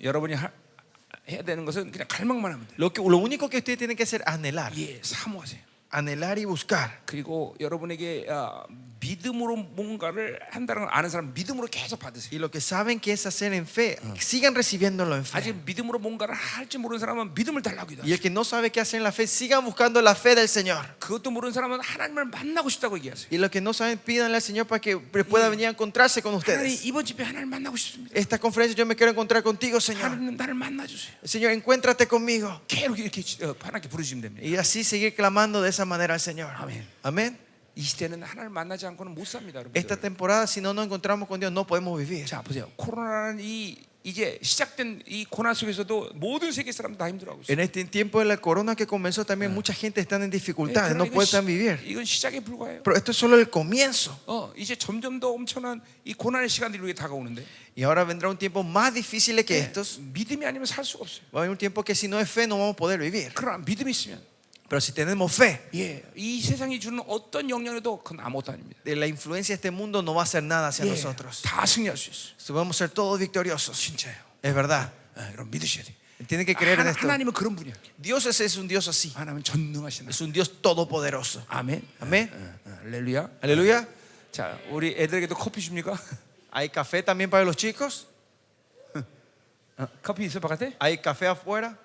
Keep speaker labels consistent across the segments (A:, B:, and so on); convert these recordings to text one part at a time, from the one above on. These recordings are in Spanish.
A: 여러분이 해야 되는 것은 그냥 갈망만 하면 돼.
B: Lo único que ustedes tienen que hacer es anhelar.
A: 예, 사모하세요.
B: Anhelar y buscar.
A: 그리고 여러분에게 믿음으로 뭔가를 한다는 걸 아는 사람 믿음으로 계속 받으세요.
B: Y lo que saben que es hacer en fe, sigan recibiéndolo en fe.
A: 아직 믿음으로 뭔가를 할지 모르는 사람은 믿음을 달라고 기도하세요.
B: Y el que no sabe qué hacer en la fe, sigan buscando la fe del Señor.
A: 그것도 모르는 사람은 하나님을 만나고 싶다고 얘기하세요.
B: Y los que no saben, pídanle al Señor para que pueda venir a encontrarse con
A: 하나님
B: ustedes.
A: 이번 집에 하나님을 만나고 싶습니다.
B: Esta conferencia yo me quiero encontrar contigo, Señor.
A: 하나님 나를 만나주세요.
B: Señor, encuéntrate conmigo.
A: 계속 이렇게 하나님께 부르시면 됩니다.
B: Y así seguir clamando de esa manera al Señor.
A: 아멘.
B: Amén.
A: 이 시대는 하나님을 만나지 않고는 못 삽니다, 여러분.
B: Esta temporada, si no nos encontramos con Dios, no podemos vivir.
A: 자, 보세요. 코로나는 이제 시작된 이 고난 속에서도 모든 세계 사람들 다 힘들어하고 있어요.
B: En este tiempo de la corona que comenzó también mucha gente está en dificultades, no pueden vivir.
A: 이건 시작에 불과해요.
B: Pero esto es solo el comienzo.
A: 이제 점점 더 엄청난 이 고난의 시간들이 우리에게 다가오는데
B: Y ahora vendrá un tiempo más difícil que estos.
A: 믿음이 아니면 살 수가 없어요.
B: Va a haber un tiempo que si no es fe no vamos a poder vivir.
A: 그러나 믿음이 있으면
B: Pero si tenemos fe,
A: 이 세상이 주는 어떤 영향에도 그건 아무것도 아닙니다.
B: la influencia de este mundo no va a hacer nada hacia nosotros.
A: 다 승리할 수 있어요.
B: Vamos a ser todos victoriosos.
A: 진짜예요.
B: Es verdad.
A: 여러분 믿으셔야 돼요.
B: Tienen que creer en esto.
A: 하나님은 그런 분이야.
B: Dios es un Dios así.
A: 하나님은 전능하신
B: Es un Dios todopoderoso.
A: 아멘.
B: Amén.
A: 할렐루야.
B: Aleluya.
A: 자, 우리 애들에게도 커피 줍니까?
B: ¿Hay café también para los chicos?
A: 커피 있어 바깥에?
B: ¿Hay café afuera?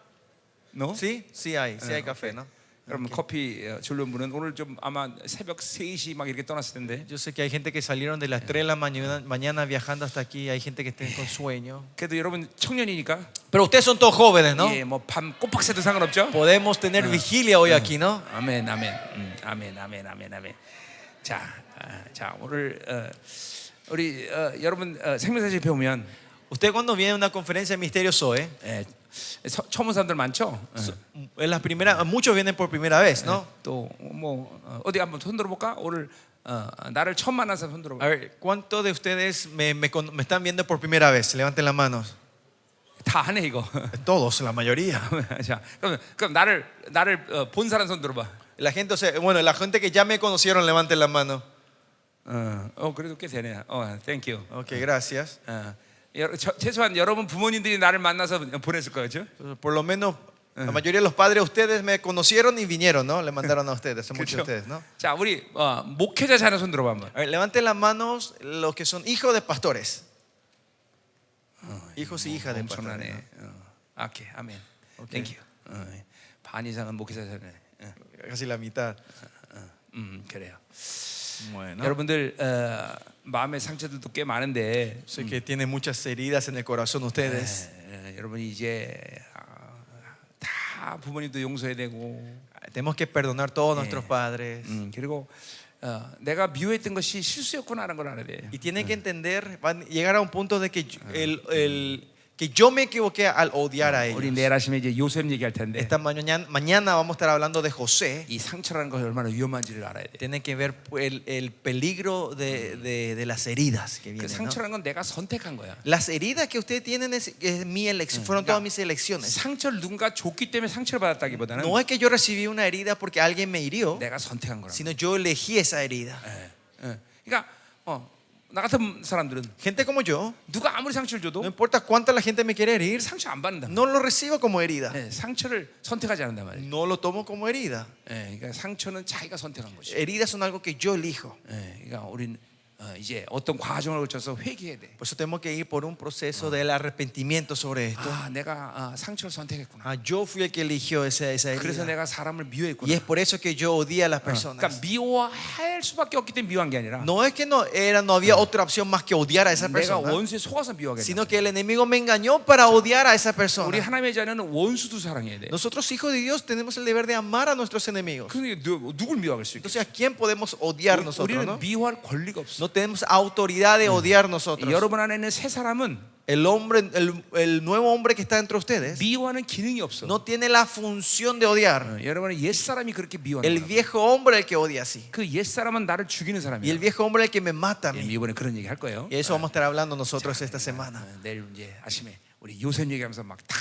A: No?
B: Sí, sí hay café, ¿no?
A: 여러분 커피 주려는 분은 오늘 좀 아마 새벽 3시 막 이렇게 떠났을 텐데.
B: Yo sé que hay gente que salieron de las 3 de la mañana viajando hasta aquí. Hay gente que está con sueño.
A: 그래도 여러분 청년이니까.
B: Pero ustedes son todos jóvenes, ¿no?
A: 예, 뭐밤 꼬박새도 상관없죠?
B: Podemos tener vigilia hoy aquí, ¿no?
A: 아멘, 아멘, 아멘, 아멘, 아멘, 아멘. 자, 오늘 우리 여러분 생명사실 배우면
B: Usted cuando viene a una conferencia de Misterio Zoe,
A: 처음 온 사람들 많죠?
B: en las primeras, muchos vienen por primera vez, ¿no?
A: 또 뭐 어디 한번 손 들어볼까? 오늘 나를 처음 만난 사람 손
B: A
A: 들어볼까?
B: ver, ¿cuántos de ustedes me están viendo por primera vez? Levanten las manos.
A: 다 하네 이거.
B: Todos, la mayoría.
A: 자, 그럼 나를 본 사람 손 들어봐.
B: La gente, o sea, bueno, la gente que ya me conocieron, levanten las manos.
A: 그래도 꽤 되네. thank you.
B: Ok, gracias.
A: 최소한 여러분 부모님들이 나를 만나서 보냈을 거죠.
B: Por lo menos la mayoría de los padres de ustedes me conocieron y vinieron, ¿no? Le mandaron a ustedes, a muchos de ustedes, ¿no?
A: 자, 우리 목회자 자녀 손 들어봐 한번.
B: A ver, levanten las manos los que son hijos de pastores. Hijos y hijas de pastores.
A: 엄청나네. 오케이, 아멘. Thank you. 반 이상은 목회자 자녀.
B: Casi la mitad.
A: 그래요.
B: Bueno.
A: 여러분들 마음의 상처들도 꽤 많은데
B: Sé que tienen muchas heridas en el corazón ustedes.
A: 여러분이 이제 다 부모님도 용서해야 되고
B: Tenemos que perdonar a todos nuestros padres.
A: 그리고 내가 미워했던 것이 실수였구나라는 걸 알아야 돼.
B: Y tienen que entender, van a llegar a un punto de que que yo me equivoqué al odiar a
A: 우리
B: ellos.
A: 내일 아침에 이제 요셉 얘기할 텐데
B: Esta mañana vamos a estar hablando de José.
A: 이 상처라는 것이 얼마나 위험한지를 알아야 돼.
B: Tienen que ver el peligro de las heridas que
A: 그
B: vienen, ¿no?
A: 상처라는 건 내가 선택한 거야.
B: Las heridas que ustedes tienen es mi elección, fueron todas mis elecciones.
A: 상처를 누군가 줬기 때문에 상처를 받았다기보다는
B: No es que yo recibí una herida porque alguien me hirió,
A: 내가 선택한 거라.
B: sino yo elegí esa herida.
A: 그러니까 나 같은 사람들은
B: Gente como yo,
A: 누가 아무리 상처를
B: no
A: 줘도
B: importa cuánta la gente me quiere herir,
A: 상처 안 받는다.
B: no lo recibo como herida.
A: 상처를 선택하지 않는단 말이에요.
B: No lo tomo como herida.
A: 그러니까 상처는 자기가 선택한 것이.
B: Heridas son algo que yo elijo.
A: 그러니까 우리는 이제 어떤 과정을 거쳐서 회개해야 돼.
B: Por eso tenemos que ir por un proceso del arrepentimiento sobre esto.
A: 내가 상처를 선택했구나.
B: Yo fui el que eligió esa
A: 그래서
B: herida.
A: 내가 사람을 미워했구나.
B: Y es por eso que yo odié a las
A: 그러니까
B: personas.
A: 미워할 수밖에 없기 때문에 미워한 게 아니라
B: No es que no había otra opción más que odiar a esa
A: 내가
B: persona,
A: 원수에 속아서 미워하게
B: sino
A: 돼.
B: que el enemigo me engañó para odiar a esa
A: 우리
B: persona.
A: 하나님의 자녀는 원수도 사랑해야 돼.
B: Nosotros hijos de Dios tenemos el deber de amar a nuestros enemigos.
A: 근데 누굴 미워할 수 있겠어?
B: Entonces, ¿a quién podemos odiar nosotros?
A: 우리는
B: ¿No?
A: 미워할 권리가 없어.
B: No tenemos autoridad de odiar nosotros.
A: 여러분 안에 있는 새 사람은
B: El nuevo hombre que está entre ustedes
A: 미워하는 기능이 없어.
B: no tiene la función de odiar.
A: 여러분은 옛 사람이 그렇게 미워하는
B: El
A: 거야.
B: viejo hombre es el que odia así.
A: 그 옛 사람은 나를 죽이는
B: Y
A: 사람이야.
B: el viejo hombre es el que me mata a mí.
A: 이번에 그런 얘기 할 거예요.
B: Y eso vamos a estar hablando nosotros esta semana.
A: 내일 이제 아침에 우리 요셉 얘기하면서 막 다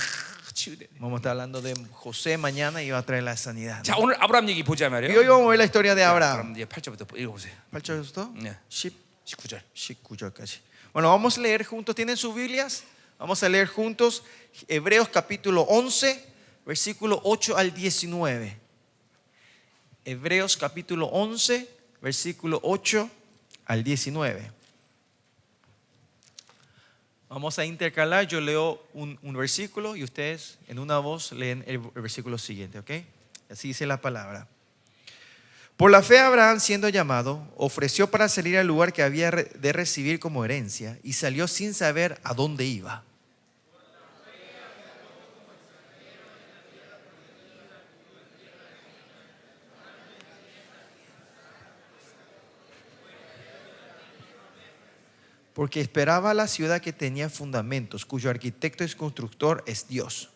A: 치유돼.
B: Vamos a estar hablando de José mañana y va a traer la sanidad.
A: 자, 오늘 아브라함 얘기 보자
B: Y
A: 말이에요.
B: hoy vamos a ver la historia de
A: 그럼
B: Abraham.
A: 이제 8절부터 읽어보세요.
B: ¿19?
A: 네.
B: 10,
A: 19절.
B: 19 casi. Bueno, vamos a leer juntos. ¿Tienen sus Biblias? Vamos a leer juntos Hebreos capítulo 11, versículo 8 al 19. Hebreos capítulo 11, versículo 8 al 19. Vamos a intercalar, yo leo un versículo y ustedes en una voz leen el versículo siguiente, ¿ok? Así dice la palabra. Por la fe Abraham, siendo llamado, ofreció para salir al lugar que había de recibir como herencia y salió sin saber a dónde iba. Porque esperaba la ciudad que tenía fundamentos, cuyo arquitecto y constructor es Dios.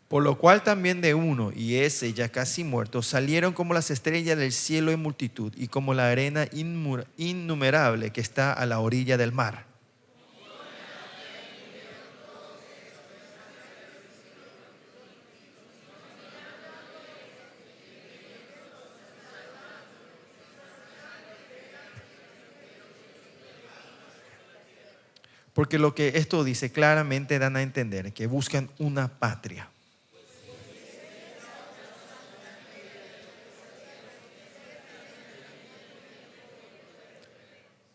B: Por lo cual también de uno, y ese ya casi muerto, salieron como las estrellas del cielo en multitud y como la arena innumerable que está a la orilla del mar. Porque lo que esto dice claramente dan a entender que buscan una patria.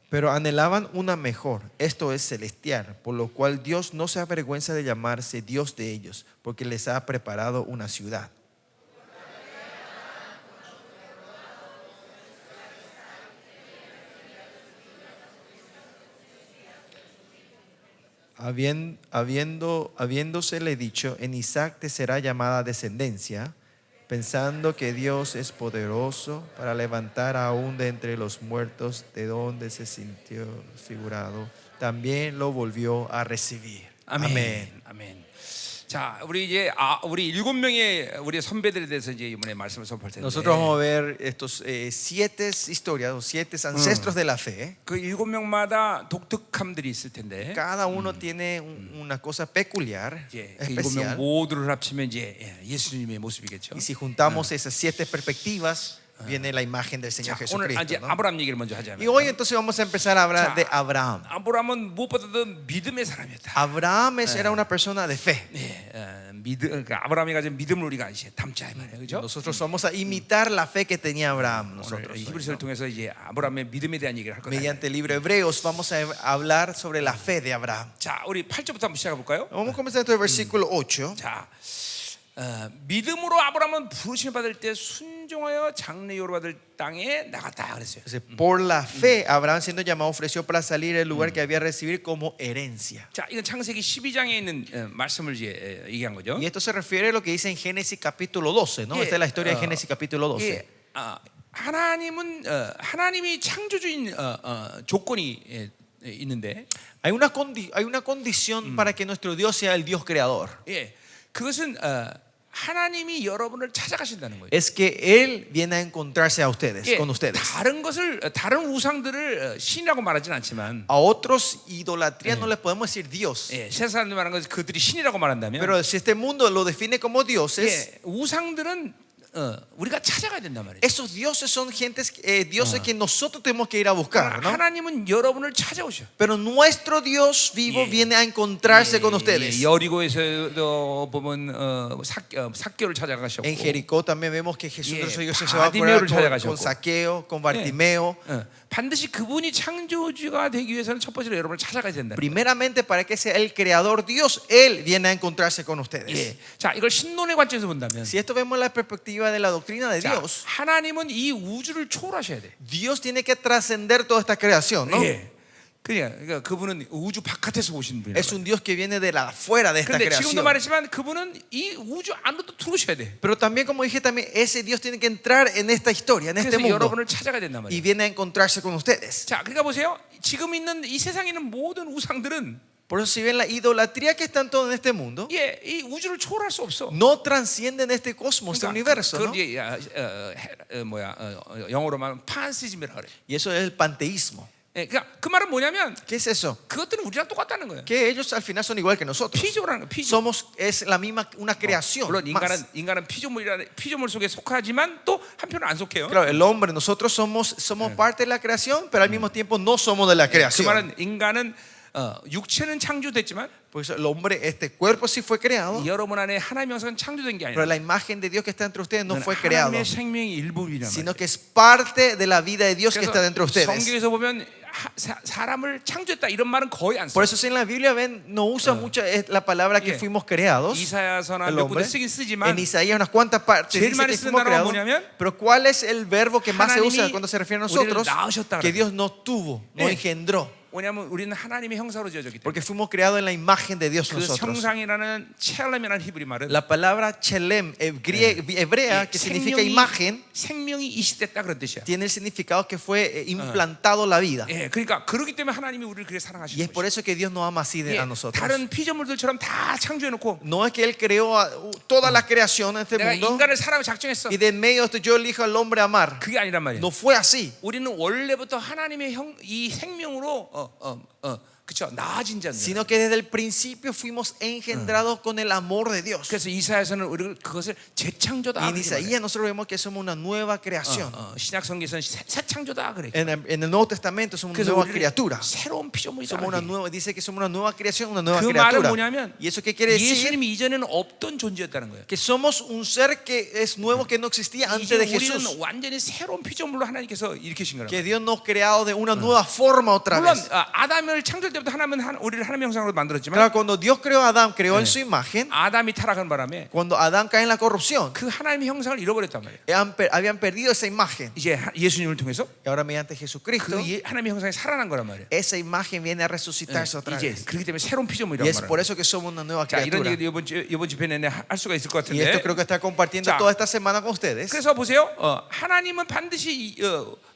B: Pero anhelaban una mejor, esto es celestial, por lo cual Dios no se avergüenza de llamarse Dios de ellos, porque les ha preparado una ciudad. Habiéndosele dicho, en Isaac te será llamada descendencia, pensando que Dios es poderoso para levantar aún de entre los muertos, de donde se sintió figurado, también lo volvió a recibir.
A: 아멘. 아멘. 자, 우리 이제 우리 7명의 우리 선배들에 대해서 이제 이번에 말씀을 선포할 텐데.
B: Nosotros vamos a ver estos 7 historias o 7 ancestros de la fe.
A: 그 7명마다 독특함들이 있을 텐데.
B: Cada uno tiene una cosa peculiar,
A: 예, 그 7명
B: especial.
A: 모두를 합치면 이제 예수님의 모습이겠죠.
B: Y si juntamos esas 7 perspectivas, viene la imagen del Señor
A: 자, 오늘 이제
B: Jesucristo, ¿no?
A: 아브라함 얘기를 먼저 하자면.
B: Y hoy entonces vamos a empezar a hablar
A: 자,
B: de Abraham.
A: 아브라함은 무엇보다도 믿음의 사람이었다.
B: Abraham era una persona de fe.
A: 예, 그러니까 아브라함이 가진 믿음을 우리가 이제 담자 이 말이에요, 그렇죠?
B: Nosotros vamos a imitar la fe que tenía Abraham.
A: 오늘
B: Nosotros,
A: 히브리서를 통해서 이제 아브라함의 믿음에 대한 얘기를 할 거예요.
B: mediante el libro de Hebreos vamos a hablar sobre la fe de Abraham.
A: 자, 우리 8절부터 한번 시작해 볼까요?
B: Vamos a comenzar desde el versículo 8.
A: 자, 믿음으로 아브라함은 부르심을 받을 때 순종하여 장래유업을 받을 땅에 나갔다 그랬어요.
B: Por la fe, Abraham siendo llamado ofreció para salir del lugar que había de recibir como herencia.
A: 자, 이건 창세기 12장에 있는 말씀을 이제 얘기한 거죠.
B: Y esto se refiere a lo que dice en Génesis capítulo 12, ¿no? Esta es la historia de Génesis capítulo 12.
A: 예, 하나님은 하나님이 창조주인 조건이 있는데,
B: Hay una condición para que nuestro Dios sea el Dios creador.
A: 예, 그것은 하나님이 여러분을 찾아가신다는 거예요.
B: Es que Él viene a encontrarse a ustedes,
A: 예,
B: con ustedes.
A: 다른 우상들을 신이라고 말하진 않지만,
B: A otros idolatría no les podemos decir Dios.
A: 예, 세상 사람들 말하는 것은 그들이 신이라고 말한다면,
B: Pero si este mundo lo define como dioses,
A: 예, 우상들은 우리가 찾아가야 된단 말이에요.
B: esos dioses son dioses que nosotros tenemos que ir a buscar, ¿no?
A: 하나님은 여러분을 찾아오셔.
B: Pero nuestro Dios vivo viene a encontrarse con ustedes.
A: 여리고에서도 보면 삭개를 찾아가셨고,
B: En Jericó también vemos que Jesús
A: 예,
B: nuestro Dios se va a
A: 바디메오를
B: curar
A: 찾아가셨고.
B: con Saqueo, con Bartimeo.
A: 반드시 그분이 창조주가 되기 위해서는 첫 번째로 여러분을 찾아가야 된다.
B: Primeramente, para que sea el creador Dios, Él viene a encontrarse con ustedes.
A: 예. 자, 이걸 신론의 관점에서 본다면,
B: Si esto vemos la perspectiva de la doctrina de
A: 자,
B: Dios,
A: 하나님은 이 우주를 초월하셔야 돼.
B: Dios tiene que trascender toda esta creación, ¿no?
A: 예. 그러니까 그분은 우주 바깥에서 오신 분이에요.
B: Es un Dios que viene de la afuera de esta
A: 그런데 지금도
B: creación.
A: 말했지만 그분은 이 우주 안으로도 들어오셔야 돼.
B: Pero también, como dije, también ese Dios tiene que entrar en esta historia, en este
A: 그래서
B: mundo,
A: 여러분을 찾아가야 된단
B: y
A: 말이에요.
B: viene a encontrarse con ustedes.
A: 자, 그러니까 보세요. 지금 있는 이 세상에 있는 모든 우상들은,
B: Por eso, si ven la idolatría que está en todo en este mundo,
A: 예, 이 우주를 초월할 수 없어.
B: no transcienden este cosmos, este universo, ¿no?
A: 그걸 이제 영어로 말하면 판시즘이라고 그래.
B: Y eso es el panteísmo.
A: 예, 그러니까 그 말은 뭐냐면
B: ¿Qué es eso?
A: 그것들은 우리랑 똑같다는 거예요.
B: Que ellos al final son igual que nosotros.
A: 피조라는 거, 피조.
B: Es la misma, una creación.
A: 물론
B: más.
A: 인간은 피조물 속에 속하지만 또 한편은 안 속해요.
B: Claro, el hombre, nosotros somos parte de la creación, pero al mismo tiempo no somos de la
A: 그
B: creación.
A: 말은 인간은 육체는 창조됐지만
B: Pues el hombre, este cuerpo sí fue creado,
A: 여러분 안에 하나님의 형상은 창조된 게
B: pero
A: 아니라
B: la imagen de Dios que está entre ustedes no fue creado,
A: 하나님의 생명의 일부이란
B: sino
A: 말이에요.
B: que es parte de la vida de Dios que está dentro de
A: 그래서
B: ustedes.
A: 성경에서 보면 사람을 창조했다 이런 말은 거의 안
B: Por
A: 써요.
B: eso si en la Biblia ven, no usa mucho la palabra que
A: Yeah.
B: fuimos creados.
A: 이사야서나
B: El
A: 몇
B: hombre,
A: 군데 쓰긴 쓰지만
B: en Isaías unas cuantas partes
A: 제일
B: dice
A: 많이
B: que
A: 쓰는
B: fuimos
A: 단어가
B: creados,
A: 뭐냐면
B: pero ¿cuál es el verbo que más se usa
A: 하나님이
B: cuando se refiere a
A: 우리를
B: nosotros?
A: 낳으셨다
B: Que
A: 그래요.
B: Dios no tuvo, no
A: Yeah.
B: engendró,
A: 왜냐하면 우리는 하나님의 형상으로 지어졌기 때문에.
B: porque fuimos creados en la imagen de Dios
A: 그
B: nosotros.
A: 형상이라는 첼렘이라는 히브리 말은
B: La palabra chelem, hebrea, que significa imagen,
A: 생명이 이식됐다 그런 뜻이야.
B: tiene el significado que fue implantado la vida.
A: 예, 그러니까 그렇기 때문에 하나님이 우리를 그렇게
B: Y
A: 사랑하시는
B: es por
A: 거죠.
B: eso que Dios nos ama así
A: 예,
B: a nosotros.
A: 다른 피조물들처럼 다 창조해놓고
B: No es que Él creó toda la creación en este
A: 내가
B: mundo
A: 인간을 사랑을 작정했어.
B: y de en medio de esto yo elijo al hombre amar.
A: 그게 아니란 말이에요.
B: No fue así.
A: 우리는 원래부터 하나님의 이 생명으로 그렇죠 나아진 자들.
B: Sino que desde el principio fuimos engendrados con el amor de Dios.
A: 그래서 이사야서는 우리를 그것을 재창조다.
B: Y en Isaías nosotros vemos que somos una nueva creación.
A: 신약 성경에서는 새 창조다 그래.
B: En el Nuevo Testamento somos una
A: 그래서
B: nueva
A: 우리를
B: criatura.
A: 새로운 피조물이다.
B: Somos una nueva, dice que somos una nueva creación, una nueva
A: 그 말은
B: criatura.
A: 뭐냐면
B: ¿Y eso qué quiere decir?
A: 예수님이 이전에는 없던 존재였다는 거예요.
B: Que somos un ser que es nuevo, que no existía antes
A: 이제
B: de
A: 우리는
B: Jesús.
A: 완전히 새로운 피조물로 하나님께서 일으키신 거라고.
B: Que Dios nos ha creado de una nueva forma otra
A: 물론
B: vez.
A: 아담을 창조할 때부터 하나님은 우리를 하나님의 형상으로 만들었지만
B: Claro, cuando Dios creó a Adán, creó en su imagen.
A: 아담이 타락한 바람에
B: Cuando Adán cae en la corrupción,
A: 그 하나님의 형상을 잃어버렸단 말이에요.
B: habían perdido esa imagen.
A: 이제 예수님을 통해서
B: Y ahora mediante Jesucristo,
A: 그 하나님의 형상이 살아난 거란 말이에요.
B: esa imagen viene a resucitarse otra
A: 이제
B: vez.
A: 그렇기 때문에 새로운
B: Y
A: 피조물이란
B: es por
A: 말이에요.
B: eso que somos una nueva
A: 자, 이런
B: criatura.
A: 얘기를 이번 집회 내내 할 수가 있을 것
B: Y esto
A: 같은데.
B: creo que está compartiendo
A: 자,
B: toda esta semana con ustedes.
A: 그래서 보세요. 하나님은 반드시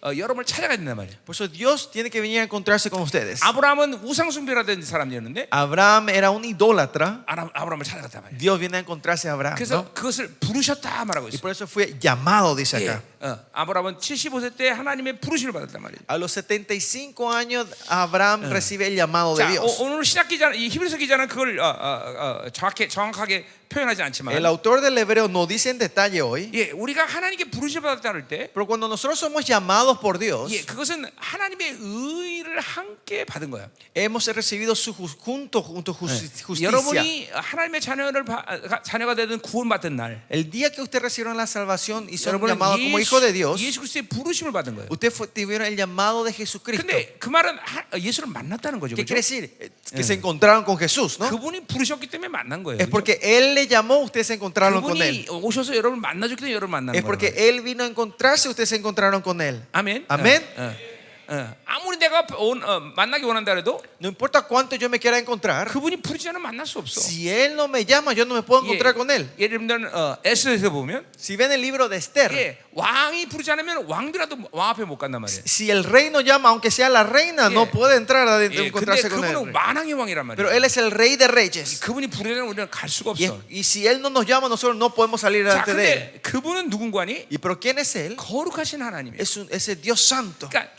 A: 여러분을 찾아가야 된단 말이에요.
B: Por eso Dios tiene que venir a encontrarse con ustedes.
A: 아브라함은 우상숭배라던 사람이었는데
B: Abraham era un idólatra.
A: 아브라함을 찾아갔단 말이에요.
B: Dios viene a encontrarse a Abraham,
A: 그래서
B: ¿no?
A: 그것을 부르셨다 말하고
B: Y
A: 있어요.
B: por eso fue llamado, dice
A: 예,
B: acá.
A: 아브라함은 75세 때 하나님의 부르심을 받았단 말이에요.
B: A los 75 años Abraham recibe el llamado de
A: 자,
B: Dios.
A: 오늘 신약 기자, 이 히브리서 기자는 그걸 정확하게 표현하지 않지만,
B: El autor del hebreo no dice en detalle hoy,
A: 예, 우리가 하나님께 부르심을 받았다 할 때,
B: pero cuando nosotros somos llamados por Dios,
A: 예, 그것은 하나님의 의를 함께 받은 거예요.
B: hemos recibido su justicia.
A: 여러분이 하나님의 자녀가 되든 구원받은 날,
B: El día que ustedes recibieron la salvación y son
A: 여러분은
B: llamados como hijos de Dios,
A: 예수 그리스도의 부르심을 받은 거예요.
B: ustedes tuvieron el llamado de Jesucristo.
A: 근데 그 말은 예수를 만났다는 거죠.
B: ¿Qué
A: 그렇죠?
B: quiere decir? Que se encontraron con Jesús, ¿no?
A: 그분이 부르셨기 때문에 만난 거예요.
B: Es porque Él le llamó, ustedes se encontraron con
A: 그분이
B: Él.
A: 오셔서 여러분을 만나줬기 때문에 여러분 만난
B: Es
A: 거예요.
B: porque Él vino a encontrarse, ustedes se encontraron con Él.
A: 아멘.
B: 아멘.
A: 아무리 내가 만나기 원한다 해도
B: No importa cuánto yo me quiera encontrar,
A: 그분이 부르지 않으면 만날 수 없어.
B: si Él no me llama, yo no me puedo encontrar con Él.
A: 예를 들면 에스더에서 보면
B: Si ven el libro de Esther,
A: 예, 왕이 부르지 않으면 왕비라도 왕 앞에 못 간단 말이에요.
B: si el rey no llama, aunque sea la reina, no puede entrar a
A: 예, 근데
B: encontrarse con
A: 그분은
B: Él.
A: 만왕의 왕이란
B: Pero
A: 말이에요.
B: Él es el rey de reyes.
A: 그분이 부르지 않으면 우리는 갈 수가 없어.
B: Y si Él no nos llama, nosotros no podemos salir
A: 자,
B: delante de Él.
A: 근데 그분은 누군가니?
B: ¿Y pero quién es Él?
A: 거룩하신 하나님이에요.
B: Es el Dios santo.
A: 그러니까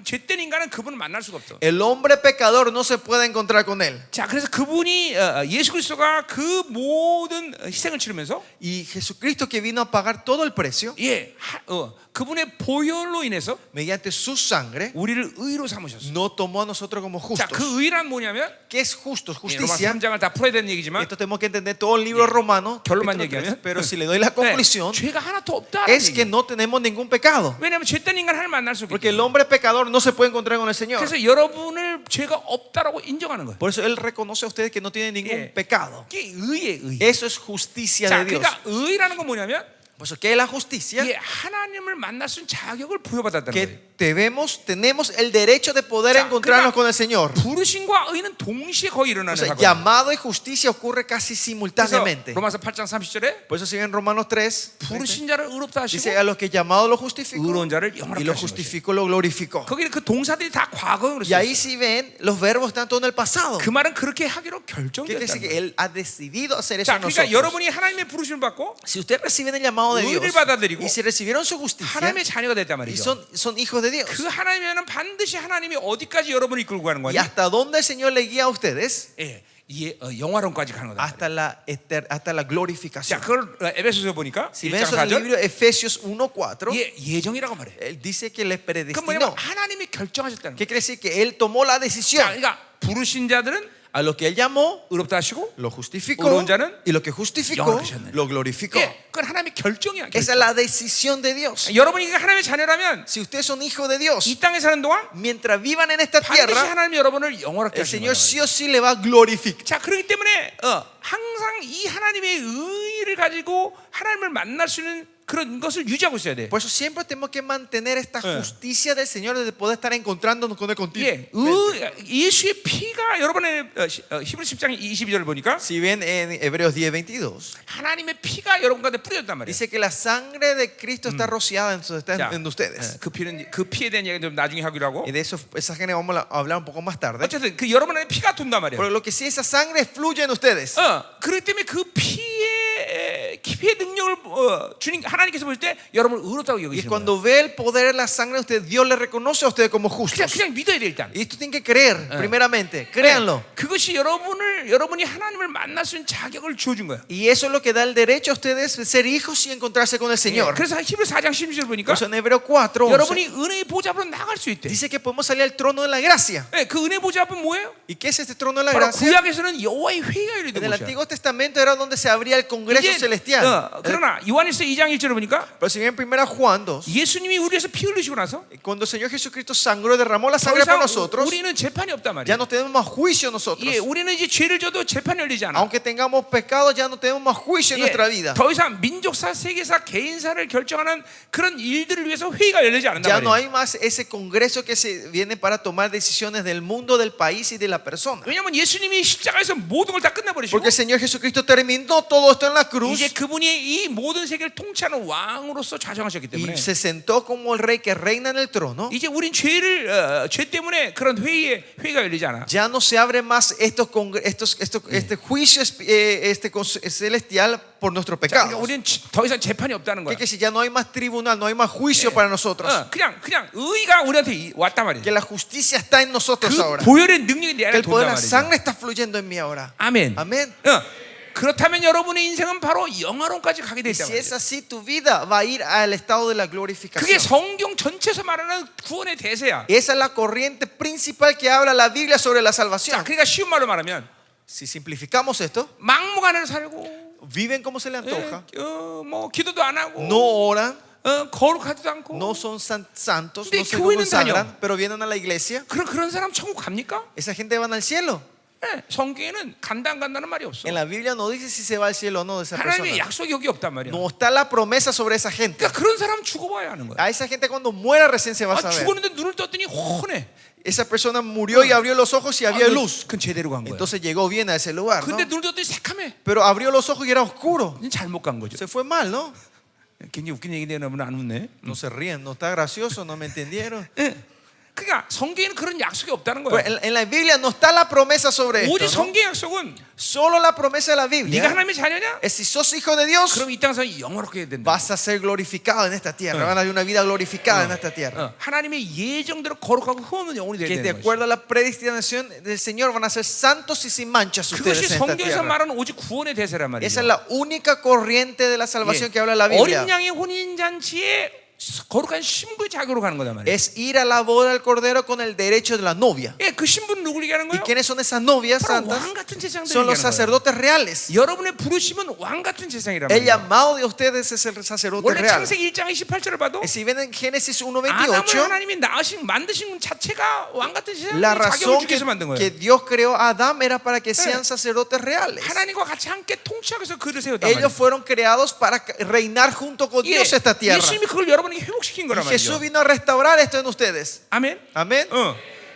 A: 죄된 인간은 그분을 만날 수가 없어.
B: El hombre pecador no se puede encontrar con Él.
A: 자, 그래서 그분이 예수 그리스도가 그 모든 희생을 치르면서
B: Y Jesucristo que vino a pagar todo el precio,
A: 예, 그분의 보혈로 인해서
B: mediante su sangre,
A: 우리를 의로 삼으셨어.
B: no tomó a nosotros como
A: 자,
B: justos.
A: 그 의란 뭐냐면
B: ¿Qué es justos?
A: 로마
B: Justicia.
A: 3장을 다 풀어야 되는 얘기지만
B: Esto tenemos que entender todo el libro romano.
A: 결론만
B: capítulo
A: 얘기하면
B: 3, pero si le doy la conclusión,
A: 죄가 하나도 없다라는
B: es que
A: 얘기예요.
B: no tenemos ningún pecado.
A: 왜냐하면 죄된 인간 하나님 만날 수 없기
B: Porque el
A: 때문에.
B: hombre pecador no se puede encontrar con el Señor.
A: 그래서 여러분을 죄가 없다라고 인정하는 거예요.
B: Por eso Él reconoce a ustedes que no tienen ningún
A: Yeah.
B: pecado.
A: 이게 의의 의.
B: Eso es justicia
A: 자,
B: de Dios.
A: 그러니까 의라는 건 뭐냐면
B: Por eso, ¿qué es la justicia?
A: 이게 하나님을 만날 수 있는 자격을 부여받았다는 거예요.
B: Que tenemos el derecho de poder
A: 자,
B: encontrarnos
A: 그러니까
B: con el Señor.
A: 부르심과 의는 동시에 거의
B: O
A: 일어나는
B: sea,
A: 사건.
B: llamado y justicia ocurre casi
A: 그래서
B: simultáneamente.
A: 로마서 8장 30절에
B: Por eso si en Romanos 3
A: 부르신 자를 의롭다
B: dice
A: 하시고
B: a los que llamados los justificó
A: 의로운 자를
B: y
A: 영원하게
B: los
A: 하신 것이에요.
B: justificó lo glorificó.
A: 거기는 그 동사들이 다 과거형으로
B: Y ahí
A: 쓰였어요.
B: si ven los verbos están todo en el pasado.
A: 그 말은 그렇게 하기로
B: ¿Qué quiere decir?
A: 결정됐다는
B: Que
A: 거예요.
B: Él ha decidido hacer eso
A: 자,
B: en
A: 그러니까
B: nosotros.
A: 여러분이 하나님의 부르심을 받고
B: Si ustedes reciben el llamado llamado de
A: 의를
B: Dios
A: 받아들이고
B: y si recibieron su justicia
A: 하나님의 자녀가 됐단
B: y
A: 말이죠.
B: son hijos de Dios.
A: 그 하나님은 반드시 하나님이 어디까지 여러분을 이끌고 가는
B: Y
A: 거냐?
B: hasta dónde el Señor le guía a ustedes,
A: 예, 영화론까지 가는 거다.
B: hasta la
A: 자,
B: glorificación.
A: 그걸 에베소서 보니까
B: Si ven
A: 1장
B: eso en el
A: 4절
B: libro de Efesios 1:4,
A: 예정이라고 말해.
B: él dice que les
A: 그 뭐냐면
B: predestinó.
A: 하나님이 결정하셨다는
B: ¿Qué
A: 거예요.
B: quiere decir? Que él tomó la
A: 자,
B: decisión.
A: 그러니까 부르신 자들은
B: A lo que él llamó,
A: 의롭다 하시고,
B: lo justificó.
A: 의로운 자는
B: Y lo que justificó,
A: 영원하셨느니라.
B: lo glorificó.
A: 예, 그건 하나님의 결정이야.
B: Esa es la decisión de Dios.
A: 여러분이 하나님의 자녀라면
B: Si ustedes son hijos de Dios,
A: 이 땅에 사는 동안
B: mientras vivan en esta
A: 반드시
B: tierra,
A: 하나님이 여러분을 영원하게
B: el
A: 하시는
B: Señor
A: 거예요.
B: sí o sí le va a glorificar.
A: 자, 그렇기 때문에 항상 이 하나님의 의를 가지고 하나님을 만날 수 있는 그런 것을 유지하고 있어야 돼.
B: Por eso siempre tenemos que mantener esta justicia del Señor de poder estar encontrándonos con Él continuo.
A: 예, 예수의 피가 여러분의 히브리 10장 22절을 보니까
B: Si ven en Hebreos 10:22,
A: 하나님의 피가 여러분 가운데 뿌려졌단 말이에요.
B: dice que la sangre de Cristo está rociada
A: 자,
B: en ustedes.
A: 그 피에 대한 얘기 좀 나중에 하기로 하고.
B: Y de eso, esa sangre vamos a hablar un poco más tarde.
A: 어쨌든 그 여러분 안에 피가 돈단 말이에요.
B: Pero lo que sí, esa sangre fluye en ustedes.
A: 그렇기 때문에 그 피의 능력을 주님 하나님께서 볼 때 여러분을 의롭다고
B: Y
A: 여기시는 거예요.
B: cuando ve el poder de la sangre de ustedes, Dios le reconoce a ustedes como justos.
A: 그냥 믿어야 돼 일단.
B: Y esto tienen que creer, primeramente. Créanlo.
A: 그것이 여러분이 하나님을 만날 수 있는 자격을 주어준 거예요.
B: Y eso es lo que da el derecho a ustedes de ser hijos y encontrarse con el Señor.
A: 그래서 히브리 4장 16절 보니까
B: Por eso en Hebreos 4:11
A: 여러분이 은혜의 보좌 앞으로 나갈 수 있대.
B: dice que podemos salir al trono de la gracia.
A: 그 은혜 보좌 앞은 뭐예요?
B: ¿Y qué es este trono de la
A: 바로
B: gracia?
A: 구약에서는 여호와의 회의가
B: En
A: 열리던
B: el
A: 곳이야.
B: Antiguo Testamento era donde se abría el Congreso Celestial.
A: 그러나 요한일서 2장 1절을 보니까
B: Pero si bien primera Juan 2,
A: 예수님이 우리 위해서 피 흘리시고 나서
B: cuando el Señor Jesucristo sangró, derramó la
A: 더
B: sangre por
A: 이상
B: nosotros,
A: 우리는 재판이 없단
B: ya
A: 말이에요.
B: no tenemos más juicio nosotros.
A: 예, 우리는 이제 죄를 져도 재판이 열리지 않아.
B: Aunque tengamos pecado, ya no tenemos más juicio en
A: 예,
B: nuestra vida.
A: 더 이상 민족사, 세계사, 개인사를 결정하는 그런 일들을 위해서 회의가 열리지 않는단
B: Ya no
A: 말이에요.
B: hay más ese congreso que se viene para tomar decisiones del mundo, del país y de la persona.
A: 왜냐하면 예수님이 십자가에서 모든 걸 다 끝내버리시고
B: Porque el Señor Jesucristo terminó todo esto en la cruz
A: 이제 그분이 이 모든 세계를 통치하는 왕으로서 좌정하셨기 때문에
B: y se sentó como el rey que reina en el trono.
A: 이제 우린 죄 때문에 그런 회의가 열리지 않아.
B: Ya no se abre más este juicio celestial por nuestros
A: 자, 그러니까
B: pecados.
A: 우리는 더 이상 재판이 없다는
B: Que
A: 거야.
B: si ya no hay más tribunal, no hay más juicio para nosotros.
A: 그냥 의가 우리한테 왔단 말이야.
B: Que la justicia está en nosotros
A: 그
B: ahora.
A: 보혈의 능력이 내
B: Que
A: 안에
B: el poder de
A: 돈단
B: la
A: 말이야.
B: sangre está fluyendo en mí ahora.
A: 아멘.
B: Amén.
A: 그렇다면 여러분의 인생은 바로 영화론까지 가게 돼
B: Y
A: 있다
B: si es
A: 말이야.
B: así, tu vida va a ir al estado de la
A: 그게
B: glorificación.
A: 성경 전체에서 말하는 구원의 대세야.
B: Esa es la corriente principal que habla la Biblia sobre la
A: 자,
B: salvación.
A: 그러니까 쉬운 말로 말하면
B: Si simplificamos esto,
A: 막무가내로 살고
B: viven como se les antoja,
A: 뭐 기도도 안 하고
B: no oran,
A: 거룩하지도 않고
B: no son santos,
A: 근데
B: no se
A: 교회는
B: consagran, pero vienen a la iglesia.
A: 그런 사람 천국 갑니까?
B: Esa gente van al cielo.
A: 성경에는 간다 안 간다는 말이 없어.
B: En la Biblia no dice si se va al cielo o no de esa
A: 하나님의
B: persona.
A: 약속이 여기 없단 말이야.
B: No está la promesa sobre esa gente.
A: 그러니까 그런 사람 죽어봐야 하는 거야.
B: A esa gente cuando muera recién se va a saber.
A: 죽었는데 눈을 떴더니 훤해.
B: Esa persona murió y abrió los ojos y había luz.
A: 그건 제대로 간 거야.
B: Entonces llegó bien a ese lugar, ¿no?
A: 근데 눈을 떴더니 새카매.
B: Pero abrió los ojos y era oscuro.
A: 잘못 간 거죠.
B: Se fue mal, ¿no?
A: 굉장히 웃긴 얘기인데 너무 안 웃네.
B: No se ríen, no está gracioso, no me entendieron.
A: 그러니까 성경에는 그런 약속이 없다는
B: Pues
A: 거야.
B: en la Biblia no está la promesa sobre
A: 오직
B: esto, ¿no?
A: 성경 약속은
B: Solo la promesa de la
A: 네가
B: Biblia
A: 하나님의 자녀냐?
B: es si sos hijo de Dios,
A: 그럼 이 땅에서 영원하게 해야 된다.
B: vas a ser glorificado en esta tierra. Van a vivir una vida glorificada en esta tierra.
A: 하나님의 예정대로 거룩하고 흠없는 영혼이 돼야
B: Que de
A: 되는 것이.
B: acuerdo a la predestinación del Señor van a ser santos y sin manchas ustedes
A: 그것이
B: en esta
A: 성경에서
B: tierra.
A: 말하는 오직 구원의 대세란 말이죠.
B: Esa es la única corriente de la salvación que habla la Biblia.
A: 어린 양의 혼인 잔치에 거룩한 신부의 자격으로 가는 거단 말이에요.
B: Es ir a la boda del cordero con el derecho de la novia.
A: 예, 그 신부는 누구를 얘기하는
B: ¿Y
A: 거예요?
B: quiénes son esas novias
A: 바로
B: santas?
A: 왕 같은 제사장들
B: Son los
A: 얘기하는 거예요.
B: sacerdotes reales.
A: 여러분의 부르심은 왕 같은 제사장이란
B: El
A: 말이에요.
B: llamado de ustedes es el sacerdote
A: 원래
B: real.
A: 창세기 1장 28절을 봐도
B: Si ven en Génesis
A: 아담을
B: 1:28,
A: 하나님이 만드신 것 자체가 왕 같은
B: la
A: 제사장의 자격을
B: razón
A: 주기 위해서 만든
B: que
A: 거예요.
B: Dios creó a Adán era para que sean sacerdotes reales.
A: 하나님과 같이 함께 통치하기 위해서 그를 세웠단
B: Ellos
A: 말이에요.
B: fueron creados para reinar junto con Dios esta tierra.
A: 예수님이 그걸 여러분에게 회복시킨
B: Y
A: 거란
B: Jesús
A: 말이죠.
B: vino a restaurar esto en ustedes.
A: 아멘.
B: Amén.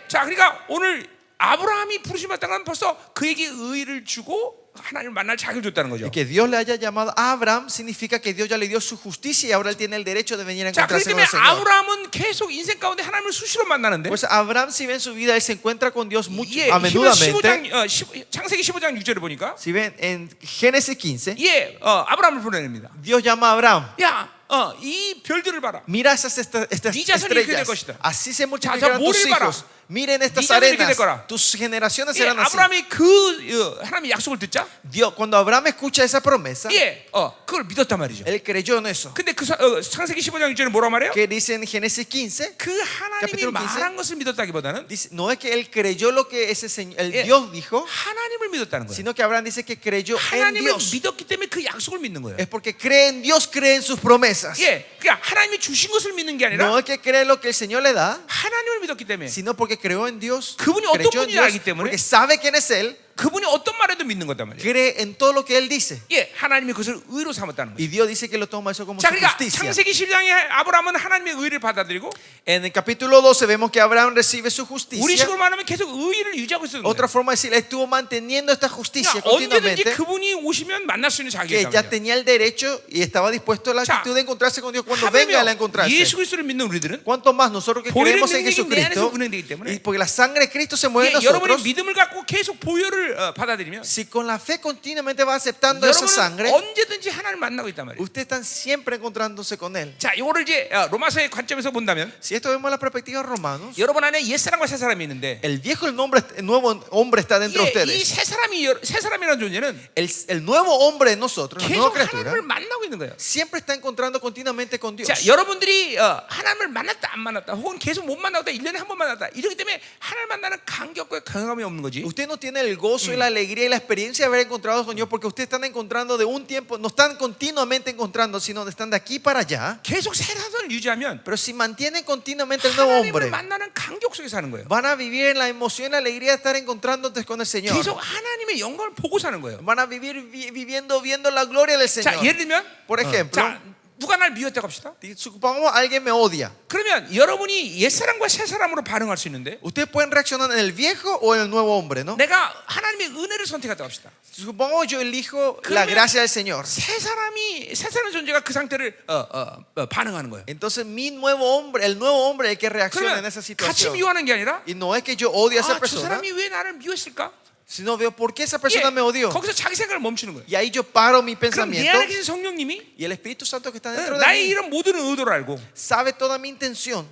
A: 자, 그러니까 오늘 아브라함이 부르심 받다는 건 벌써 그에게 의를 주고 하나님을 만날 자격을 줬다는 거죠.
B: Y que Dios le haya llamado a Abraham significa que Dios ya le dio su justicia y ahora él tiene el derecho de venir a
A: 자, 그렇기
B: encontrarse con
A: 때문에
B: el Señor.
A: 아브라함은 계속 인생 가운데 하나님을 수시로 만나는데
B: Pues Abraham, si ven su vida, él se encuentra con Dios mucho,
A: 예,
B: a
A: 히브리서
B: menudamente.
A: 15장, 창세기 15장 6절을 보니까
B: Si ven en Génesis 15,
A: 예, 아브라함을 보내냅니다.
B: Dios llama a Abraham.
A: 야, 이 별들을 봐라.
B: Mira estas
A: 네 자손이 이렇게 될
B: estrellas.
A: 것이다.
B: Así se
A: 자,
B: multiplicarán
A: 저
B: tus
A: 모래를 봐라.
B: hijos. Miren estas
A: 네 자손이 이렇게 될
B: arenas.
A: 거라.
B: Tus generaciones
A: 예,
B: serán así.
A: 아브라함이 그 하나님의 약속을 듣자,
B: Dios, cuando Abraham escucha esa promesa,
A: 예, 그걸 믿었단 말이죠.
B: él creyó en eso.
A: 근데 그 창세기 15장 6절은 뭐라 말해요?
B: Que dice en Génesis 15,
A: 그 하나님이
B: capítulo 15,
A: 말한 것을 믿었다기보다는
B: dice, no es que él creyó lo que ese señor, el
A: 예,
B: Dios dijo,
A: 하나님을 믿었다는 거예요.
B: sino que Abraham dice que creyó en
A: 하나님을
B: Dios.
A: 믿었기 때문에 그 약속을 믿는 거예요.
B: Es porque cree en Dios, cree en sus promesas.
A: 예, 그러니까 하나님이 주신 것을 믿는 게 아니라
B: No es que cree lo que el Señor le da,
A: 하나님을 믿었기 때문에
B: sino porque creó en Dios.
A: 그분이 어떤
B: Creyó en
A: 분인지
B: Dios
A: 알기 때문에
B: porque sabe quién es Él,
A: 그분이 어떤 말에도 믿는 거단 말이에요.
B: cree en todo lo que Él dice.
A: 예, 하나님이 그것을 의로 삼았다는 거예요.
B: Y Dios dice que lo toma eso como
A: 자,
B: su
A: 그러니까
B: justicia.
A: 창세기 10장에 아브라함은 하나님의 의를 받아들이고
B: En el capítulo 12 vemos que Abraham recibe su
A: 우리
B: justicia.
A: 식으로 말하면 계속 의를 유지하고 있었던
B: Otra
A: 거예요.
B: forma de decir, estuvo manteniendo esta justicia
A: 그러니까 언제든지
B: continuamente,
A: 그분이 오시면 만날 수 있는 자격이
B: que ya
A: 있단 말이에요.
B: tenía el derecho y estaba dispuesto a la
A: 자,
B: actitud de encontrarse con Dios cuando venga a
A: 하물며
B: encontrarse.
A: 예수 그리스도를 믿는 우리들은
B: Cuanto más nosotros que
A: 보혈의
B: creemos en
A: 능력이 내 안에서
B: Jesucristo,
A: 운행되기 때문에
B: y porque la sangre de Cristo se mueve en
A: 예, 여러분이
B: nosotros,
A: 믿음을 갖고 계속 보혈을 받아들이면
B: si con la fe continuamente va aceptando esa
A: 여러분은
B: sangre,
A: 언제든지 하나님을 만나고 있단 말이에요.
B: ustedes están siempre encontrándose con Él.
A: 자, 이거를 이제 로마서의 관점에서 본다면
B: Si esto vemos la perspectiva de Romanos,
A: 여러분 안에 옛사람과 새사람이 있는데
B: el viejo, el nuevo hombre está dentro de
A: 이
B: ustedes.
A: 새사람이라는 존재는
B: El nuevo hombre en nosotros, la nueva
A: 계속
B: criatura,
A: 하나님을 만나고 있는 거예요.
B: siempre está encontrando continuamente con Dios.
A: 자, 여러분들이 하나님을 만났다 안 만났다 혹은 계속 못 만났다 1년에 한 번 만났다 이렇기 때문에 하나님을 만나는 간격과 경험이 없는 거지.
B: Usted no tiene el gozo y la alegría y la experiencia de haber encontrado con Dios porque ustedes están encontrando de un tiempo, no están continuamente encontrando, sino están de aquí para allá.
A: 계속 새 사람을 유지하면
B: Pero si mantienen continuamente el nuevo
A: 하나님을
B: hombre,
A: 만나는 간격 속에 사는 거예요.
B: van a vivir en la emoción y la alegría de estar encontrándote con el Señor.
A: 계속 하나님의 영광을 보고 사는 거예요.
B: Van a vivir viendo la gloria del
A: 자,
B: Señor.
A: 예를 들면
B: Por ejemplo,
A: 자, 누가 날 미웠다고 합시다.
B: supongamos alguien me odia.
A: 그러면 여러분이 옛사람과 새사람으로 반응할 수 있는데
B: Ustedes pueden reaccionar en el viejo o en el nuevo hombre, ¿no?
A: 내가 하나님의 은혜를 선택했다고 합시다.
B: Supongamos yo elijo la gracia del Señor.
A: 새사람 존재가 그 상태를 반응하는 거예요.
B: Entonces mi nuevo hombre, el nuevo hombre es el que reacciona en
A: 그러면
B: esa
A: 같이
B: situación.
A: 미워하는 게 아니라
B: Y no es que yo odie a esa
A: 저
B: persona,
A: 사람이 왜 나를 미웠을까?
B: sino veo por qué esa
A: 예,
B: persona me odió.
A: 거기서 자기 생각을 멈추는 거예요.
B: Y ahí yo paro mi
A: 그럼 내
B: pensamiento.
A: 안에 계신 성령님이
B: Y el Espíritu Santo que está dentro de
A: 나의
B: mí
A: 이런 모든 의도를 알고
B: sabe toda mi intención.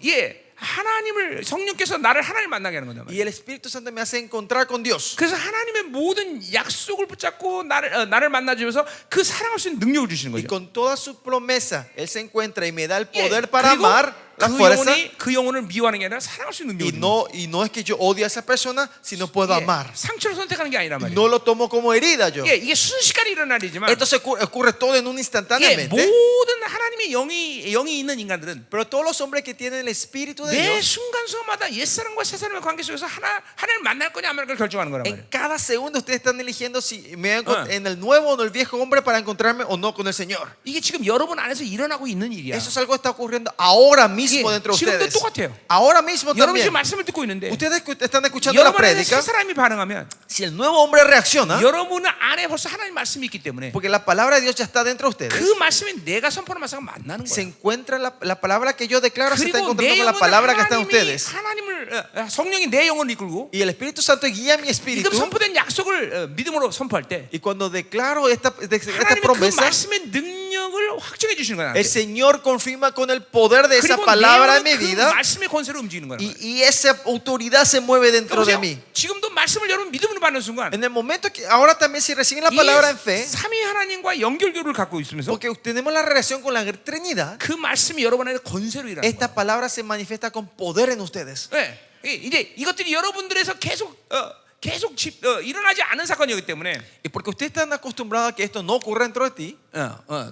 A: 하나님을 성령께서 나를 하나님 만나게 하는 거다.
B: Y el Espíritu Santo me hace encontrar con Dios.
A: 그래서 하나님의 모든 약속을 붙잡고 나를 만나주면서 그 사랑할 수 있는 능력을 주시는
B: Y
A: 거죠.
B: con toda su promesa, Él se encuentra y me da el
A: 예,
B: poder para
A: 그리고
B: amar, la fuerza.
A: 그 영혼을 미워하는 게 아니라 사랑할 수 있는 능력을 주는
B: Y no es que yo odie a esa persona, sino puedo
A: 거예요.
B: amar.
A: 상처를 선택하는 게 아니란
B: Y
A: 말이에요.
B: no lo tomo como herida yo.
A: 이게 순식간에 일어날 일이지만
B: Esto ocurre todo en un instantáneamente.
A: 모든 하나님의 영이 있는 인간들은
B: Pero todos los hombres que tienen el Espíritu de
A: 매
B: Dios,
A: 순간순간마다 옛사람과 새사람의 관계 속에서 하나님을 만날 거냐 안 만날 걸 결정하는 거란
B: en
A: 말이에요.
B: cada segundo ustedes están eligiendo si me voy en el nuevo o en el viejo hombre para encontrarme o no con el Señor.
A: 이게 지금 여러분 안에서 일어나고 있는 일이야.
B: Eso es algo que está ocurriendo ahora mismo
A: 예,
B: dentro de
A: 지금도
B: ustedes.
A: 똑같아요.
B: Ahora mismo
A: 여러분
B: también.
A: 지금 말씀을 듣고 있는데
B: Ustedes que están escuchando la
A: 여러분 안에 새
B: prédica,
A: 사람이 반응하면
B: si el nuevo hombre reacciona,
A: 여러분 안에 벌써 하나님 말씀이 있기 때문에
B: porque la palabra de Dios ya está dentro de ustedes,
A: 그 말씀이 내가 선포하는 말씀과 만나는
B: se
A: 거야.
B: encuentra la palabra que yo declaro, se está
A: 그리고
B: encontrando
A: 내
B: con la
A: 영혼은
B: palabra que está en ustedes.
A: 성령이 내 영혼을 이끌고
B: Y el Espíritu Santo guía mi
A: 지금
B: espíritu.
A: 선포된 약속을 믿음으로 선포할 때
B: Y cuando declaro esta
A: 하나님이 그
B: promesa,
A: 말씀의 능력을 확정해 주시는 거야.
B: el Señor confirma con el poder de esa
A: 그리고
B: palabra en
A: 내
B: mi
A: 영혼은 그
B: vida.
A: 말씀의 권세로 움직이는 거야.
B: Y esa autoridad se mueve dentro de mí.
A: 지금도 말씀을 여러분 믿음으로 받는 순간
B: En el momento que ahora también si reciben la palabra en fe,
A: 삼위 하나님과 연결교를 갖고 있으면서
B: porque tenemos la relación con la Trinidad,
A: 그 말씀이 여러분 안에 권세로 일하는 거야.
B: esta palabra se manifiesta con poder en ustedes.
A: 이제 이것들이 여러분들에서 계속 일어나지 않은 사건이기 때문에
B: Y porque ustedes están acostumbrados a que esto no ocurra dentro de ti,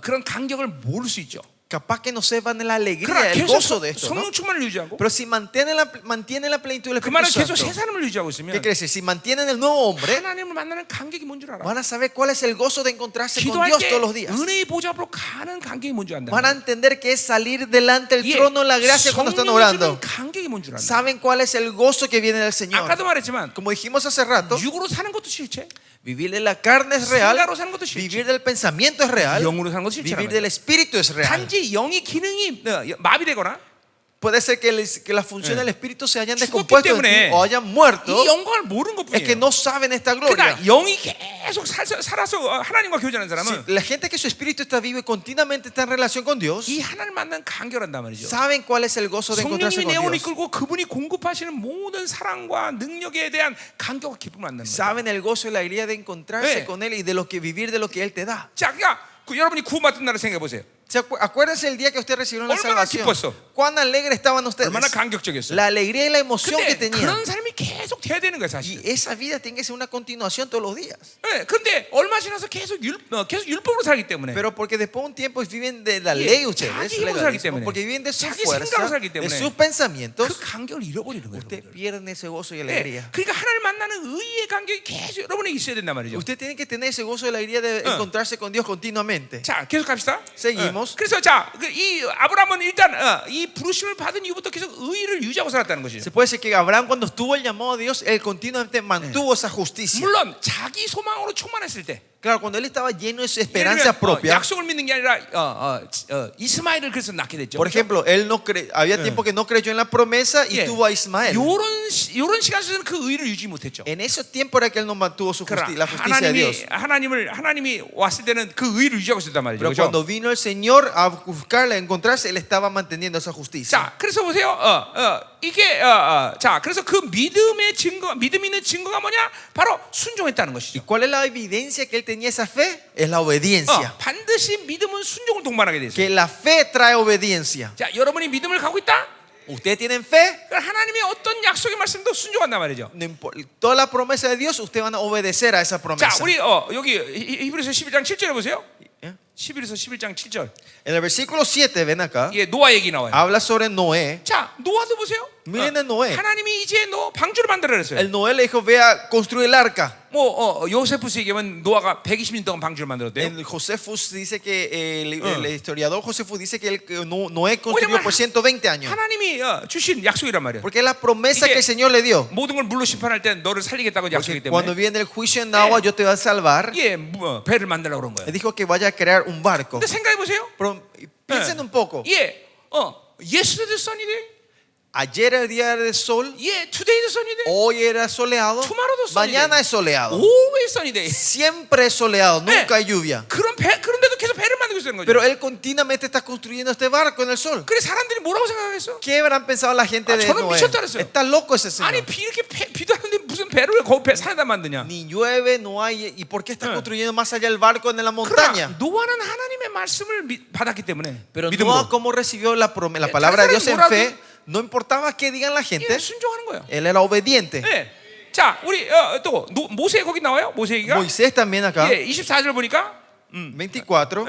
A: 그런 간격을 모를 수 있죠.
B: capaz que no sepan la alegría,
A: 그러나
B: el
A: 계속
B: gozo de esto, ¿no?
A: 성령 충만을 유지하고
B: Pero si mantienen la plenitud del
A: 그 말은
B: Espíritu
A: 계속 새
B: Santo,
A: 사람을 유지하고
B: ¿qué
A: 있으면
B: quiere decir? Si mantienen el nuevo hombre,
A: 하나님을 만나는 간격이 뭔 줄 알아.
B: van a saber cuál es el gozo de encontrarse con
A: 기도할
B: Dios
A: 때
B: todos los días.
A: 은혜의 보좌 앞으로 가는 간격이 뭔 줄 안다.
B: Van a entender que es salir delante del trono de la gracia cuando están
A: 성령이
B: orando.
A: 주는 간격이 뭔 줄 안다.
B: Saben cuál es el gozo que viene del Señor.
A: 아까도 말했지만
B: Como dijimos hace rato,
A: 육으로 사는 것도 싫지.
B: Vivir de la carne es real.
A: 생각으로 사는 것도
B: Vivir
A: 실제.
B: del pensamiento es real.
A: 영으로 사는 것도 실제란
B: Vivir del
A: 말이야.
B: espíritu es real.
A: 단지 영의 기능이 마비되거나
B: Puede ser que las funciones del espíritu se hayan
A: 죽었기
B: descompuesto en
A: 때문에
B: ti o hayan muerto.
A: 이 영광을 모르는
B: Es que
A: 것뿐이에요.
B: no saben esta gloria.
A: 그러니까 영이 계속 살아서 하나님과 교제하는 사람은
B: La gente que su espíritu está vivo y continuamente está en relación con Dios,
A: 이 하나님 만난 간결한단 말이죠.
B: saben cuál es el gozo de encontrarse
A: 성령님이
B: con
A: 내용을
B: Dios.
A: 이끌고 그분이 공급하시는 모든 사랑과 능력에 대한 간격과 기쁨을 만나는 거예요.
B: Saben el gozo y la alegría de encontrarse
A: 네.
B: con Él y de lo que vivir de lo que Él te da.
A: 자, 그러니까 여러분이 구원받은 날을 생각해 보세요.
B: Acuérdense el día que ustedes recibieron la
A: 얼마나
B: salvación.
A: 기뻤어.
B: Cuán alegre estaban ustedes.
A: 얼마나 감격적이었어요.
B: La alegría y la emoción que
A: 근데
B: tenían.
A: 그런 삶이 계속 돼야 되는 거예요,
B: Y
A: 사실.
B: esa vida tiene que ser una continuación todos los días.
A: 네, 그런데 얼마 지나서 계속 율법으로 살기 때문에
B: Pero porque después de un tiempo viven de la
A: 예,
B: ley ustedes,
A: 자기 힘으로
B: legalismo,
A: 살기 때문에.
B: porque viven de su
A: 자기
B: fuerza,
A: 생각으로 살기
B: de
A: 때문에.
B: sus pensamientos,
A: 그 간격을 잃어버리는 거예요.
B: usted
A: 여러분들.
B: pierde ese gozo y
A: 네,
B: alegría.
A: 그러니까 하나님 만나는 의의 간격이 계속 여러분에게 있어야 된단 말이죠.
B: Usted tiene que tener ese gozo y la alegría de encontrarse con Dios continuamente.
A: 자, 계속 갑시다.
B: Seguimos.
A: 그래서 자, 이 아브라함은 일단 이 부르심을 받은 이후부터 계속 의를 유지하고 살았다는 것이죠.
B: Se puede decir que Abraham cuando estuvo el llamado de Dios, él continuamente mantuvo esa justicia.
A: 물론 자기 소망으로 충만했을 때
B: Claro, cuando él estaba lleno de su
A: 예를
B: esperanza
A: 들면,
B: propia.
A: 약속을 믿는 게 아니라 이스마엘을 그래서 낳게 됐죠.
B: Por ejemplo, él no había tiempo que no creyó en la promesa y
A: 예.
B: tuvo a Ismael.
A: 요런 시간 속에서는 그 의를 유지 못했죠.
B: En ese tiempo era que él no mantuvo su
A: 그러나
B: la justicia de Dios.
A: 하나님이 왔을 때는 그 의를 유지하고 있었단 말이죠.
B: Pero
A: 그렇죠?
B: cuando vino el Señor a buscarle, a encontrarse, él estaba manteniendo esa justicia.
A: 자, 그래서 보세요. 이게 자, 그래서 그 믿음의 증거, 믿음 있는 증거가 뭐냐? 바로 순종했다는
B: ¿Y
A: 것이죠.
B: cuál es la evidencia que él tenía esa fe? Es la obediencia.
A: 반드시 믿음은 순종을 동반하게 돼 있어요.
B: Que la fe trae obediencia.
A: 자, 여러분이 믿음을 갖고 있다?
B: Ustedes tienen fe,
A: 그러니까 하나님의 어떤 약속의 말씀도 순종한단 말이죠.
B: no toda la promesa de Dios, ustedes van a obedecer a esa
A: 자,
B: promesa.
A: 우리 여기 히브리서 11장 7절에 보세요.
B: ¿Eh?
A: 11에서 11장 7절.
B: En el versículo 7, ven acá,
A: 예, 노아 얘기 나와요.
B: habla sobre Noé.
A: 자, 노아도 보세요.
B: Miren a Noé.
A: 하나님이 이제 너 방주를 만들어 그랬어요.
B: El Noé le dijo, ve a construir el arca.
A: 요세푸스 얘기하면 노아가 120년 동안 방주를 만들었대요.
B: En Josefus dice que el historiador Josefus dice que Noé construyó
A: 왜냐면
B: por 120 años.
A: 하나님이 주신 약속이란 말이에요.
B: Porque es la promesa
A: 이게
B: que el Señor le dio.
A: 모든 걸 물로 심판할 때 너를 살리겠다고 약속이기 때문에
B: Cuando viene el juicio en agua, yo te voy a salvar.
A: 예, 배를 만들려고 그런
B: Le
A: 거예요.
B: dijo que vaya a crear un barco.
A: 근데 생각해 보세요.
B: Pero piensen un poco.
A: 예, yesterday sunny day,
B: Ayer era el día de sol,
A: 예, today the sunny day,
B: hoy era soleado,
A: Tomorrow the sunny
B: mañana
A: day.
B: es soleado.
A: always sunny day.
B: Siempre es soleado,
A: 네.
B: nunca hay lluvia.
A: 그런데도 계속 배를 만들고 있는 거죠.
B: Pero él continuamente está construyendo este barco en el sol.
A: 그래 사람들이 뭐라고 생각하겠어?
B: ¿Qué habrán pensado la gente de
A: 저는
B: Noé?
A: 미쳤다 그랬어요.
B: Está loco ese
A: 아니
B: señor.
A: 이렇게 비도 하는데 무슨 배를 왜 거기 산에다 만드냐?
B: Ni llueve, no hay. ¿Y por qué está construyendo más allá el barco en la
A: 그러나
B: montaña?
A: 노아는 하나님의 말씀을 받았기 때문에
B: Pero
A: 믿음으로
B: Noah, ¿cómo recibió la palabra de Dios en
A: 뭐라도-
B: fe? No importaba qué digan la
A: 예,
B: gente,
A: 순종하는 거예요.
B: él era obediente.
A: 예. 자, 우리 또 모세 거기 나와요. 모세 얘기가.
B: Moisés también acá,
A: 예, 24절 보니까
B: 24.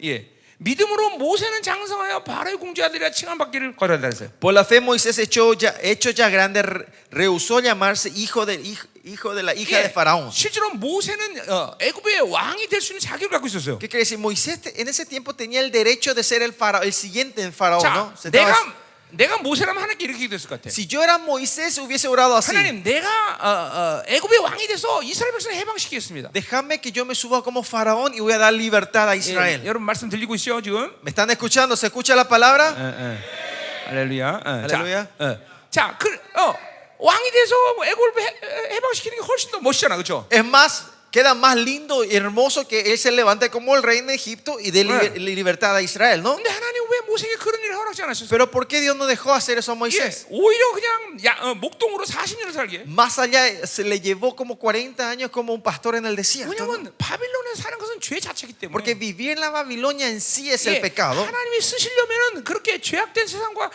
A: 예. 믿음으로 모세는 장성하여 바로의 공주아들이라 칭함받기를 거절한다 그랬어요.
B: Por la fe Moisés hecho ya grande rehusó llamarse hijo de la hija de Faraón.
A: 실제로 모세는 애굽의 왕이 될 수 있는 자격을 갖고 있었어요.
B: ¿Qué quiere decir? Moisés en ese tiempo tenía el derecho de ser el siguiente en Faraón,
A: 자,
B: ¿no?
A: 내가 모세라면 하나님께 이렇게 기도했을 것 같아.
B: Si yo era Moisés hubiese orado así.
A: 하나님, 내가 애굽의 왕이 돼서 이스라엘 백성을 해방시키겠습니다.
B: Déjame que yo me suba como Faraón y voy a dar libertad a Israel.
A: 예, 여러분 말씀 들리고 있어요 지금?
B: ¿Me están escuchando? ¿Se escucha la palabra?
A: 할렐루야.
B: 할렐루야.
A: 자, 왕이 돼서 애굽을 해방시키는 게 훨씬 더 멋있잖아, 그렇죠?
B: Es más, queda más lindo y hermoso que él se levante como el rey de Egipto y dé libertad a Israel, ¿no?
A: 근데 하나님 왜 모세에게 그런 일을 허락지 않으셨어요?
B: Pero ¿por qué Dios no dejó hacer eso a
A: 예,
B: Moisés?
A: 오히려 그냥 목동으로 40년을 살게.
B: Más allá se le llevó como 40 años como un pastor en el desierto, ¿no?
A: 왜냐면 바빌론에 사는 것은 죄 자체이기 때문에.
B: Porque vivir en la Babilonia en sí es
A: 예,
B: el pecado.
A: 하나님이 쓰시려면은 그렇게 죄악된 세상과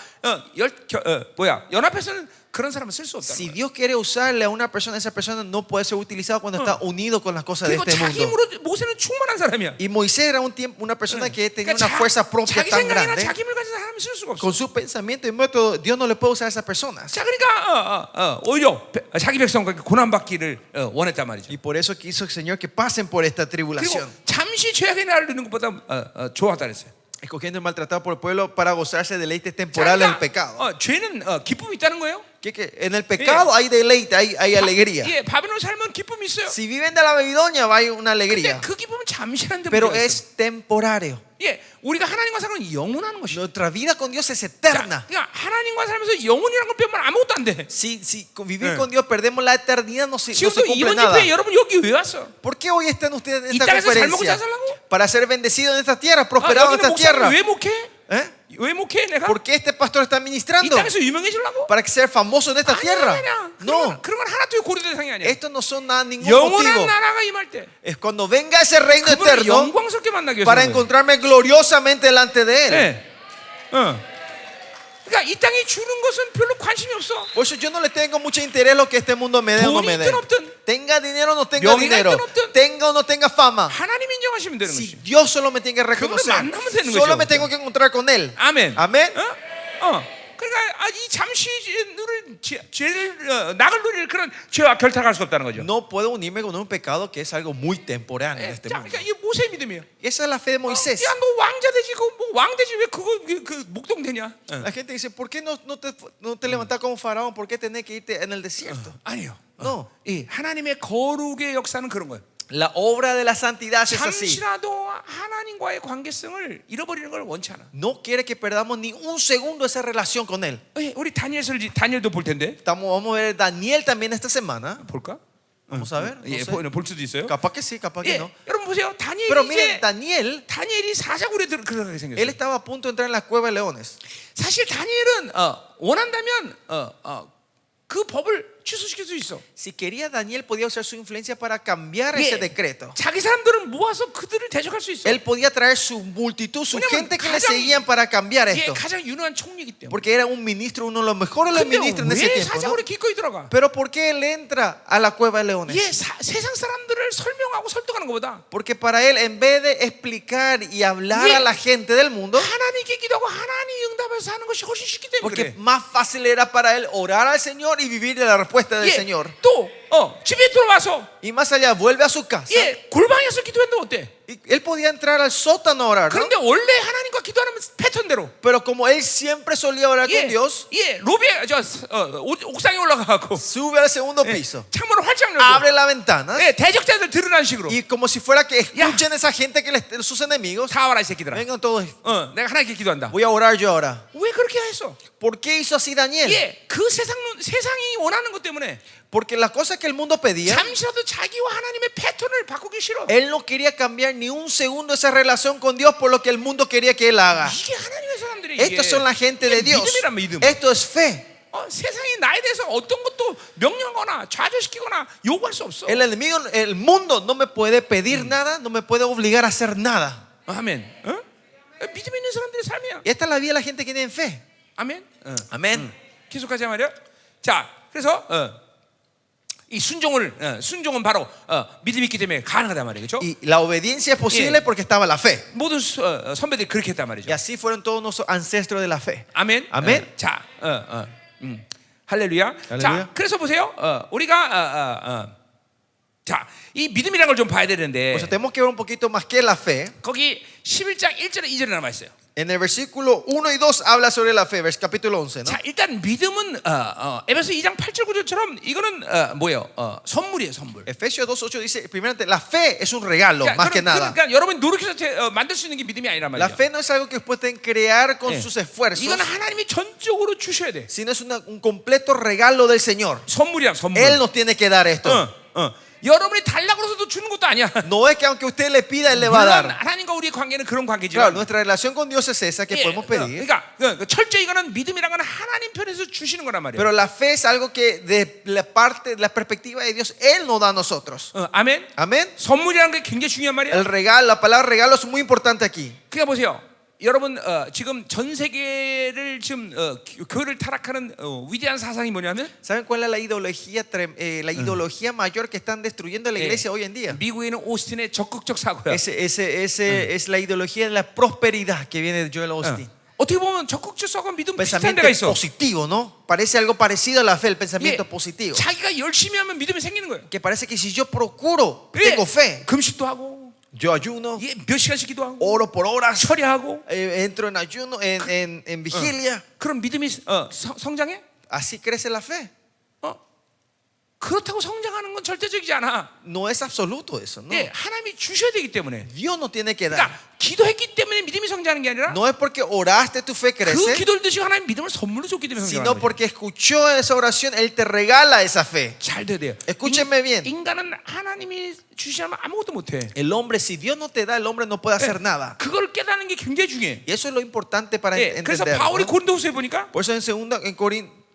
A: 연합해서는 그런 사람은 쓸 수 없다는
B: Si
A: 거예요.
B: Dios quiere usarle a una persona, esa persona no puede ser utilizada cuando está unido con las cosas de
A: 그리고
B: este
A: 자기
B: mundo.
A: 힘으로 모세는 충만한 사람이야.
B: Y Moisés era una persona que tenía
A: 그러니까
B: una fuerza propia
A: 자기
B: tan
A: 생각이나
B: grande.
A: 자기 힘을 가진 사람은 쓸 수가 없어.
B: Con su pensamiento y método, Dios no le puede usar a esas personas.
A: 자, 그러니까 오히려 자기 백성과 고난 받기를 원했단 말이죠.
B: Y por eso quiso el Señor que pasen por esta
A: 그리고
B: tribulación.
A: 잠시 죄악의 날을 누는 것보다 좋았다 그랬어요.
B: Escogiendo el maltratado por el pueblo para gozarse de deleites temporales del pecado.
A: 죄는 기쁨이 있다는 거예요.
B: Que en el pecado hay deleite, hay alegría.
A: 예, 바벨론 살면 기쁨이 있어요.
B: Si viven de la Babilonia hay una
A: 근데
B: alegría,
A: 그 기쁨은 잠시라는
B: pero
A: 문제가 있어요.
B: es temporario.
A: 예, 우리가 하나님과 살면 영원하는 것이죠.
B: Nuestra vida con Dios es
A: 자,
B: eterna.
A: 그러니까 하나님과 살면서 영원이라는 걸 빼면 아무것도 안 돼.
B: Si vivir con Dios perdemos la eternidad, no se
A: 지금도
B: cumple
A: 이번
B: nada.
A: 집회에 여러분 여기 왜 왔어?
B: ¿Por qué hoy están ustedes en
A: 이
B: esta
A: 땅에서 잘 먹고 잘
B: conferencia?
A: 살라고?
B: Para ser bendecidos en esta tierra,
A: 아,
B: prosperados en
A: 여기는
B: esta tierra.
A: 목사님 왜 목해?
B: ¿Eh?
A: 왜 목해 내가?
B: ¿Por qué este pastor está
A: 이
B: ministrando?
A: 땅에서 유명해지려고?
B: ¿Para que sea famoso en esta tierra?
A: 아니야.
B: No,
A: 그런 건 하나도 고려 대상이 아니야.
B: esto no son nada, ningún
A: 영원한
B: motivo.
A: 나라가 임할 때
B: Es cuando venga ese reino
A: 그분을
B: eterno
A: 영광스럽게 만나기
B: para
A: 위해서.
B: encontrarme gloriosamente delante de él.
A: 네. 그러니까 이 땅이 주는 것은 별로 관심이 없어.
B: Por eso yo no le tengo mucho interés lo que este mundo me dé o no me dé.
A: 돈이 있든 없든,
B: Tenga dinero o no tenga
A: 명예가
B: dinero,
A: 있든 없든,
B: tenga o no tenga fama.
A: 하나님 인정하시면 되는
B: Si
A: 것이.
B: Dios solo me tiene que reconocer,
A: 그분을 만나면 되는
B: solo
A: 거죠.
B: me tengo que encontrar con él.
A: 아멘.
B: Amén.
A: 그러니까 이 잠시 누릴 죄를 낙을 누릴 그런 죄와 결탁할 수 없다는 거죠.
B: No puedo unirme con un pecado que es algo muy temporáneo en este
A: 자,
B: mundo.
A: 그러니까 이게 모세의 믿음이에요.
B: Esa es la fe de Moisés.
A: 야, 너 왕자 되지, 뭐왕 되지 왜 그거 그 목동 되냐?
B: La gente dice, ¿por qué no te levantas como faraón? ¿Por qué tenés que irte en el desierto?
A: 아니요.
B: No.
A: 이 하나님의 거룩의 역사는 그런 거예요.
B: La obra de la santidad es así.
A: 잠시라도 하나님과의 관계성을 잃어버리는 걸 원치 않아.
B: No quiere que perdamos ni un segundo esa relación con él.
A: 우리 다니엘도 볼 텐데.
B: Vamos a ver Daniel también esta semana.
A: 볼까?
B: Vamos a ver. No
A: 예,
B: sé.
A: 볼 수도 있어요.
B: Capaz que sí, capaz que
A: 예,
B: no.
A: 여러분 보세요.
B: Pero
A: 다니엘이
B: miren,
A: 이제 다니엘이 사자굴에 들어가게
B: él
A: 생겼어요.
B: estaba a punto de entrar en la cueva de leones.
A: 사실 다니엘은 원한다면 그 법을 취소시킬 수 있어.
B: Si quería, Daniel podía usar su influencia para cambiar ese decreto.
A: 자기 사람들은 모아서 그들을 대적할 수 있어.
B: Él podía traer su multitud, su
A: 왜냐면
B: gente que le
A: 가장-
B: seguían para cambiar
A: 이게
B: esto.
A: 가장 유능한 총리이기 때문에.
B: Porque era un ministro, uno de los mejores de los
A: 근데
B: ministros en ese
A: 왜
B: tiempo. ¿No?
A: 사자굴에 기꺼이 들어가?
B: Pero ¿por qué él entra a la cueva de leones?
A: 세상 사람들을 설명하고 설득하는 것보다
B: Porque para él, en vez de explicar y hablar
A: 예.
B: a la gente del mundo,
A: 하나님께 기도하고 하나님 응답해서 하는 것이 훨씬 쉽기 때문에
B: porque
A: 그래.
B: más fácil era para él orar al Señor y vivir de la respuesta del Señor.
A: 또 집에 들어와서
B: Y más allá, vuelve a su casa.
A: 골방에서 기도했는데 어때?
B: Y él podía entrar al sótano a orar, ¿no?
A: 그런데 원래 하나님과 기도하는 패턴대로
B: Pero como él siempre solía orar con Dios,
A: 로비에 옥상에 올라가고
B: sube al segundo piso,
A: 창문을 활짝 열고
B: abre las ventanas
A: 대적자들 들으라는 식으로
B: y como si fuera que escuchen esa gente que sus enemigos,
A: 다 와라 이 새끼들아.
B: vengan todos,
A: 내가 하나님께 기도한다.
B: voy a orar yo ahora.
A: 왜 그렇게 했어?
B: ¿Por qué hizo así Daniel?
A: 그 세상이 원하는 것 때문에
B: Porque las cosas que el mundo pedía,
A: 잠시라도 자기와 하나님의 패턴을 바꾸기 싫어.
B: él no quería cambiar ni un segundo esa relación con Dios por lo que el mundo quería que él haga.
A: 이게 하나님의 사람들이
B: Estos son la gente de Dios.
A: 믿음이란 믿음.
B: Esto es fe.
A: 세상이 나에 대해서 어떤 것도 명령하거나 좌절시키거나 요구할 수 없어.
B: El enemigo, el mundo no me puede pedir nada, no me puede obligar a hacer nada.
A: 아멘. 믿음 있는 사람들의 삶이야.
B: Y esta es la vida de la gente que tiene fe.
A: 아멘.
B: Amén.
A: 계속하자 말이야. 자, 그래서 이 순종은 바로 믿음이 있기 때문에 가능하단 말이에요, 그렇죠?
B: Y la obediencia es posible porque estaba la fe.
A: 모든 선배들이 그렇게 했단 말이죠.
B: Y así fueron todos nuestros ancestros de la fe.
A: 아멘.
B: 아멘.
A: 자, 할렐루야.
B: 할렐루야.
A: 자, 그래서 보세요. 우리가 자, 이 믿음이라는 걸 좀 봐야 되는데
B: O sea, tenemos que ver un poquito más que la fe.
A: 거기 11장 1절에 2절에 남아 있어요.
B: En el versículo 1 y 2 habla sobre la fe, capítulo 11, ¿no?
A: 자, 일단 믿음은 에베소 2장 8절 9절처럼 이거는 뭐예요? 선물이에요, 선물.
B: Efesios 2:8 dice, primeramente, la fe es un regalo, más que nada.
A: 그러니까 여러분이 노력해서 만들 수 있는 게 믿음이 아니란
B: La
A: 말이죠.
B: fe no es algo que pueden crear con sus esfuerzos,
A: 이건 하나님이 전적으로 주셔야 돼.
B: sino es un completo regalo del Señor.
A: 선물이야, 선물.
B: Él nos tiene que dar esto.
A: 여러분이 달라고 해서도 주는 것도 아니야.
B: No es que aunque usted le pida, Él le va a
A: 물론
B: dar.
A: 하나님과 우리의 관계는 그런
B: Claro,
A: 관계지만
B: nuestra relación con Dios es esa que podemos pedir.
A: 그러니까 철저히 이거는 믿음이란 건 하나님 편에서 주시는 거란 말이에요.
B: Pero la fe es algo que de la parte, de la perspectiva de Dios, Él nos da a nosotros.
A: 아멘.
B: Amén.
A: 선물이라는 게 굉장히 중요한 말이에요.
B: El regalo, la palabra regalo es muy importante aquí.
A: 그러니까 보세요. 여러분 지금 전 세계를 지금 교회를 타락하는 위대한 사상이 뭐냐면
B: ¿Saben cuál es la ideología mayor que están destruyendo la iglesia hoy en día?
A: 미국에 있는 오스틴의 적극적 사고야.
B: Es la ideología de la prosperidad que viene de Joel Austin.
A: 어떻게 보면 적극적 사고는 믿음 비슷한 데가
B: Pensamiento
A: 있어.
B: positivo, ¿no? Parece algo parecido a la fe, el pensamiento positivo.
A: 자기가 열심히 하면 믿음이 생기는 거예요.
B: Que parece que si yo procuro, tengo fe.
A: 금식도 하고
B: Yo ayuno,
A: 몇 시간씩 기도하고
B: oro por horas,
A: 철야하고
B: entro en ayuno, en vigilia.
A: 그럼 믿음이 성장해?
B: así crece la fe.
A: 그렇다고 성장하는 건 절대적이지 않아.
B: No es absoluto eso, no.
A: 예, 하나님이 주셔야 되기 때문에.
B: Dios no tiene que dar.
A: 그러니까 기도했기 때문에 믿음이 성장하는 게 아니라
B: No es porque oraste tu fe
A: 그
B: crece,
A: 기도를 드시고 하나님 믿음을 선물로 줬기 때문에
B: sino
A: 성장하는 거예요.
B: porque escuchó esa oración, Él te regala esa fe.
A: 잘 돼야 돼요.
B: Escúchenme bien.
A: 인간은 하나님이 주시지 않으면 아무것도 못해.
B: El hombre, si Dios no te da, el hombre no puede hacer nada.
A: 그걸 깨닫는 게 굉장히 중요해.
B: Y eso es lo importante para
A: 예, 그래서
B: entender.
A: 바울이
B: ¿No?
A: 고린도후서에 보니까
B: Por eso en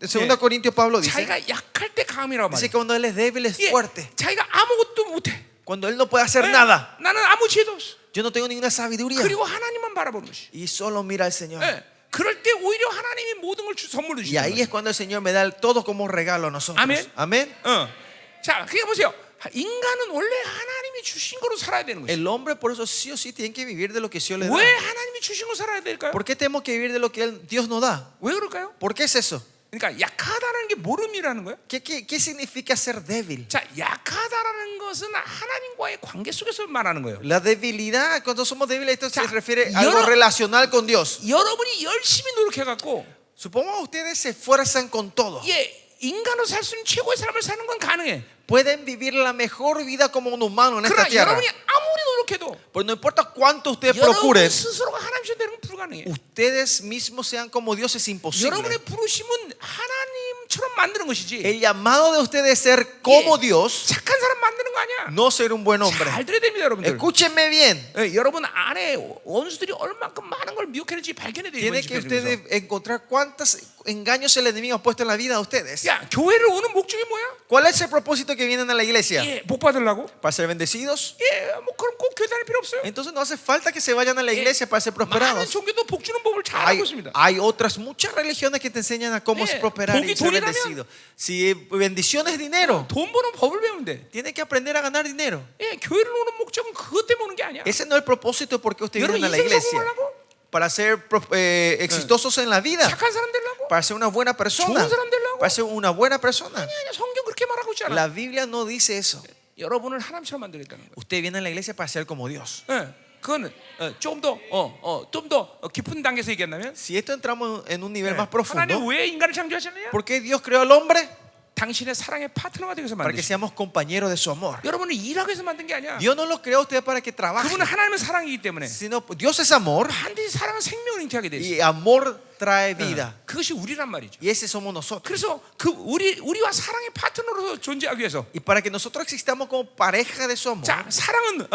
B: 2 Corintios Pablo dice,
A: 자기가 약할 때 강이라고
B: dice
A: 말해.
B: que cuando Él es débil es
A: 예,
B: fuerte.
A: 자기가 아무것도 못해.
B: Cuando Él no puede hacer
A: 예,
B: nada.
A: 나는 아무 지혜도 없어.
B: Yo no tengo ninguna sabiduría.
A: 그리고 하나님만 바라보는 것이.
B: Y solo mira al Señor.
A: 예, 그럴 때 오히려 하나님이 모든 걸 선물로
B: Y
A: 주시는
B: ahí
A: 거예요.
B: es cuando el Señor me da todo como regalo a nosotros.
A: Amén.
B: Amén.
A: 자, 그러니까 보세요. 인간은 원래 하나님이 주신 거로 살아야 되는 것이.
B: El hombre por eso sí o sí tiene que vivir de lo que Dios le da.
A: 왜 하나님이 주신 거 살아야 될까요?
B: ¿Por qué tenemos que vivir de lo que Dios nos da?
A: 왜 그럴까요?
B: ¿Por qué es eso?
A: 그러니까 약하다는 게 모름이라는 거예요.
B: ¿Qué significa ser débil?
A: 자, 약하다라는 것은 하나님과의 관계 속에서 말하는 거예요.
B: La debilidad, cuando somos débiles, esto se
A: 자,
B: refiere a algo
A: 여러-
B: relacional con Dios.
A: 여러분이 열심히 노력해갖고
B: Supongamos ustedes se esfuerzan con todo.
A: 인간으로 살 수 있는 최고의 삶을 사는 건 가능해.
B: Pueden vivir la mejor vida como un humano en esta
A: 그러나
B: tierra.
A: 여러분이 아무리 노력해도
B: Pero no importa cuánto ustedes
A: 여러분
B: procuren,
A: 스스로가 하나님처럼 되는 건 불가능해.
B: ustedes mismos sean como Dios es imposible.
A: 여러분의 부르심은 하나님처럼 만드는 것이지.
B: El llamado de ustedes es ser como Dios,
A: 착한 사람 만드는 거 아니야.
B: no ser un buen hombre.
A: 잘 들어야 됩니다, 여러분들.
B: Escúchenme bien.
A: 여러분 안에 원수들이 얼마큼 많은 걸 미혹했는지 발견해야 돼요.
B: Tiene
A: 이번
B: que
A: 집회
B: ustedes
A: 들으면서.
B: encontrar cuántos engaños el enemigo ha puesto en la vida de ustedes.
A: 야, 교회를 오는 목적이 뭐야?
B: ¿Cuál es el propósito que vienen a la iglesia?
A: 복 받으려고?
B: ¿Para ser bendecidos?
A: 뭐 그럼 꼭 교회 다닐 필요 없어요.
B: Entonces no hace falta que se vayan a la iglesia para ser
A: 많은
B: prosperados.
A: 종교도 복 주는 법을 잘
B: Hay,
A: 알고 있습니다.
B: hay otras muchas religiones que te enseñan a cómo
A: 예,
B: prosperar y
A: 복이
B: ser
A: 돈이라면?
B: bendecido. Si bendición es dinero,
A: 돈 버는 법을 배우면 돼.
B: tiene que aprender a ganar dinero.
A: 교회를 오는 목적은 그것 때문에 오는 게 아니야.
B: Ese no es el propósito porque ustedes
A: 여러분
B: vienen a la
A: 인생
B: iglesia.
A: 성공하려고?
B: Para ser exitosos en la vida,
A: 착한 사람 되려고?
B: para ser una buena persona,
A: 좋은 사람 되려고?
B: para ser una buena persona.
A: 아니야, 성경 그렇게 말하고 있잖아.
B: La Biblia no dice eso.
A: 여러분을 하나님처럼 만들겠다는 거야.
B: Usted viene a la iglesia para ser como Dios.
A: 그거는 좀 더 깊은 단계에서 얘기한다면
B: Si esto entramos en un nivel más profundo,
A: 하나님 왜 인간을 창조하셨느냐?
B: ¿por qué Dios creó al hombre?
A: 당신의 사랑의 파트너가 되기 위해서
B: Para que
A: 만드셨어요.
B: seamos compañeros de su amor.
A: 여러분을 일하기 위해서 만든 게 아니야.
B: Dios no lo creó a usted para que trabaje,
A: 그분은 하나님의 사랑이기 때문에
B: sino Dios es amor
A: 반드시 사랑은 생명을 잉태하게 돼 있어.
B: y amor trae vida.
A: 그것이 우리란 말이죠.
B: Y ese somos nosotros.
A: 그래서 우리와 사랑의 파트너로서 존재하기 위해서
B: Y para que nosotros existamos como pareja de su amor,
A: 자 사랑은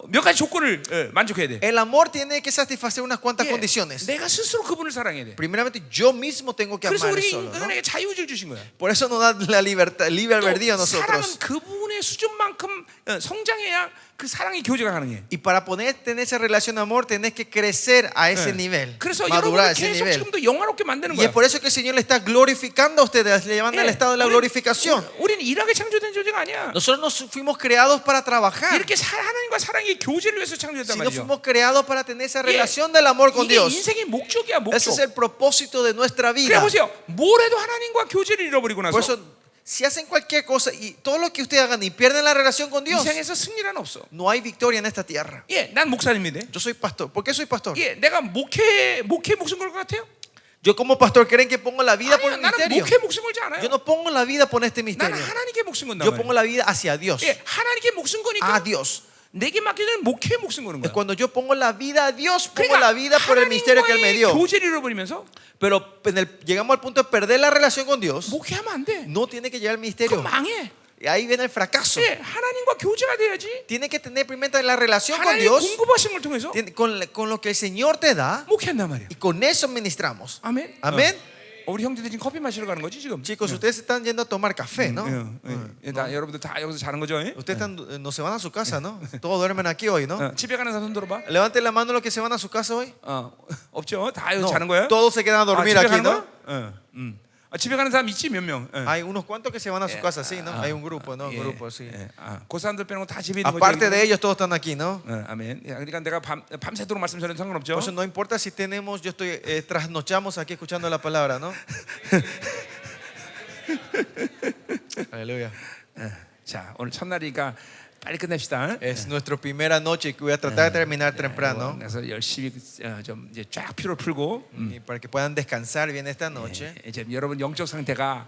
A: 몇 가지 조건을 만족해야 돼.
B: el amor tiene que satisfacer unas cuantas
A: 예,
B: condiciones.
A: 내가 스스로 그분을 사랑해야 돼.
B: Primeramente, yo mismo tengo que
A: 그래서
B: amar
A: 우리
B: solo, ¿no?
A: 인간에게 자유의지를 주신 거야.
B: Por eso nos da la libertad, libre albedrío a
A: 또 사랑은
B: nosotros.
A: 그분의 수준만큼 성장해야 그 사랑의 교제가 가능해.
B: Y para poder tener esa relación de amor, tenés que crecer a ese nivel,
A: 그래서
B: madurar a
A: 여러분을
B: ese
A: 계속
B: nivel.
A: 지금도 영화롭게 만드는
B: Y es
A: 거야.
B: por eso que el Señor le está glorificando a ustedes, le llevan al estado de la glorificación.
A: 우리는 일하게 창조된 존재가 아니야.
B: Nosotros no fuimos creados para trabajar,
A: 이렇게 하나님과 사랑의 교제를 위해서 창조됐단
B: sino
A: 말이죠.
B: fuimos creados para tener esa relación del amor con
A: 이게
B: Dios.
A: 인생의 목적이야,
B: Ese
A: 목적.
B: es el propósito de nuestra
A: 그래
B: vida.
A: 보세요. 뭘 해도 하나님과 교제를 잃어버리고
B: Por
A: 나서
B: eso, si hacen cualquier cosa y todo lo que ustedes hagan y pierden la relación con Dios,
A: 인생에서 승리는 없어.
B: no hay victoria en esta tierra.
A: 난 목사님인데.
B: Yo soy pastor. ¿Por qué soy pastor?
A: 내가 목회 목숨 걸 것 같아요?
B: Yo como pastor, ¿creen que pongo la vida por
A: 아니요,
B: el
A: 나는
B: misterio?
A: 목회 목숨 걸지 않아요.
B: Yo no pongo la vida por este
A: 나는
B: misterio.
A: 하나님께 목숨 건단
B: Yo pongo
A: 말이에요.
B: la vida hacia Dios.
A: 하나님께 목숨
B: A
A: 거니까
B: Dios.
A: 내게 맡겨진 목회에 목숨 거는
B: Es
A: 거야.
B: cuando yo pongo la vida a Dios, pongo la vida por el misterio que Él me
A: 하나님과의
B: dio.
A: 교제를 잃어버리면서
B: Pero llegamos al punto de perder la relación con Dios.
A: 목회하면 안 돼.
B: No tiene que llegar al
A: 그럼
B: ministerio.
A: 망해.
B: Y ahí viene el fracaso.
A: 하나님과 교제가 돼야지.
B: Tiene que tener primero la relación con
A: 하나님
B: Dios,
A: 공급하신 걸 통해서
B: con lo que el Señor te da,
A: 목회한단 말이야.
B: y con eso ministramos.
A: 아멘.
B: Amén.
A: 우리 형제들 지금 커피 마시러 가는 거지 지금.
B: Chicos, ustedes están yendo a tomar café, ¿no?
A: 여러분들 다 여기서 자는 거죠?
B: Ustedes no se van a su casa, ¿no? Todos duermen aquí hoy, ¿no?
A: 집에 가는 사람 손 들어봐.
B: Levanten la mano los que se van a su casa hoy.
A: 없죠? 다 여기서
B: No,
A: 자는 거야?
B: todos se quedan a dormir
A: 집에
B: aquí,
A: 가는
B: ¿no?
A: 거야? 집에 가는 사람 있지 몇 명?
B: Hay unos cuantos que se van a su casa, sí, ¿no? Hay un grupo, ¿no? Un grupo, sí.
A: 그 사람들 빼는 거 다 집에 있는 거죠.
B: Aparte de ellos, todos están aquí, ¿no?
A: 아멘. 그러니까 내가 밤새도록 말씀 전해도 상관없죠.
B: Por eso no importa si tenemos, yo estoy, trasnochamos aquí escuchando la palabra, ¿no? Aleluya.
A: 자, 오늘 첫날이니까 빨리 끝냅시다.
B: Es nuestra primera noche que voy a tratar de terminar temprano.
A: 그래서 열심히 좀 이제 쫙 피로를 풀고
B: Y para que puedan descansar bien esta noche.
A: 이제 여러분 영적 상태가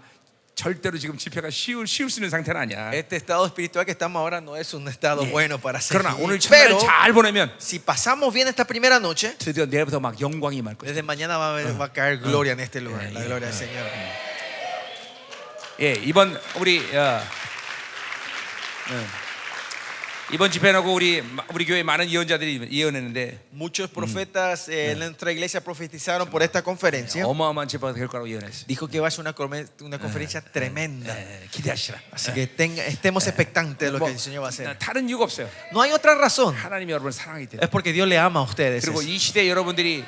A: 절대로 지금 집회가 쉬울 수 있는 상태는 아니야.
B: Este estado espiritual que estamos ahora no es un estado bueno para seguir.
A: 그러나 오늘 첫날을
B: Pero
A: 잘 보내면
B: si pasamos bien esta primera noche,
A: 드디어 내일부터 막 영광이 임할 거야.
B: desde mañana va a caer gloria en este lugar, la gloria del Señor.
A: 예, 이번 우리 이번 집회하고 우리 교회 많은 예언자들이 예언했는데
B: Muchos profetas en nuestra iglesia profetizaron por esta conferencia.
A: 어마어마한 집회가 될 거라고 예언했어요.
B: Dijo que va a ser una conferencia tremenda.
A: 기대하시라.
B: Así que estemos expectantes de lo que el Señor va a hacer.
A: 다른 이유가 없어요.
B: No hay otra razón.
A: 하나님이 여러분을 사랑하기 때문에.
B: Es porque Dios le ama a ustedes.
A: 그리고 이 시대 여러분들이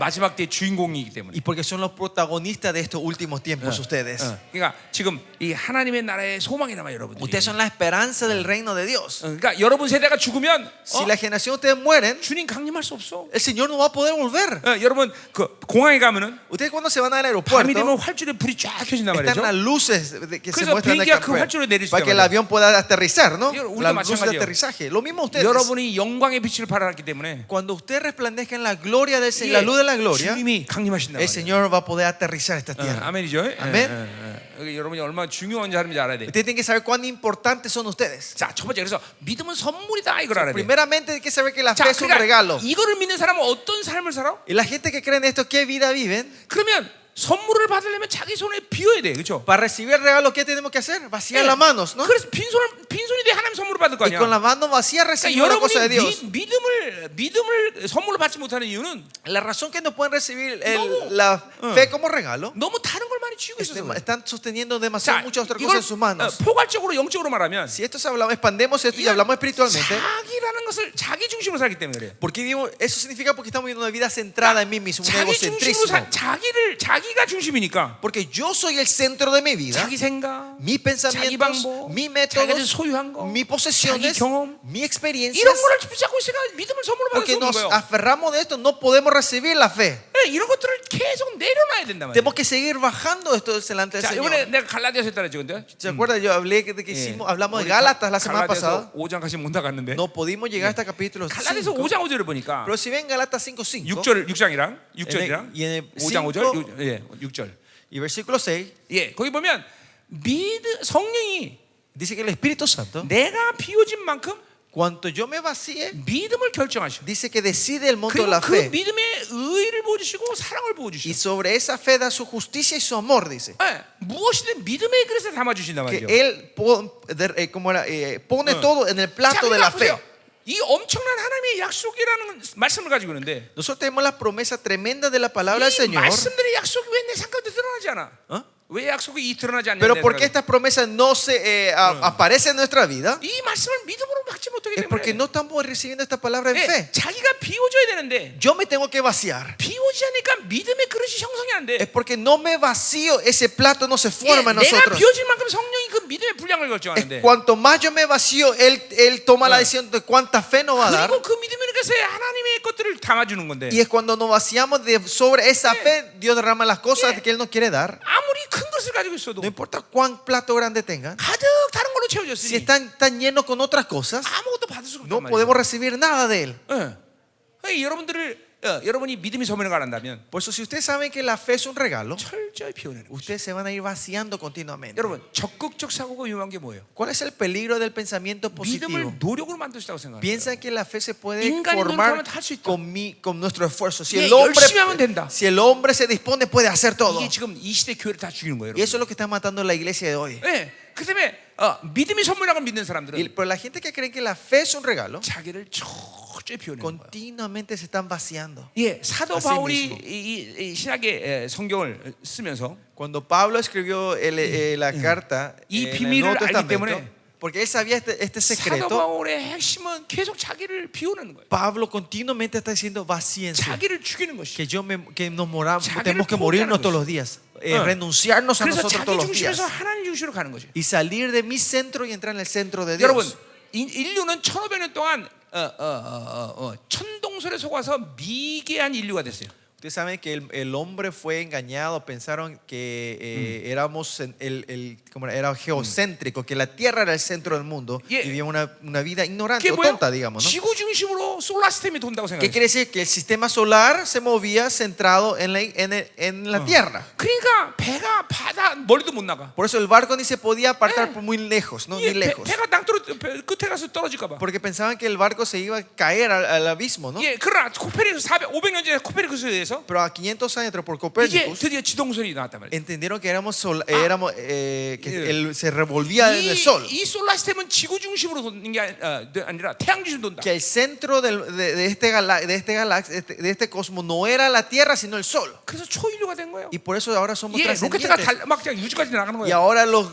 A: 마지막 때의 주인공이기 때문에.
B: Y porque son los protagonistas de estos últimos tiempos ustedes.
A: 그러니까 지금 이 하나님의 나라의 소망이 남아 여러분들이.
B: Ustedes son la esperanza del reino de Dios.
A: 그러니까 여러분 세대가 죽으면
B: Si la generación de ustedes mueren,
A: 주님 강림할 수 없어.
B: el Señor no va a poder volver.
A: 여러분 그 공항에 가면은
B: Ustedes cuando se van al
A: 밤이 되면
B: aeropuerto,
A: 활주로에 불이 쫙 켜진단
B: están
A: 말이죠.
B: las luces que se
A: 그래서
B: muestran en el
A: 비행기가 그
B: campo
A: 활주로에 내릴 수
B: para que el
A: 있단
B: avión pueda aterrizar, ¿no?
A: 우리도
B: Las luces de
A: 마찬가지예요.
B: aterrizaje. Lo mismo ustedes.
A: 여러분이 영광의 빛을 발하기 때문에
B: Cuando usted resplandezca en la gloria del Señor, la luz de la gloria,
A: 주님이 강림하신다.
B: el Señor va a poder aterrizar esta tierra.
A: 아멘이죠.
B: 아멘.
A: 여러분이 얼마나 중요한 자인지 알아야 돼.
B: Ustedes tienen que saber cuán importantes son ustedes.
A: 자, 첫 번째 그래서 믿음은 선물이다 이걸 알아야 돼.
B: Primeramente hay que saber que la
A: 자,
B: fe es un
A: 그러니까
B: regalo.
A: 이거를 믿는 사람은 어떤 삶을 살아?
B: Y la gente que cree en esto, ¿qué vida viven?
A: 그러면 선물을 받으려면 자기 손에 비워야 돼, 그렇죠?
B: Para recibir el regalo, ¿qué tenemos que hacer? Vaciar las manos, ¿no?
A: 그래서 빈손이 돼 하나님 선물을 받을 거
B: Y
A: 아니야.
B: con las manos vacías
A: 그러니까
B: recibimos la cosa de Dios.
A: 여러분이 믿음을 선물로 받지 못하는 이유는
B: La razón que no pueden recibir
A: No.
B: la fe como regalo,
A: 너무 다른 걸 많이 쥐고 있어서. 그래.
B: están sosteniendo demasiado
A: 자,
B: muchas otras
A: 이걸
B: cosas en sus manos.
A: 포괄적으로 영적으로 말하면
B: Si esto hablamos, expandemos esto y hablamos espiritualmente,
A: 자기라는 것을 자기 중심으로 살기 때문에 그래.
B: porque eso significa porque estamos viviendo una vida centrada en mí mismo, un
A: 자기 중심으로
B: egocentrismo.
A: 자기가 중심이니까
B: Porque yo soy el centro de mi vida,
A: 자기 생각,
B: mis
A: 자기
B: pensamientos,
A: 방법,
B: mis
A: 자기가
B: métodos,
A: 소유한 거,
B: mis
A: 자기
B: posesiones,
A: 경험
B: mis experiencias.
A: 이런 거를 붙잡고 있으니까 믿음을 선물로 받을 수
B: Porque
A: 없는
B: nos
A: 거예요.
B: aferramos de esto, no podemos recibir la fe.
A: 이런 것들을 계속 내려놔야 된단 말이에요.
B: Tenemos que seguir bajando esto delante del
A: 자, 이번에
B: Señor.
A: 내가 갈라디아서 했다는 건데.
B: ¿Se acuerdan? Yo hablé de que hablamos de Gálatas la semana pasada.
A: 5장까지 못 나갔는데.
B: No pudimos llegar hasta capítulo
A: 갈라디아서
B: 5.
A: 5장 5절을 보니까
B: Pero si ven Gálatas 5:5
A: 6장이랑
B: y en el
A: 5장
B: 5
A: 5절, 예, 6절.
B: y versículo 6
A: 예, 거기 보면 성령이
B: dice que el Espíritu Santo,
A: 내가 비워진 만큼
B: cuanto yo me vacié,
A: 믿음을 결정하시고
B: dice que decide el monto de
A: 그리고
B: la
A: 그
B: fe.
A: 믿음의 의를 보여주시고 사랑을
B: Y
A: 보여주시고
B: sobre esa fe da su justicia y su amor, dice.
A: 무엇이든 믿음의 그릇에 담아주신단
B: Que
A: 말이죠.
B: Él pone todo en el plato de la fe.
A: 보세요. 이 엄청난 하나님의 약속이라는 말씀을 가지고 있는데
B: Nosotros tenemos la promesa tremenda de la palabra del
A: 이
B: Señor.
A: 말씀들의 약속이 왜 내 삶가운데 드러나지 않아? 왜 약속이 드러나지 않냐?
B: Pero porque estas promesas no se aparecen en nuestra vida,
A: 이 말씀을 믿음으로 받지 못하기
B: es porque
A: 때문에
B: no estamos recibiendo esta palabra en fe.
A: 자기가 비워줘야 되는데
B: Yo me tengo que vaciar.
A: 비워지지 않으니까 믿음의 그릇이 형성이 안 돼.
B: Es porque no me vacío, ese plato no se forma en
A: 내가
B: nosotros.
A: 비워질 만큼 성령이 그 믿음의 분량을 결정하는데
B: Es cuanto más yo me vacío, Él toma la decisión de cuánta fe nos va a dar.
A: 그리고 그 믿음의 그릇에 하나님의 것들을 담아주는 건데
B: Y es cuando nos vaciamos sobre esa fe, Dios derrama las cosas que Él nos quiere dar.
A: 아무리 큰 것을 가지고 있어도
B: No importa cuán plato grande tengan,
A: 가득 다른 걸로
B: si
A: 채워졌으니
B: están tan llenos con otras cosas,
A: 아무것도 받을 수가
B: no
A: 없단 말이에요.
B: podemos recibir nada de Él.
A: 여러분이 믿음이 소멸을 가란다면
B: Por eso, si ustedes saben que la fe es un regalo,
A: 철저히 비워내는 거예요.
B: ustedes se van a ir vaciando continuamente.
A: 여러분 적극적 사고가 위험한 게 뭐예요?
B: ¿Cuál es el peligro del pensamiento positivo?
A: 믿음을 노력으로 만드시다고 생각해요.
B: Piensan que la fe se puede
A: 인간이
B: formar
A: 노력하면 할 수 있다.
B: con nuestro esfuerzo.
A: 예, 열심히 하면 된다.
B: Si el hombre se dispone, puede hacer todo.
A: 이게 지금 이 시대 교회를 다 죽이는 거예요.
B: Y eso es lo que está matando la iglesia de hoy.
A: 네, 그 때문에 믿음이 선물이라고 믿는 사람들은
B: Pero la gente que cree que la fe es un regalo,
A: 자기를 철저히 비워내는 거예요.
B: continuamente se están vaciando.
A: 예, 사도
B: así
A: 바울이
B: mismo.
A: 이 신약의 성경을 쓰면서
B: Cuando Pablo escribió la carta
A: 이
B: en el
A: 비밀을
B: Nuevo
A: 알기
B: Testamento,
A: 때문에
B: porque él sabía este
A: 사도
B: secreto,
A: 바울의 핵심은 계속 자기를 비우는 거예요.
B: Pablo continuamente está diciendo vacíense.
A: 자기를 죽이는 것이.
B: Que nos moramos,
A: 자기를
B: tenemos que
A: 포기하는
B: morirnos todos
A: 것이.
B: los días, renunciarnos a
A: 그래서
B: nosotros
A: 자기
B: todos los días
A: 중심에서 하나님 중심으로 가는 거죠.
B: y salir de mi centro y entrar en el centro de Dios.
A: 여러분, 인류는 1500년 동안 천동설에 속아서 미개한 인류가 됐어요.
B: Ustedes saben que el hombre fue engañado, pensaron que éramos como era geocéntrico, que la Tierra era el centro del mundo
A: Yeah.
B: y vivía una vida ignorante
A: 그게
B: o
A: 뭐예요?
B: tonta, digamos, ¿no?
A: 지구 중심으로 솔라 시스템이 돈다고
B: ¿Qué
A: 생각해요.
B: quiere decir? Que el sistema solar se movía centrado en la Tierra.
A: 그러니까 배가 바다 멀리도 못 나가.
B: Por eso el barco ni se podía apartar por muy lejos, no, ni
A: 예,
B: lejos.
A: 배가 땅으로 끝에 가서 떨어질까 봐.
B: Porque pensaban que el barco se iba a caer al abismo, ¿no?
A: 예, 그러나 코페르니쿠스 500년 전에 코페르니쿠스에 대해서
B: Pero a 500 años atrás, por
A: 이게
B: Copérnicus,
A: 드디어 지동설이 나왔단 말이에요.
B: entendieron que que
A: Yeah.
B: se revolvía en el sol.
A: 이 솔라 시스템은 지구 중심으로 도는 게 아니라 태양 중심으로 돈다.
B: Que el centro de este cosmos no era la Tierra, sino el Sol.
A: 그래서 초인류가 된 거예요.
B: Y por eso ahora somos
A: 예, 로켓가
B: trascendientes.
A: 막 유주까지 나가는
B: Y
A: 거예요.
B: ahora los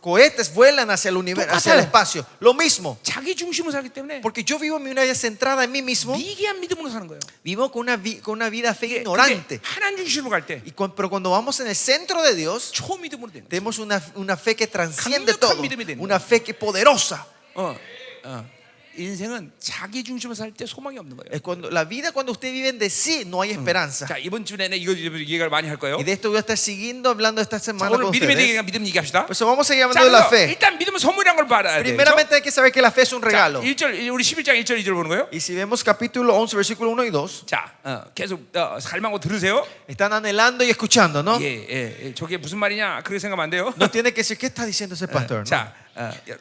B: cohetes vuelan hacia el universo, hacia el espacio. Lo mismo.
A: 자기 중심으로 살기 때문에
B: Porque yo vivo en una vida centrada en mí mismo.
A: 미개한 믿음으로 사는 거예요.
B: Vivo con una vida fe
A: 예,
B: ignorante.
A: 근데 하나님 중심으로 갈 때
B: Pero cuando vamos en el centro de Dios,
A: 초믿음으로 되는 거예요.
B: tenemos una fe que transciende
A: 강력한
B: todo.
A: 믿음이 되는
B: Una fe que es poderosa.
A: 인생은 자기 중심으로 살 때 소망이 없는 거예요.
B: Es la vida cuando ustedes viven de sí, no hay esperanza.
A: 자, 이번 주에 이거 얘기를 많이 할 거예요.
B: Y de esto voy a estar siguiendo hablando esta
A: 자,
B: semana
A: 오늘
B: con
A: 믿음에
B: ustedes.
A: 대해 믿음 얘기합시다.
B: Por eso vamos a seguir
A: 자,
B: hablando de la
A: 그래서
B: fe.
A: 일단 믿음은 선물이란 걸 알아야 돼요.
B: Primeramente hay que saber que la fe es un
A: 자,
B: regalo.
A: 1절 우리 11장 1절 2절 보는 거예요.
B: Y si vemos capítulo 11, versículo 1 y 2,
A: 자, 계속 갈망하고 들으세요.
B: están anhelando y escuchando, ¿no?
A: 예, 저게 무슨 말이냐 그렇게 생각하면 안 돼요.
B: No tiene que decir, ¿qué está diciendo ese pastor? ¿no?
A: 자,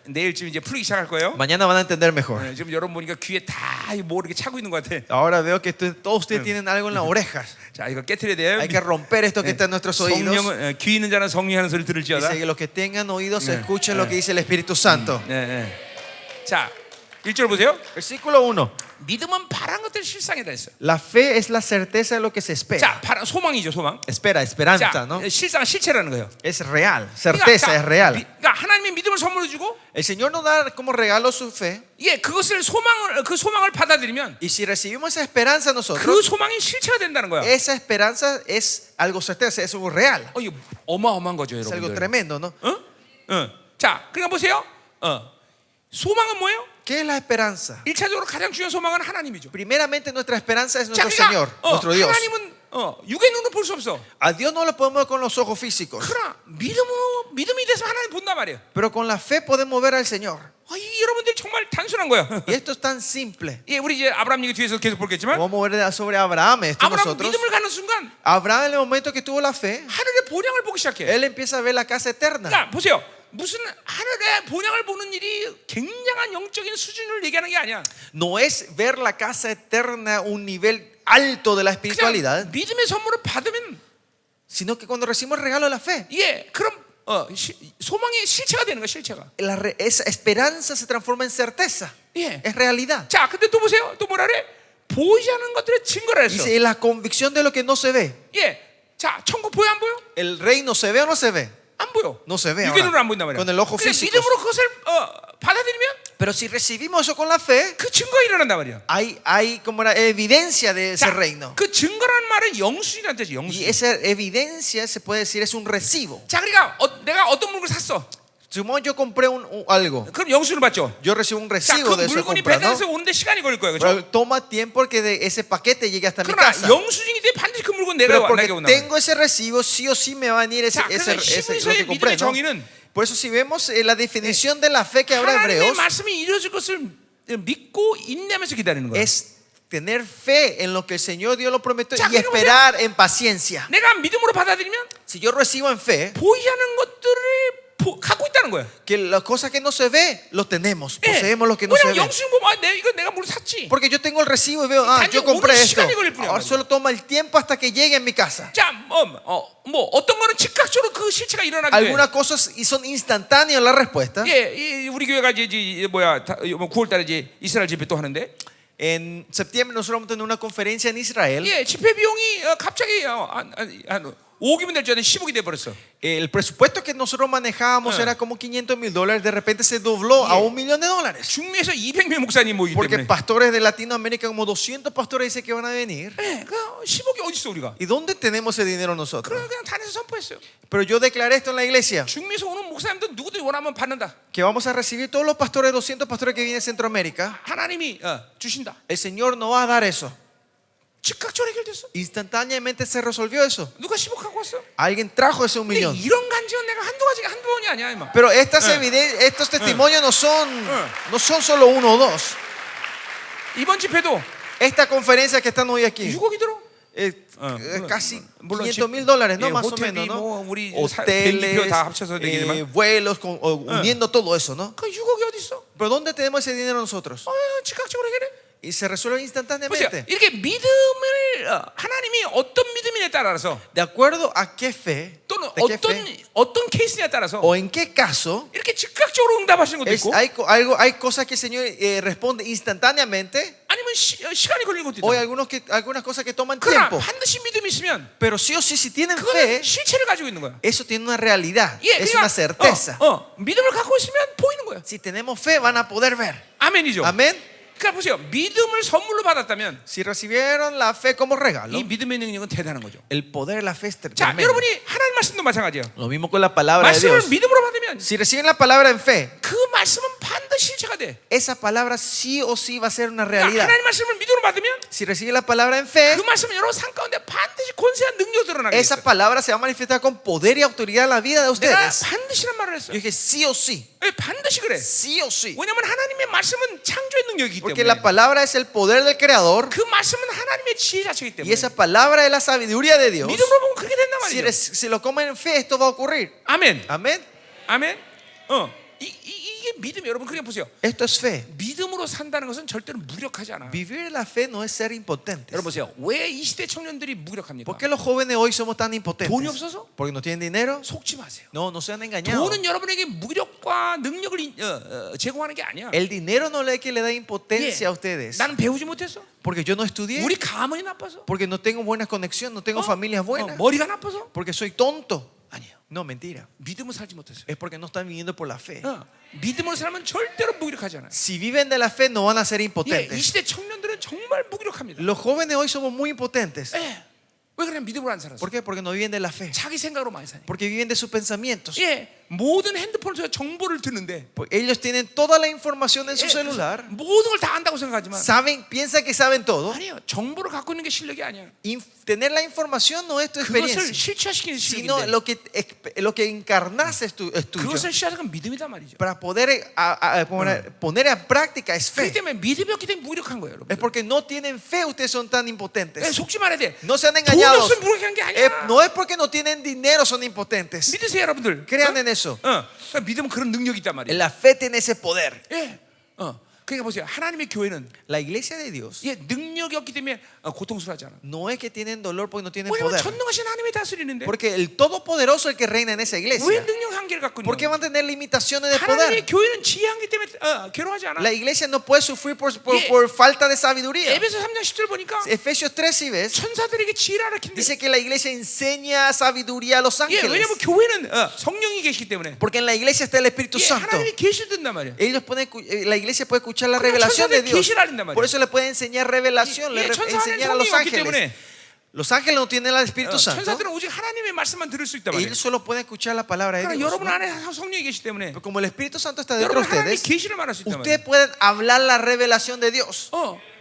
A: 내일쯤 이제 풀기 시작할 거예요.
B: Mañana van a entender mejor.
A: 지금 여러분 보니까 귀에 다뭐 이렇게 차고 있는 것 같아.
B: Ahora veo que todos ustedes tienen algo en las orejas.
A: 자, 이거 깨트려야 돼요.
B: Hay que romper esto que está en nuestros oídos.
A: 성령은 귀 있는 자는 성령이 하는 소리 들을지어다.
B: Dice que los que tengan oídos escuchen lo que dice el Espíritu Santo.
A: 자, 1절 보세요.
B: Versículo 1.
A: 믿음은 바란 것들 실상이다 했어요.
B: La fe es la certeza de lo que se espera.
A: 자, 소망이죠, 소망.
B: Esperanza,
A: 자,
B: ¿no?
A: 실상 실체라는 거예요.
B: Es real. Certeza es real.
A: 그러니까 하나님이 믿음을 선물로 주고,
B: El Señor nos da como regalo su fe.
A: 예, 그 소망을 받아들이면
B: Y si recibimos esa esperanza
A: 그
B: nosotros,
A: 소망이 실체가 된다는 거야.
B: esa esperanza es algo certeza, es algo real.
A: 이거 어마어마한 거죠,
B: Es algo
A: 여러분들.
B: tremendo, ¿no?
A: 자, 그러니까 보세요. 소망은 뭐예요?
B: ¿Qué es la esperanza?
A: 1차적으로 가장 중요한 소망은 하나님이죠.
B: Primeramente nuestra esperanza es
A: 자,
B: nuestro Señor, nuestro Dios.
A: 하나님은 육의 눈으로 볼 수 없어.
B: A Dios no lo podemos ver con los ojos físicos,
A: 그러나 믿음이 돼서 하나님 본단 말이에요.
B: pero con la fe podemos ver al Señor.
A: 여러분들 정말 단순한 거야.
B: Y esto es tan simple.
A: 예, 우리 이제 아브라함 얘기 뒤에서 계속 보겠지만,
B: Vamos a ver sobre Abraham esto
A: 아브라함
B: nosotros.
A: 믿음을 갖는 순간
B: Abraham en el momento que tuvo la fe,
A: 하늘의 본향을 보기 시작해.
B: él empieza a ver la casa eterna.
A: 그러니까 보세요. 무슨 하늘의 본향을 보는 일이 굉장한 영적인 수준을 얘기하는 게 아니야.
B: No es ver la casa eterna un nivel alto de la espiritualidad,
A: 그냥 믿음의 선물을 받으면,
B: sino que cuando recibimos el regalo de la fe,
A: 예, 그럼 소망의 실체가 되는 거야, 실체가.
B: esa esperanza se transforma en certeza,
A: 예.
B: es realidad.
A: 자, 근데 또 보세요. 또 뭐라 그래? 보이지 않는 것들의 증거라 했어.
B: Dice la convicción de lo que no se ve.
A: 예. 자, 천국 보여 안 보여?
B: ¿El reino se ve o no se ve?
A: 안 보여.
B: No se ve
A: 육의 눈으로
B: ahora,
A: 안 보인단 말이야.
B: con el ojo
A: 근데
B: físico.
A: 믿음으로 그것을 받아들이면
B: Pero si recibimos eso con la fe,
A: 그 증거가 일어난단 말이야.
B: hay como una evidencia de ese
A: 자,
B: reino.
A: 그 증거라는 말은 영수이라는 뜻이지.
B: Y
A: 영수.
B: esa evidencia se puede decir es un recibo.
A: 자, 그러니까 내가 어떤 물건을 샀어.
B: Supongamos yo compré algo,
A: 그럼 영수를 받죠.
B: yo recibo un
A: 자,
B: recibo de
A: 그
B: eso de
A: 물건이
B: compra, ¿no?
A: 배달해서 오는데 시간이 걸릴 거예요. 그렇죠?
B: Pero toma tiempo que ese paquete llegue hasta mi
A: 그러나
B: casa.
A: 영수증이 돼 반드시 그 물건 내가
B: Pero porque
A: 온다.
B: tengo ese recibo, sí o sí me va a venir
A: 자, 그래서
B: lo
A: 히브리서의
B: que compré,
A: 믿음의
B: ¿no?
A: 정의는
B: Por eso si vemos la definición de la fe que habla
A: 하나님의
B: Hebreos,
A: 말씀이 이루어질 것을 믿고 인내하면서 기다리는 거야.
B: es tener fe en lo que el Señor Dios lo prometió
A: 자,
B: y esperar en paciencia.
A: 내가 믿음으로 받아들이면
B: Si yo recibo en fe,
A: 보이지 않는 것들을 갖고 있다는 거야.
B: que las cosas que no se ve, lo tenemos,
A: 예.
B: poseemos lo que no se
A: 왜냐면
B: ve.
A: 영수증 보면 이거 내가 뭘 샀지.
B: Porque yo tengo el recibo y veo,
A: 단지
B: yo compré
A: 오는
B: esto.
A: 시간이 걸릴 뿐이야,
B: Ahora
A: 말이야.
B: solo toma el tiempo hasta que llegue en mi casa.
A: 자, 어떤 거는 즉각적으로 그 실체가 일어나게 돼.
B: Algunas cosas y son instantáneas la respuesta.
A: 예, 우리 교회가 이제 9월달에 이제 이스라엘 집회 또 하는데,
B: En septiembre nosotros vamos a tener una conferencia en Israel.
A: 예, 집회 비용이 갑자기 한 5억이면 될 줄 알았는데 10억이 돼 버렸어.
B: El presupuesto que nosotros manejábamos era como $500,000. De repente se dobló a $1,000,000.
A: 중미에서 200명 목사님 모이기
B: Porque
A: 때문에.
B: pastores de Latinoamérica, como 200 pastores dicen que van a venir.
A: 예, 그 10억이 어디 있어 우리가?
B: ¿Y dónde tenemos ese dinero nosotros?
A: 그냥 단에서 선포했어요.
B: Pero yo declaré esto en la iglesia,
A: 중미에서 오는 목사님들 누구든지 원하면 받는다.
B: que vamos a recibir todos los pastores, 200 pastores que vienen de Centroamérica.
A: 하나님이 주신다.
B: El Señor no va a dar eso.
A: 즉각적으로 해결됐어.
B: Instantáneamente se resolvió eso.
A: 누가 10억 갖고 왔어?
B: Alguien trajo ese 1
A: 근데
B: millón.
A: 이런 간증은 내가 한두 번이 아니야, 임마.
B: Pero estos testimonios no son solo uno o dos.
A: 이번 집회도
B: Esta conferencia que están hoy aquí,
A: 6억이 들어.
B: casi
A: 물론
B: $500,000, ¿no?
A: 예,
B: Más o
A: 호텔비,
B: menos, ¿no?
A: 뭐 우리 비행기표 다 합쳐서 되겠지만,
B: vuelos, uniendo todo eso, ¿no?
A: 그 6억이 어디 있어?
B: Pero ¿dónde tenemos ese dinero nosotros?
A: 즉각적으로 해결해.
B: Y se resuelve
A: 보세요.
B: instantáneamente.
A: 이렇게 믿음을 하나님이 어떤 믿음이냐에 따라서
B: De acuerdo a qué fe,
A: 또는
B: de qué fe,
A: 어떤 케이스냐에 따라서
B: o en qué caso,
A: 이렇게 즉각적으로 응답하시는 것도 있고,
B: hay cosas que el Señor responde instantáneamente.
A: 아니면 시간이 걸리는 것도
B: O hay
A: 있다.
B: algunas cosas que toman
A: 그러나
B: tiempo.
A: 반드시 믿음이 있으면
B: Pero sí o sí, si tienen
A: 그거는
B: fe,
A: 실체를 가지고 있는 거야.
B: eso tiene una realidad,
A: 예,
B: es una certeza.
A: 믿음을 갖고 있으면 보이는 거야.
B: Si tenemos fe, van a poder ver.
A: 아멘이죠.
B: Amén.
A: 그러니까 보세요. 믿음을 선물로 받았다면
B: Si recibieron la fe como regalo,
A: 이 믿음의 능력은 대단한 거죠.
B: el poder de la fe es
A: 자,
B: tremendo.
A: 여러분이 하나님 말씀도 마찬가지예요.
B: Lo mismo con la palabra de
A: 말씀을
B: Dios.
A: 믿음으로 받으면
B: Si reciben la palabra en fe,
A: 그 말씀은 반드시 실체가 돼.
B: esa palabra sí o sí va a ser una
A: 그러니까
B: realidad.
A: 하나님 말씀을 믿음으로 받으면
B: Si reciben la palabra en fe,
A: 그 말씀은 여러분 삶 가운데 반드시 권세한 능력이 드러나게
B: esa
A: 있어요.
B: palabra se va a manifestar con poder y autoridad en la vida de
A: 내가
B: ustedes.
A: 반드시란 말을
B: Yo
A: 했어요.
B: dije sí o sí,
A: 예, 반드시 그래.
B: sí o sí.
A: 왜냐하면 하나님의 말씀은 창조의 능력이기
B: Porque
A: 때문에
B: la palabra es el poder del Creador
A: 그 말씀은 하나님의 지혜 자체이기
B: y
A: 때문에
B: esa palabra es la sabiduría de Dios.
A: 믿음으로 보면 그렇게 된단 말이죠.
B: Si lo comen en fe, esto va a ocurrir.
A: 아멘.
B: Amén.
A: 아멘. 이게 믿음 여러분 그냥 보세요.
B: Esto es fe.
A: 믿음으로 산다는 것은 절대로 무력하지 않아.
B: Vivir la fe no es ser impotentes.
A: 여러분 보세요. 왜 이 시대 청년들이 무력합니까?
B: ¿Por qué los jóvenes hoy somos tan impotentes?
A: 돈이 없어서?
B: Porque no tienen dinero.
A: 속지 마세요.
B: No, no sean engañados.
A: 돈은 여러분에게 무력과 능력을 제공하는 게 아니야.
B: El dinero no es que le da impotencia
A: 예.
B: a ustedes.
A: 나는 배우지 못했어.
B: Porque yo no estudié.
A: 우리 가문이 나빠서.
B: Porque no tengo buena conexión. No tengo familias buenas.
A: 머리가 나빠서.
B: Porque soy tonto.
A: 아니에요.
B: No, mentira.
A: 믿음을 살지 못했어요.
B: Es porque no están viviendo por la fe.
A: 믿음으로 살면 절대로 무기력하지 않아요.
B: Si viven de la fe, no van a ser
A: 예, 이
B: impotentes.
A: 시대 청년들은 정말 무기력합니다.
B: Los jóvenes hoy somos muy impotentes.
A: 예. 왜 그냥 믿음으로 안 살았어?
B: ¿Por qué? Porque no viven de la fe.
A: 자기 생각으로 많이 사요.
B: Porque viven de sus pensamientos.
A: 예, 모든 핸드폰을 통해서 정보를 듣는데
B: Porque ellos tienen toda la información en su
A: 예,
B: celular.
A: 모든 걸 다 안다고 생각하지만
B: Piensan que saben todo.
A: 아니에요. 정보를 갖고 있는 게 실력이 아니야.
B: Tener la información no es tu
A: 그것을
B: experiencia,
A: 실체화시키는
B: sino
A: 실력인데
B: lo que encarnas es tuyo.
A: 그것을 실체화하는 건 믿음이단 말이죠.
B: Para poder poner en práctica es
A: 그렇기
B: fe.
A: 때문에 믿음이 없기 때문에 무력한 거예요, 여러분.
B: Es porque no tienen fe, ustedes son tan
A: 예,
B: impotentes.
A: 속지 말아야 돼.
B: No sean
A: 돈이
B: engañados.
A: 없으면 무력한 게 아니야.
B: No es porque no tienen dinero, son impotentes.
A: 믿으세요, 여러분들.
B: Crean en eso.
A: 그러니까 믿음은 그런 능력이 있단 말이에요.
B: La fe tiene ese poder.
A: 예. 그러니까 보세요. 하나님의 교회는
B: La iglesia de Dios
A: 예, 능력이 없기 때문에 고통스러워하지 않아.
B: no es que tienen dolor porque no tienen
A: 왜냐면
B: poder.
A: 전능하신 하나님이 다스리는데
B: Porque el Todopoderoso es el que reina en esa
A: 왜
B: iglesia.
A: 능력 한계를 갖고
B: ¿Por qué
A: 있냐?
B: van a tener limitaciones de
A: 하나님의
B: poder?
A: 교회는 지혜 한계 때문에 괴로워하지 않아.
B: La iglesia no puede sufrir
A: Yeah.
B: por falta de sabiduría.
A: 에베소 3장 10절 보니까
B: Efesios 3, si ves,
A: 천사들에게 지혜를 알려킨대.
B: dice que la iglesia enseña sabiduría a los
A: 예,
B: ángeles.
A: 왜냐면 교회는 성령이 계시기 때문에
B: Porque en la iglesia está el Espíritu
A: 예,
B: Santo.
A: 하나님이 계시를 듣단 말이야.
B: La iglesia puede escuchar la
A: 그러니까
B: revelación de
A: 천사들이
B: Dios.
A: 계시를 알린단 말이야.
B: Por eso le puede enseñar revelación,
A: 예, 천사는
B: enseñar a los
A: 성령이 없기
B: ángeles.
A: 때문에
B: Los ángeles no tienen el Espíritu Santo.
A: 천사들은 오직 하나님의 말씀만 들을 수 있단 말이야.
B: Ellos solo pueden escuchar la palabra de
A: 그러니까
B: Dios.
A: 여러분
B: ¿no?
A: 안에 성령이 계시기 때문에
B: Pero como el Espíritu Santo está dentro
A: 여러분
B: de
A: 하나님의
B: ustedes,
A: 계시를 말할 수 있단 말이야.
B: ustedes pueden hablar la revelación de Dios.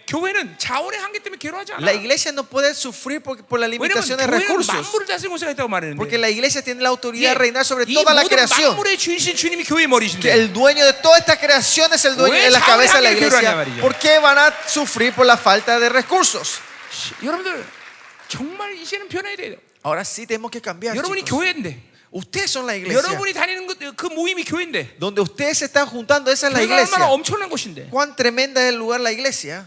A: 교회는 자원의 한계 때문에 괴로워하지 않아.
B: La iglesia no puede sufrir por la
A: 왜냐면
B: limitación de
A: 교회는
B: recursos.
A: 만물을 다스리고 있다고 말했는데
B: Porque la iglesia tiene la autoridad
A: 예,
B: de reinar sobre
A: 이
B: toda la
A: 모든
B: creación.
A: 만물의 주인이신 주님이 교회의
B: Que
A: 머리신데
B: el dueño de toda esta creación es el dueño
A: 왜
B: de la cabeza de la
A: 자원의 한계를
B: iglesia.
A: 괴로워하냐 말이죠.
B: ¿Por qué van a sufrir por la falta de recursos?
A: 여러분들 정말 이제는 변해야 돼요.
B: Ahora sí tenemos que cambiar.
A: 여러분이
B: chicos.
A: 교회인데
B: Ustedes son la iglesia.
A: 여러분이 다니는 그 모임이 교회인데
B: Donde ustedes se están juntando, esa es la
A: 교회가
B: iglesia.
A: 얼마나 엄청난 곳인데
B: Cuán tremenda es el lugar, la iglesia.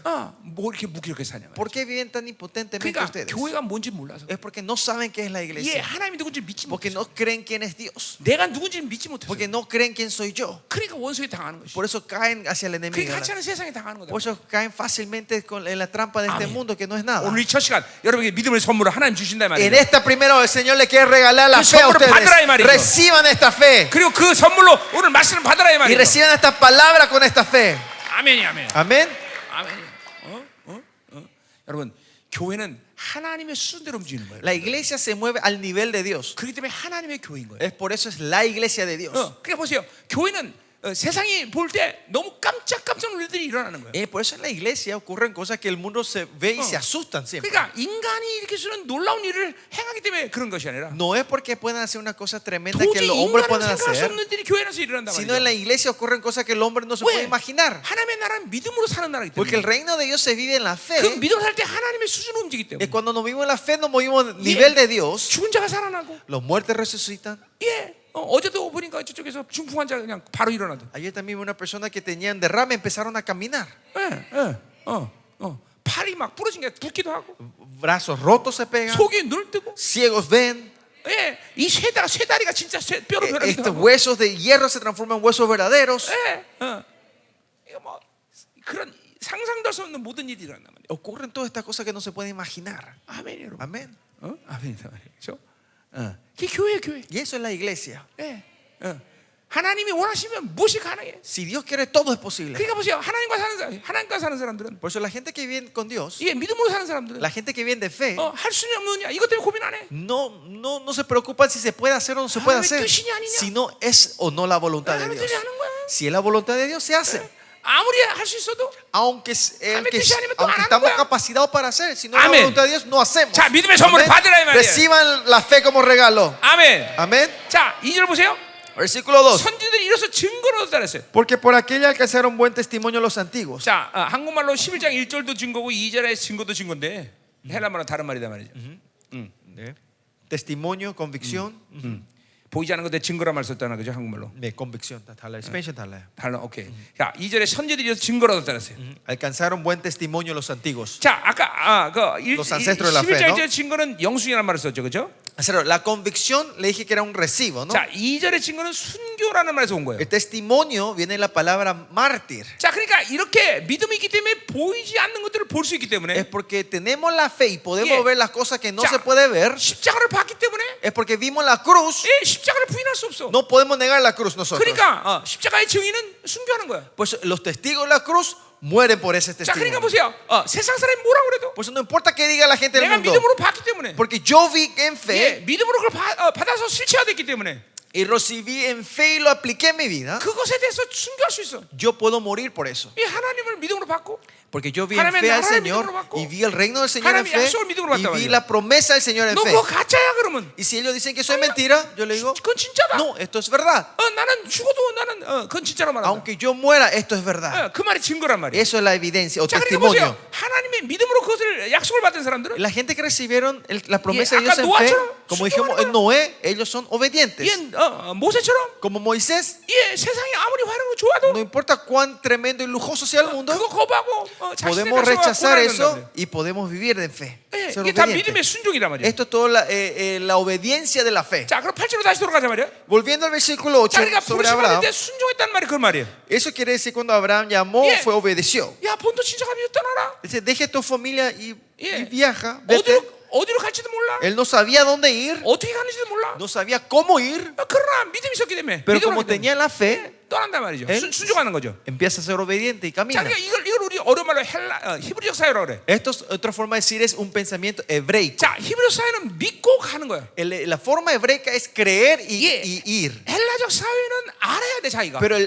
A: 뭐 이렇게 무기력하게 사냐 말이야.
B: ¿Por qué viven tan impotentemente
A: 그러니까
B: ustedes?
A: 교회가 뭔지 몰라서
B: Es porque no saben qué es la
A: 예,
B: iglesia.
A: 하나님이 누군지 믿지
B: Porque
A: 못해서
B: no creen quién es Dios.
A: 내가 누군지 믿지 못해서
B: Porque no creen quién soy yo.
A: 그러니까 원수에 당하는 것이
B: Por eso caen hacia el enemigo.
A: 그러니까 같이 하는 세상에 당하는 거다.
B: Por eso caen fácilmente en la trampa de este
A: Amén.
B: mundo que no es nada.
A: 오늘 이 첫 시간 여러분에게 믿음의 선물을 하나님 주신다
B: En
A: 말이에요.
B: esta primera hora el Señor le quiere regalar la
A: 그
B: fe a
A: 선물을 받으라 이
B: ustedes.
A: 말이죠.
B: Reciban esta fe.
A: 그리고 그 선물로 오늘 말씀을 받으라 이
B: Y
A: 말이에요.
B: reciban esta palabra con esta fe.
A: 아멘이 아멘.
B: Amén.
A: 아멘. 여러분 교회는 하나님의 수준대로 움직이는 거예요.
B: La iglesia se mueve al nivel de Dios.
A: 그렇기 때문에 하나님의 교회인 거예요.
B: Es por eso es la iglesia de Dios.
A: 그러니까 보세요. 교회는 세상이 볼 때 너무 깜짝 놀랄 일들이 일어나는 거예요.
B: Por eso en la iglesia ocurren cosas que el mundo se ve y se asustan siempre.
A: 그러니까 인간이 이렇게 수는 놀라운 일을 행하기 때문에 그런 것이 아니라
B: No es porque puedan hacer una cosa tremenda que
A: 도저히
B: los hombres
A: 인간은
B: pueden
A: 생각할 수
B: hacer,
A: 없는 일이 교회 안에서 일어난다
B: sino en la
A: 말이죠.
B: iglesia ocurren cosas que el hombre no se puede
A: 왜?
B: imaginar.
A: 하나님의 나라는 믿음으로 사는 나라이기
B: Porque el
A: 때문에
B: reino de Dios se vive en la fe.
A: 그 믿음으로 살 때 하나님의 수준으로 움직이기
B: Y
A: 때문에
B: cuando nos vivimos en la fe, nos movimos a nivel de Dios.
A: 죽은 자가 살아나고
B: Los muertos resucitan.
A: 어제도 보니까 저쪽에서 중풍 환자 그냥 바로 일어나도
B: Ayer también una persona que tenían derrame empezaron a caminar.
A: 팔이 막 부러진 게 붓기도 하고
B: Brazos rotos se pegan.
A: 속이 눈을 뜨고
B: Ciegos ven.
A: 이 쇠다리가 진짜 뼈로 변하기도
B: Estos
A: 하고
B: huesos de hierro se transforman en huesos verdaderos.
A: 이거 뭐 그런 상상도 할 수 없는 모든 일이 일어난단 말이에요.
B: Ocurren todas estas cosas que no se pueden imaginar.
A: 아멘 여러분.
B: Amén.
A: 아멘이다 말이죠. 그게 교회예요, 교회.
B: Y eso es la iglesia.
A: 하나님이 원하시면 무엇이 가능해.
B: Si Dios quiere, todo es posible.
A: 그러니까 보세요. 하나님과 사는 사람들은
B: Por eso la gente que vive con Dios,
A: 믿음으로 사는 사람들은
B: la gente que vive de fe,
A: 할 수는 없느냐 이것 때문에 고민 안 해.
B: no se preocupan si se puede hacer o no se puede hacer, sino es o no la voluntad de Dios.
A: 하는 거야.
B: Si es la voluntad de Dios, se hace.
A: 아무리 할 수 있어도
B: Aunque
A: 뜻이 아니면 또 안 하는
B: estamos
A: 거야.
B: capacitados para hacer, si no es la
A: 아멘.
B: voluntad de Dios, no hacemos.
A: 자, 믿음의 선물을
B: Amén.
A: 받으라 이 말이에요.
B: Reciban la fe como regalo.
A: 아멘.
B: Amén.
A: 자, 2절 보세요.
B: Versículo 2.
A: 선지들이 이로써 증거를 얻었다 그랬어요.
B: Porque por aquella alcanzaron buen testimonio los antiguos.
A: 자, 한국말로 11장 1절도 증거고 2절의 증거도 증거인데 헬라말은 다른 말이다 말이죠.
B: Testimonio, convicción.
A: 보이지 않는 것에 증거란 말 썼잖아, 그죠? 한국말로.
B: 네, convicción. Expansion 달라요.
A: 달라, 오케이. 자, 2절에 선지들이 이로써 증거를 얻었다 그랬어요.
B: Alcanzaron buen testimonio los antiguos.
A: 자, 아까
B: Los ancestros de la fe,
A: 11장
B: ¿no?
A: 1절의 증거는 영수증이라는 말을 썼죠, 그죠?
B: La convicción le dije que era un recibo, ¿no?
A: 자, 2절의 증거는 순교라는 말에서 온 거예요.
B: El testimonio viene de la palabra mártir.
A: 자, 그러니까 이렇게 믿음이 있기 때문에 보이지 않는 것들을 볼 수 있기
B: Es
A: 때문에
B: porque tenemos la fe y podemos
A: Yeah.
B: ver las cosas que no
A: 자,
B: se puede ver.
A: 십자가를 봤기 때문에
B: Es porque vimos la cruz.
A: 십자가를 부인할 수 없어.
B: No podemos negar la cruz nosotros.
A: 그러니까 십자가의 증인은 순교하는 거야.
B: Pues los testigos de la cruz mueren por ese
A: 자, 그러니까
B: testimonio.
A: 보세요. 세상 사람이 뭐라 그래도
B: Por eso no importa qué diga la gente del
A: 내가
B: mundo.
A: 믿음으로 봤기 때문에,
B: Porque yo vi en fe
A: 믿음으로 그걸 받아서 실체화됐기 때문에
B: y recibí en fe y lo apliqué en mi vida.
A: 그것에 대해서 순교할 수 있어.
B: Yo puedo morir por eso.
A: 이 하나님을 믿음으로 받고
B: Porque yo vi en
A: 하나님의
B: fe al
A: 나라를
B: Señor
A: 믿음으로 받고
B: y vi el reino del Señor en
A: 하나님의
B: fe
A: 약속을 믿음으로
B: y
A: 받단
B: vi
A: 말이야.
B: la promesa del Señor en
A: 너
B: fe.
A: 그거 가짜야 그러면
B: Y si ellos dicen que eso es mentira, yo le digo,
A: 그건 진짜다.
B: no, esto es verdad.
A: 나는 죽어도 나는 그건 진짜로 말한다.
B: Aunque yo muera, esto es verdad.
A: 그 말이 증거란 말이야.
B: Eso es la evidencia o
A: 자, 그러니까 보세요.
B: testimonio.
A: 하나님의 믿음으로 그것을 약속을 받은 사람들은
B: La gente que recibieron la promesa
A: Y
B: de Dios en
A: 아까
B: fe,
A: 노아처럼
B: como dijimos en
A: 순종하는
B: Noé, ellos son obedientes.
A: 모세처럼
B: Como Moisés,
A: 세상이 아무리 화려하고 좋아도
B: no importa cuán tremendo y lujoso sea el mundo,
A: 그거 거부하고 자신의
B: podemos rechazar
A: 고난을
B: eso
A: 견뎌야
B: y podemos vivir en fe.
A: 돼.
B: Ser
A: 이게 다
B: obedientes.
A: 믿음의 순종이란 말이야.
B: Esto es toda la obediencia de la fe.
A: 자, 그럼 8절로 다시 돌아가자 말이야.
B: Volviendo al versículo 8
A: 자, 그러니까
B: sobre
A: 부르심 받을
B: Abraham,
A: 때 순종했단 말이 그 말이에요.
B: eso quiere decir cuando Abraham llamó,
A: Yeah.
B: fue obedeció.
A: 야, 본토 친척아 믿어 떠나라.
B: Dice, deje tu familia y
A: Yeah.
B: viaja, vete.
A: 어디로 갈지도 몰라.
B: Él no sabía dónde ir,
A: 어떻게 가는지도 몰라.
B: no sabía cómo ir,
A: 그러나 믿음이 있었기 때문에
B: pero
A: 믿음으로
B: como
A: 하기 때문에
B: tenía la fe,
A: 떠난단 말이죠.
B: él
A: 순종하는 거죠.
B: empieza a ser obediente y
A: 자,
B: camina.
A: 그러니까 이걸 우리 어려운 말로 히브리적 사회라고 그래.
B: Esto es otra forma de decir, es un pensamiento hebraico.
A: 자, 히브리적 사회는 믿고 가는 거야.
B: La forma hebreica es creer y ir.
A: 헬라적 사회는 알아야 돼 자기가.
B: Pero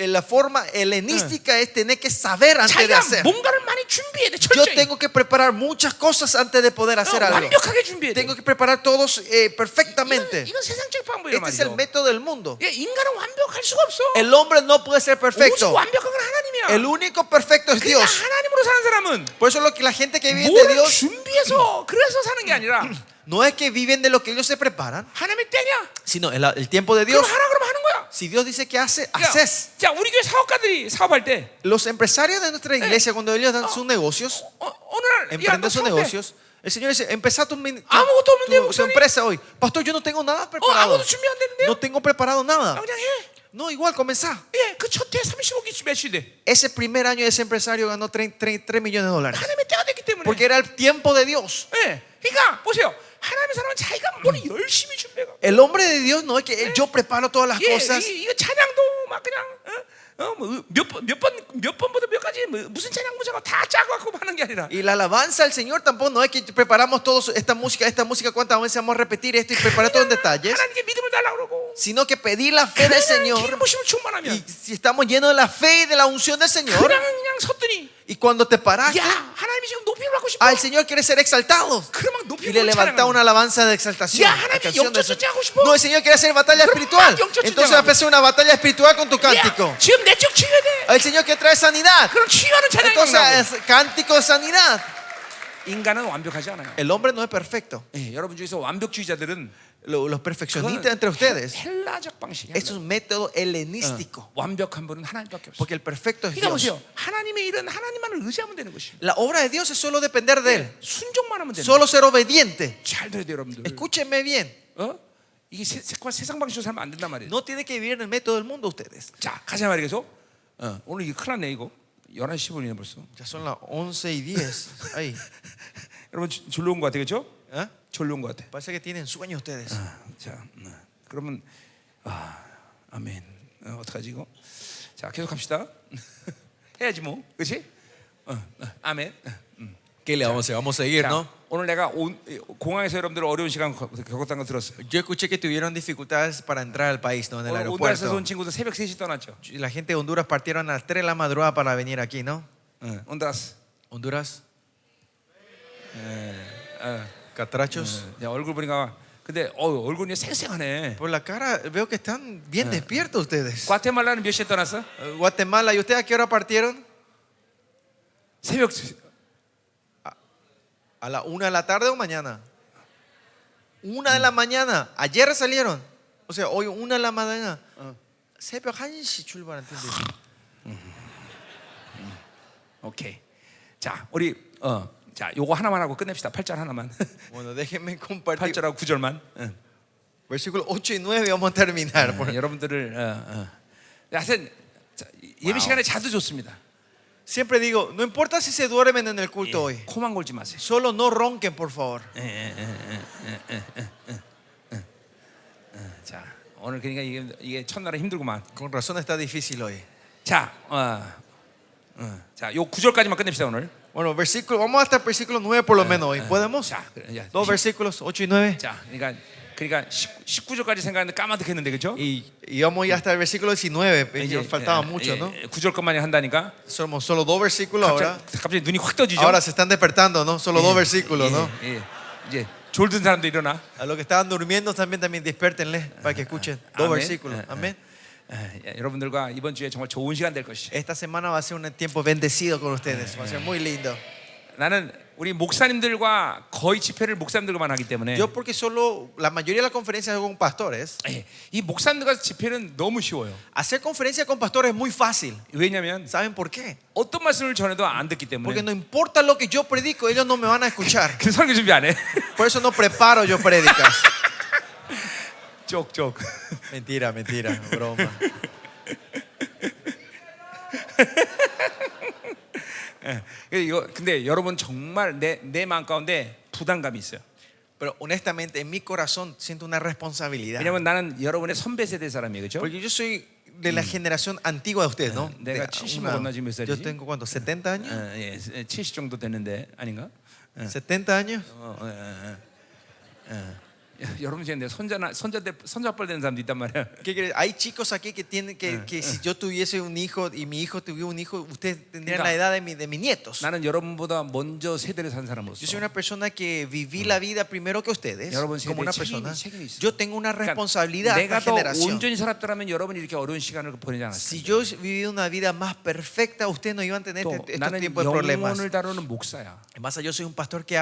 B: la forma helenística es tener que saber antes de
A: 자기가
B: hacer.
A: 뭔가를 많이 준비해야 돼.
B: Yo
A: 철저히.
B: tengo que preparar muchas cosas antes de poder hacer algo.
A: 완벽하게 준비해야 돼.
B: Tengo que preparar todos perfectamente.
A: 이건 세상적 방법이란
B: Este es el
A: 말이죠.
B: método del mundo.
A: 인간은 완벽할 수가 없어.
B: El hombre no puede ser
A: 오직
B: perfecto.
A: 완벽한 건 하나님이야.
B: El único perfecto es
A: 그러니까
B: Dios.
A: 하나님으로 사는 사람은
B: Por eso lo que la gente que vive de
A: 뭐를
B: Dios
A: 준비해서 그래서 사는 게 아니라
B: no es que viven de lo que ellos se preparan,
A: 하나님의 때냐?
B: sino el tiempo de
A: 그럼
B: Dios.
A: 하라 그러면 하는 거야.
B: Si Dios dice que hace,
A: 야,
B: haces.
A: 자, 우리 교회 사업가들이 사업할 때
B: Los empresarios de nuestra iglesia, cuando ellos dan sus negocios,
A: 어느 날 야, 너
B: emprenden sus
A: 사업해.
B: negocios, el Señor dice, empezá tu
A: 아무것도 없는데
B: su
A: 목사님?
B: empresa hoy. Pastor, yo no tengo nada preparado.
A: 아무도 준비 안 됐는데요?
B: No tengo preparado nada.
A: 그냥 해.
B: No, igual comenzá.
A: 그 첫 해 35기 매출이 돼.
B: Ese primer año ese empresario ganó 3 millones de dólares.
A: 하나님의 때가 됐기 때문에.
B: Porque era el tiempo de Dios.
A: 그러니까 보세요. 하나님의 사람은 자기가 뭘 열심히 준비해가.
B: El hombre de Dios no es que yo preparo todas las cosas.
A: 이거 찬양도 막 그냥 몇 번부터 몇 가지 무슨 찬양 무자고 다 짜고 하는 게 아니라
B: Y la alabanza al Señor tampoco no es que preparamos todos esta música, cuántas veces vamos a repetir esto y preparar todo en detalles,
A: 하나님께 믿음을 달라고 그러고
B: sino que pedir la fe del Señor.
A: 기름 부심을
B: Y
A: 충만하면
B: si estamos llenos de la fe y de la unción del Señor,
A: 그냥 섰더니
B: y cuando te paraste,
A: 야 하나님이 지금 높임을 받고 싶어.
B: el Señor quiere ser exaltado.
A: 그러면
B: Y
A: 높임을
B: le levanta
A: 찬양하는
B: una alabanza de exaltación.
A: Ya, 하나님이
B: Canción de
A: 영적 전쟁하고 싶어.
B: no, el Señor quiere hacer batalla espiritual.
A: 영적
B: Entonces
A: 전쟁하고.
B: empieza una batalla espiritual con tu cántico.
A: 야, 지금 내적 치유해야 돼.
B: El Señor quiere traer sanidad.
A: 그럼 치유하는 찬양이
B: Entonces
A: 나오고.
B: es cántico de sanidad.
A: 인간은 완벽하지 않아요.
B: El hombre no es perfecto.
A: 예, 여러분 중에서 완벽주의자들은
B: Los perfeccionistas entre ustedes,
A: 헬라적 방식이야.
B: esto es un método helenístico.
A: 완벽한 분은 하나님밖에 없어.
B: Porque el perfecto es
A: 그러니까
B: Dios.
A: 보세요. 하나님의 일은 하나님만을 의지하면 되는 것이.
B: La obra de Dios es solo depender de Él.
A: 순종만 하면 되는.
B: Solo ser obediente.
A: 잘 들어야 돼요, 여러분들.
B: Escúchenme bien.
A: 이게 세상 방식으로 살면 안 된단 말이에요.
B: No tiene que vivir en el método del mundo ustedes.
A: 자, 가자 말이죠. 오늘 이게 큰일 났네 이거. 11시 10분이네 벌써.
B: Ya son las 11:10. Ahí.
A: 여러분 졸려온 것 같아요, 그렇죠?
B: ¿Eh?
A: 졸려온 것 같아.
B: Parece que tienen sueño ustedes.
A: 자, 그러면 아멘. 어떡하지 이거? 자, 계속 합시다. 해야지 뭐, 그렇지? 아멘.
B: ¿Qué le vamos a hacer? Vamos a seguir,
A: 자,
B: ¿no?
A: 오늘 내가 공항에서 여러분들 어려운 시간 겪었다는 거 들었어요.
B: Yo escuché que tuvieron dificultades para entrar al país, ¿no? En el
A: 오늘 온두라스에서
B: aeropuerto.
A: 온 친구들 새벽 3시 떠났죠.
B: Y la gente de Honduras partieron a las 3 de la madrugada para venir aquí, ¿no?
A: 온두라스.
B: Honduras. Catrachos.
A: 야, 얼굴 보니까 근데 얼굴이 생생하네.
B: Por la cara veo que están bien despiertos ustedes.
A: 과테말라는 몇 시에 떠났어?
B: Guatemala, ¿y ustedes a qué hora partieron?
A: 새벽
B: ¿A la 1 de la tarde o mañana? 1 de la mañana. Ayer salieron. O sea, hoy 1 de la mañana. 새벽 1시 출발 안 텐데.
A: 오케이. 자, 우리 자, 요거 하나만 하고 끝냅시다. 8절 하나만.
B: Bueno, déjenme compartir.
A: 8절하고 9절만.
B: Versículo 8 y 9 vamos a terminar.
A: 여러분들을 하여튼 예배 시간에 자도 좋습니다.
B: Siempre digo, no importa si se duermen en el culto hoy.
A: 코만 골지 마세요.
B: Solo no ronquen, por favor.
A: 자, 오늘 그러니까 이게 첫날은 힘들구만.
B: Con razón está difícil hoy.
A: 자, 자, 요 9절까지만 끝냅시다 오늘.
B: Bueno, vamos hasta el versículo 9 por lo menos hoy. ¿Podemos?
A: 자, 야,
B: Dos versículos, 8 y 9.
A: 자, 그러니까 19절까지 생각하는데 까마득했는데 그렇죠?
B: Y vamos ya hasta el versículo 19.
A: 이제
B: Faltaba mucho, ¿no?
A: 9절 것만이 한다니까.
B: Somos solo 2 versículos ahora.
A: 갑자기 눈이 확 떠지죠.
B: Ahora se están despertando, ¿no? Solo 2 versículos, ¿no?
A: 이제 졸든 사람도 일어나.
B: A los que estaban durmiendo también despiértenle para que escuchen. 2
A: Amén.
B: versículos. Amén.
A: 여러분들과 이번 주에 정말 좋은 시간 될 것이.
B: Esta semana va a ser un tiempo bendecido con ustedes. Va a ser muy lindo.
A: 나는 우리 목사님들과 거의 집회를 목사님들과만 하기 때문에
B: Yo porque solo la mayoría de las conferencias hago con pastores.
A: 이 목사님들과 집회는 너무 쉬워요.
B: Hacer conferencia con pastores es muy fácil.
A: 왜냐하면
B: ¿Saben por qué?
A: 어떤 말씀을 전해도 안 듣기
B: Porque
A: 때문에.
B: no importa lo que yo predico, ellos no me van a escuchar.
A: 그 설교 준비 안 해.
B: Por eso no preparo yo prédicas.
A: 쪽.
B: Mentira, broma.
A: 근데 여러분 정말 내 마음 가운데 부담감이 있어요.
B: Pero honestamente en mi corazón siento una responsabilidad.
A: 왜냐면 나는 여러분의 선배 세대 사람이에요, 그렇죠?
B: Porque yo soy de la generación antigua de ustedes, ¿no?
A: 내가 70 먹었나 지금 몇 살이지?
B: Yo tengo ¿cuánto? 70 años.
A: 70 정도 됐는데 아닌가?
B: 70 años.
A: 여러분 중에 내 손자뻘 되는 사람도 있단 말이야.
B: ¿Qué quiere? Hay chicos aquí que tienen que si yo tuviese un hijo y mi hijo tuviera un hijo, ustedes tendrían la edad de mis nietos.
A: 나는 여러분보다 먼저 세대를 산
B: Yo
A: 사람으로서
B: soy una persona que viví la vida primero que ustedes.
A: 여러분
B: Como una
A: 세대에
B: persona.
A: 책임이 있어.
B: Yo tengo una
A: 그러니까
B: responsabilidad a
A: 내가
B: esta
A: 더
B: generación.
A: 온전히 살았더라면 여러분이 이렇게 어려운 시간을 보내지 않았을
B: Si
A: 텐데.
B: yo he vivido una vida más perfecta, ustedes no iban a tener
A: 또
B: este
A: 나는
B: tipo de problemas.
A: 영혼을 다루는 목사야.
B: Además, yo soy un pastor que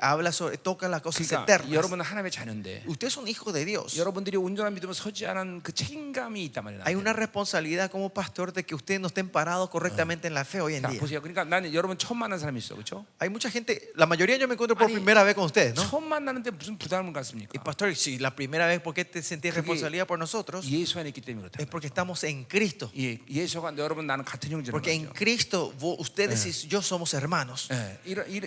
B: habla sobre, toca las cosas
A: 그러니까
B: eternas.
A: 여러분은 하나님의 자녀인데
B: Ustedes son hijos de Dios.
A: 여러분들이 온전한 믿음을 서지 않은 그 책임감이 있단 말이야.
B: Hay una responsabilidad como pastor de que ustedes no estén parados correctamente en la fe hoy en
A: 자,
B: día.
A: 보세요. 그러니까 나는 여러분 처음 만난 사람이 있어, 그렇죠?
B: Hay mucha gente, la mayoría yo me encuentro por
A: 아니,
B: primera vez con ustedes, ¿no?
A: 처음 만나는데 무슨 부담을 갖습니까?
B: Y pastor, si la primera vez, ¿por qué te sentís responsabilidad por nosotros?
A: 예수 안에 있기 때문에 그렇다.
B: Es porque estamos en Cristo.
A: 예수가 여러분 나는 같은 형제라는
B: Porque en
A: 거죠.
B: Cristo ustedes y yo somos hermanos.